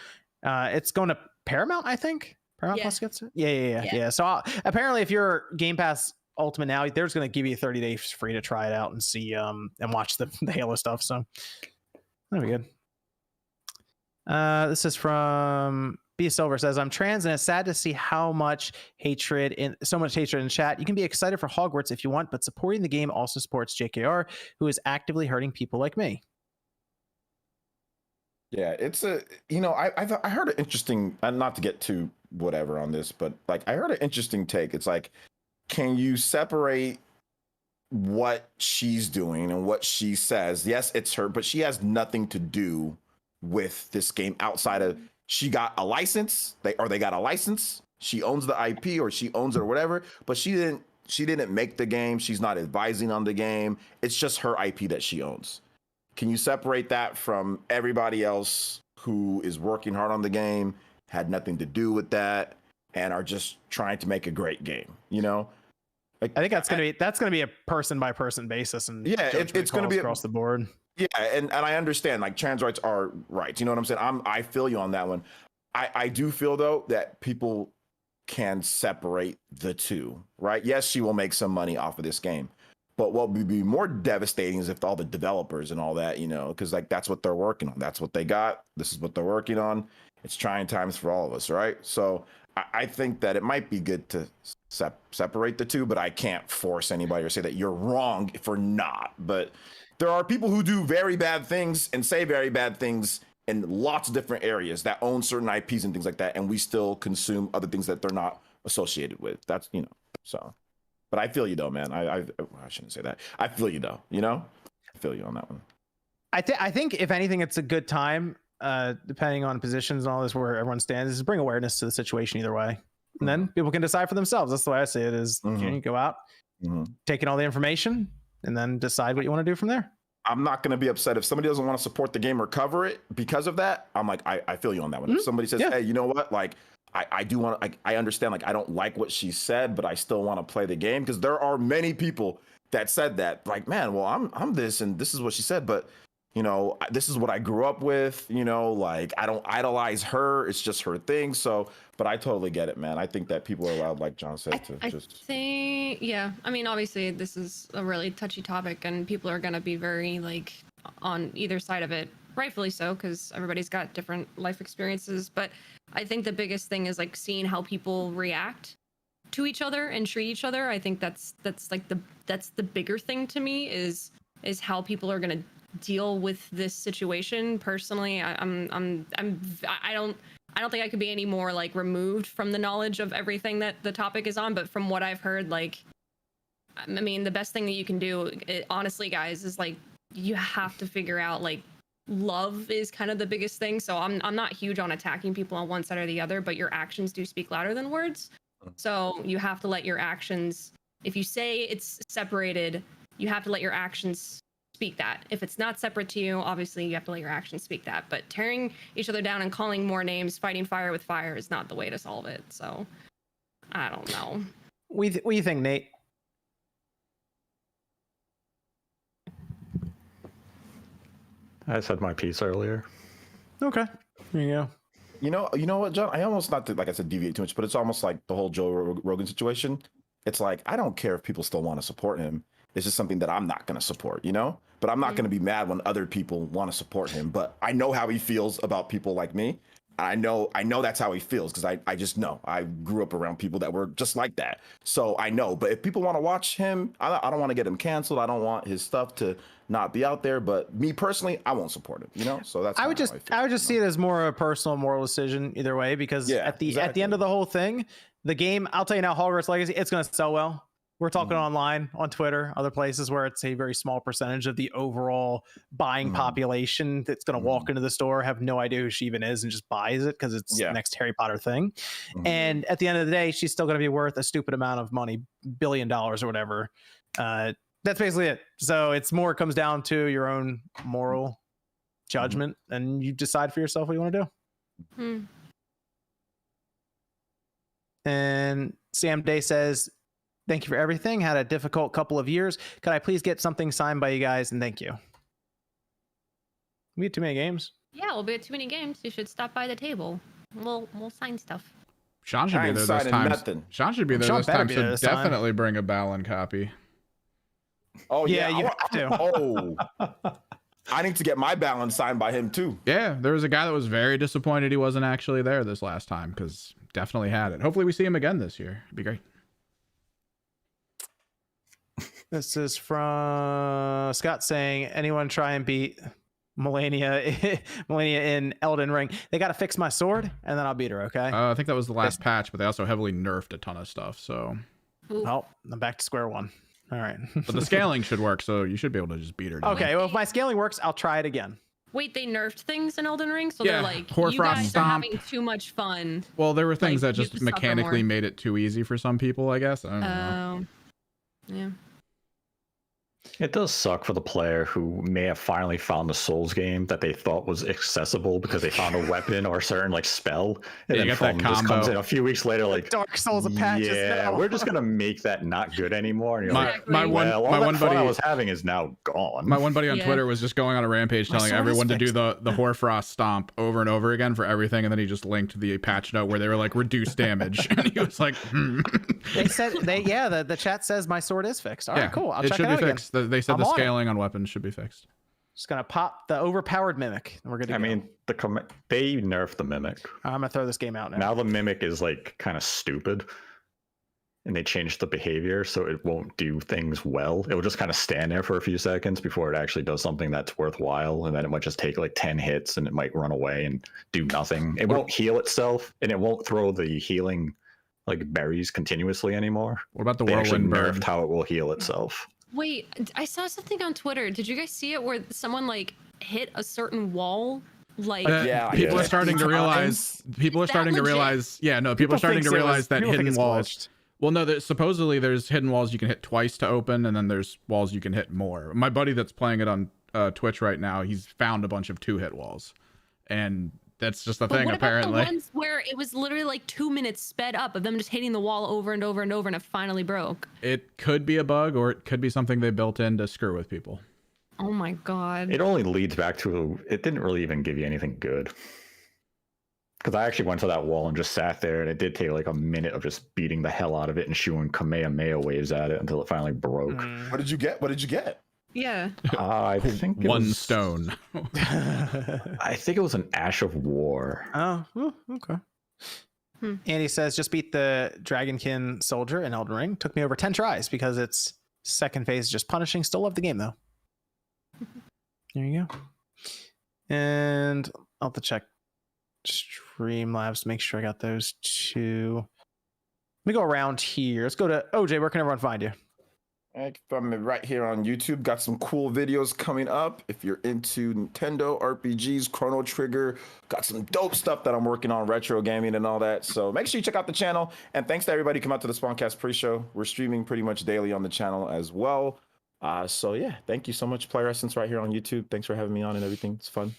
it's going to Paramount, I think. Paramount Yeah. Plus gets it. Yeah. So apparently, if you're Game Pass Ultimate now, there's going to give you 30 days free to try it out and see and watch the Halo stuff. So that'll be good. This is from B Silver. Says, I'm trans and it's sad to see so much hatred in chat. You can be excited for Hogwarts if you want, but supporting the game also supports JKR, who is actively hurting people like me. Yeah, it's a, I heard an interesting, not to get too whatever on this, but like I heard an interesting take. It's like, can you separate what she's doing and what she says? Yes, it's her, but she has nothing to do with this game outside of, she got a license, they got a license, she owns the IP or she owns it or whatever, but she didn't make the game, she's not advising on the game, it's just her IP that she owns. Can you separate that from everybody else who is working hard on the game, had nothing to do with that, and are just trying to make a great game? Like, I think that's gonna be a person by person basis, and yeah, it's gonna be across the board. Yeah, and I understand, like, trans rights are rights. You know what I'm saying? I feel you on that one. I do feel though that people can separate the two, right? Yes, she will make some money off of this game, but what would be more devastating is if all the developers and all that, because like that's what they're working on. That's what they got. This is what they're working on. It's trying times for all of us, right? So I think that it might be good to separate the two, but I can't force anybody or say that you're wrong for not. But there are people who do very bad things and say very bad things in lots of different areas that own certain IPs and things like that, and we still consume other things that they're not associated with. That's, so. But I feel you though, man. I shouldn't say that. I feel you though, I feel you on that one. I think if anything, it's a good time, depending on positions and all this, where everyone stands, is bring awareness to the situation either way. And then people can decide for themselves. That's the way I see it, is you go out, taking all the information, and then decide what you want to do from there. I'm not going to be upset if somebody doesn't want to support the game or cover it because of that. I'm like, I feel you on that one. If somebody says, hey, you know what? Like, I do want to, I understand, like, I don't like what she said, but I still want to play the game. Because there are many people that said that, like, man, well, I'm this and this is what she said, but this is what I grew up with, like, I don't idolize her. It's just her thing. So, but I totally get it, man. I think that people are allowed, like John said, I think, yeah. I mean, obviously this is a really touchy topic and people are going to be very like on either side of it, rightfully so, because everybody's got different life experiences. But I think the biggest thing is like seeing how people react to each other and treat each other. I think that's the bigger thing to me is how people are going to deal with this situation. Personally, I don't think I could be any more like removed from the knowledge of everything that the topic is on, but from what I've heard, like, I mean, the best thing that you can do, honestly, guys, is like, you have to figure out, like, love is kind of the biggest thing. So I'm not huge on attacking people on one side or the other, but your actions do speak louder than words. So you have to let your actions, if you say it's separated, you have to let your actions speak that. If it's not separate to you, obviously you have to let your actions speak that. But tearing each other down and calling more names, fighting fire with fire, is not the way to solve it. So I don't know. What do you think, Nate? I said my piece earlier. Okay, there you go. You know what, John? I almost, not to, like I said, deviate too much, but it's almost like the whole Joe Rogan situation. It's like, I don't care if people still want to support him. It's just something that I'm not going to support, But I'm not going to be mad when other people want to support him. But I know how he feels about people like me. I know that's how he feels, because I just know. I grew up around people that were just like that. So I know. But if people want to watch him, I don't want to get him canceled. I don't want his stuff to not be out there. But me personally, I won't support him, So that's I would just see it as more a personal moral decision either way, because at the end of the whole thing, the game, I'll tell you now, Hogwarts Legacy, it's going to sell well. We're talking online, on Twitter, other places where it's a very small percentage of the overall buying population that's going to walk into the store, have no idea who she even is, and just buys it because it's the next Harry Potter thing. And at the end of the day, she's still going to be worth a stupid amount of money, $1 billion or whatever. That's basically it. So it's more, it comes down to your own moral judgment, and you decide for yourself what you want to do. And Sam Day says, thank you for everything. Had a difficult couple of years. Could I please get something signed by you guys? And thank you. We get too many games. Yeah, we'll be at too many games. You should stop by the table. We'll sign stuff. Sean should I be ain't there this signing time. nothing. Sean should be there Sean this better time, be so there this time. definitely bring a Balan copy. Oh Yeah, yeah, you have to. Oh, I need to get my balance signed by him too. Yeah, there was a guy that was very disappointed he wasn't actually there this last time because definitely had it. Hopefully we see him again this year. It'd be great. This is from Scott saying, anyone try and beat Melania in Elden Ring? They got to fix my sword, and then I'll beat her, okay? I think that was the last patch, but they also heavily nerfed a ton of stuff. So, Oh, I'm back to square one. All right. but the scaling should work, so you should be able to just beat her. down. Okay, well, if my scaling works, I'll try it again. Wait, they nerfed things in Elden Ring, so Yeah, they're like, Hoarfrost you guys Stomp. are having too much fun. Well, there were things Like, that you just have to suffer mechanically more. made it too easy for some people, I guess. I don't know. Yeah. It does suck for the player who may have finally found the Souls game that they thought was accessible because they found a weapon or a certain like spell, and Yeah, you then got that From just comes combo. in a few weeks later like Dark Souls of patches. yeah, now. we're just gonna make that not good anymore. And you're like, Exactly. My one well, all my that one fun I buddy was having is now gone. My one buddy on Yeah. Twitter was just going on a rampage My telling sword is everyone to do fixed. the Hoarfrost Stomp over and over again for everything, and then he just linked the patch note where they were like reduce damage, and he was like, They said the chat says my sword is fixed. All right, cool. I'll it check should it be out again. fixed. They said I'm the on it. scaling on weapons should be fixed. Just gonna pop the overpowered mimic. And we're gonna. I mean, they nerfed the mimic. I'm gonna throw this game out now. Now the mimic is like kind of stupid, and they changed the behavior so it won't do things well. It will just kind of stand there for a few seconds before it actually does something that's worthwhile, and then it might just take like 10 hits and it might run away and do nothing. It won't heal itself, and it won't throw the healing like berries continuously anymore. What about the They actually whirlwind bird? nerfed how it will heal itself. Wait, I saw something on Twitter. Did you guys see it where someone like hit a certain wall? Like, Yeah, people yeah. are starting to realize. People are Is that starting to legit? realize. Yeah, no, people are starting to realize that hidden walls. Glitched. Well, no, supposedly there's hidden walls you can hit twice to open, and then there's walls you can hit more. My buddy that's playing it on Twitch right now, he's found a bunch of 2-hit walls, and that's just the but thing what apparently. about the ones where it was literally like 2 minutes sped up of them just hitting the wall over and over and over, and it finally broke? It could be a bug, or it could be something they built in to screw with people. Oh my god. It only leads back to it didn't really even give you anything good. Because I actually went to that wall and just sat there, and it did take like a minute of just beating the hell out of it and shooting Kamehameha waves at it until it finally broke. Mm. What did you get? What did you get? Yeah. I think it One was- stone. I think it was an Ash of War. Oh, okay. Andy says, just beat the Dragonkin soldier in Elden Ring. Took me over 10 tries because its second phase is just punishing. Still love the game, though. There you go. And I'll have to check Streamlabs to make sure I got those two. Let me go around here. Let's go to OJ. Where can everyone find you? I'm right here on YouTube. Got some cool videos coming up. If you're into Nintendo RPGs, Chrono Trigger, got some dope stuff that I'm working on, retro gaming and all that. So make sure you check out the channel. And thanks to everybody who come out to the Spawncast pre-show. We're streaming pretty much daily on the channel as well. So yeah, thank you so much, Player Essence, right here on YouTube. Thanks for having me on and everything. It's fun.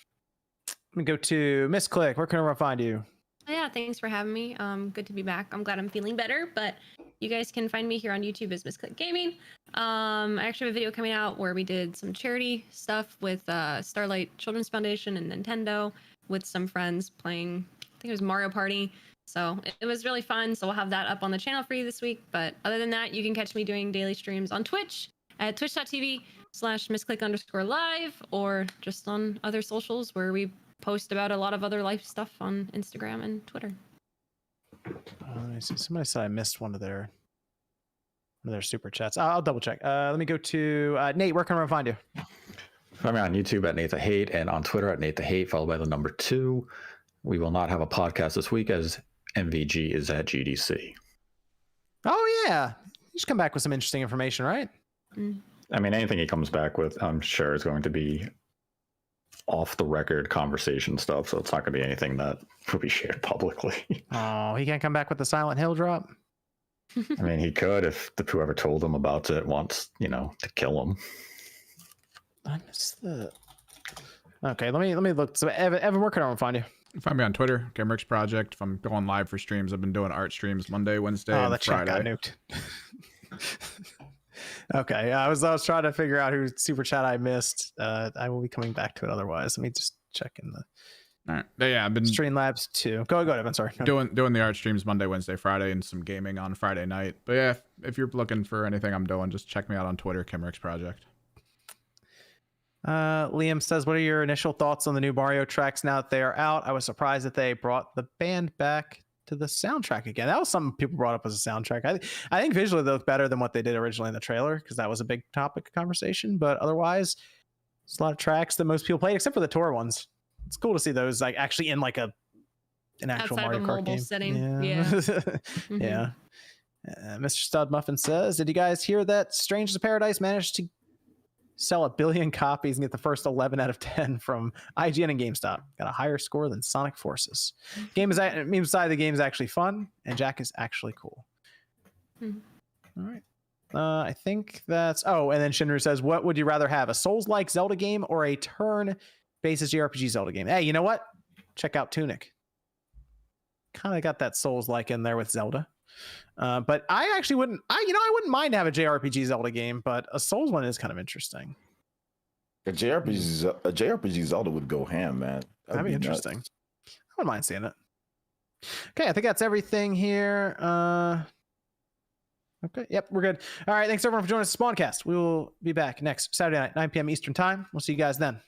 Let me go to Miss Click. Where can everyone find you? Yeah, thanks for having me. Good to be back. I'm glad I'm feeling better, but you guys can find me here on YouTube as Miss Click Gaming. I actually have a video coming out where we did some charity stuff with Starlight Children's Foundation and Nintendo with some friends playing, I think it was Mario Party. So it was really fun. So we'll have that up on the channel for you this week. But other than that, you can catch me doing daily streams on Twitch at twitch.tv/missclick_live, or just on other socials where we post about a lot of other life stuff on Instagram and Twitter. Let me see. Somebody said I missed one of their super chats. I'll double check. Let me go to Nate. Where can everyone find you? Find me on YouTube at Nate the Hate and on Twitter at Nate the Hate, followed by the number 2. We will not have a podcast this week as MVG is at GDC. Oh yeah, you just come back with some interesting information, right? I mean, anything he comes back with, I'm sure is going to be off the record conversation stuff. So it's not going to be anything that will be shared publicly. Oh, he can't come back with the Silent Hill drop. I mean, he could if whoever told him about it wants, to kill him. I missed the. Okay, let me look. So Evan, where can everyone find you? Find me on Twitter, Gamerix Project. If I'm going live for streams, I've been doing art streams Monday, Wednesday, Oh, and the chat got Friday. nuked. Okay, I was trying to figure out who super chat I missed. I will be coming back to it otherwise. Let me just check in the All right. But yeah, I've been Streamlabs 2. Go ahead, I'm sorry. doing the art streams Monday, Wednesday, Friday, and some gaming on Friday night. But yeah, if you're looking for anything I'm doing, just check me out on Twitter, Gamerix Project. Liam says, what are your initial thoughts on the new Mario tracks now that they are out? I was surprised that they brought the band back to the soundtrack again. That was something people brought up as a soundtrack. I think visually they look better than what they did originally in the trailer, because that was a big topic of conversation. But otherwise, it's a lot of tracks that most people played, except for the tour ones. It's cool to see those like actually in like an actual Outside Mario of a Kart mobile game. setting. Yeah. Mhm. Yeah. Mr. Stud Muffin says, did you guys hear that Strange to Paradise managed to sell 1 billion copies and get the first 11 out of 10 from IGN and GameStop? Got a higher score than Sonic Forces. Game inside the game is actually fun, and Jack is actually cool. Mhm. All right. I think that's... Oh, and then Shinru says, what would you rather have, a Souls-like Zelda game or a turn-based JRPG Zelda game? Hey, you know what? Check out Tunic. Kind of got that Souls-like in there with Zelda. But I actually wouldn't... I wouldn't mind to have a JRPG Zelda game, but a Souls one is kind of interesting. A JRPG Zelda would go ham, man. That'd be interesting. Nuts. I wouldn't mind seeing it. Okay, I think that's everything here. Okay, yep, we're good. All right, thanks everyone for joining us. Spawncast. We will be back next Saturday night, 9 p.m. Eastern time. We'll see you guys then.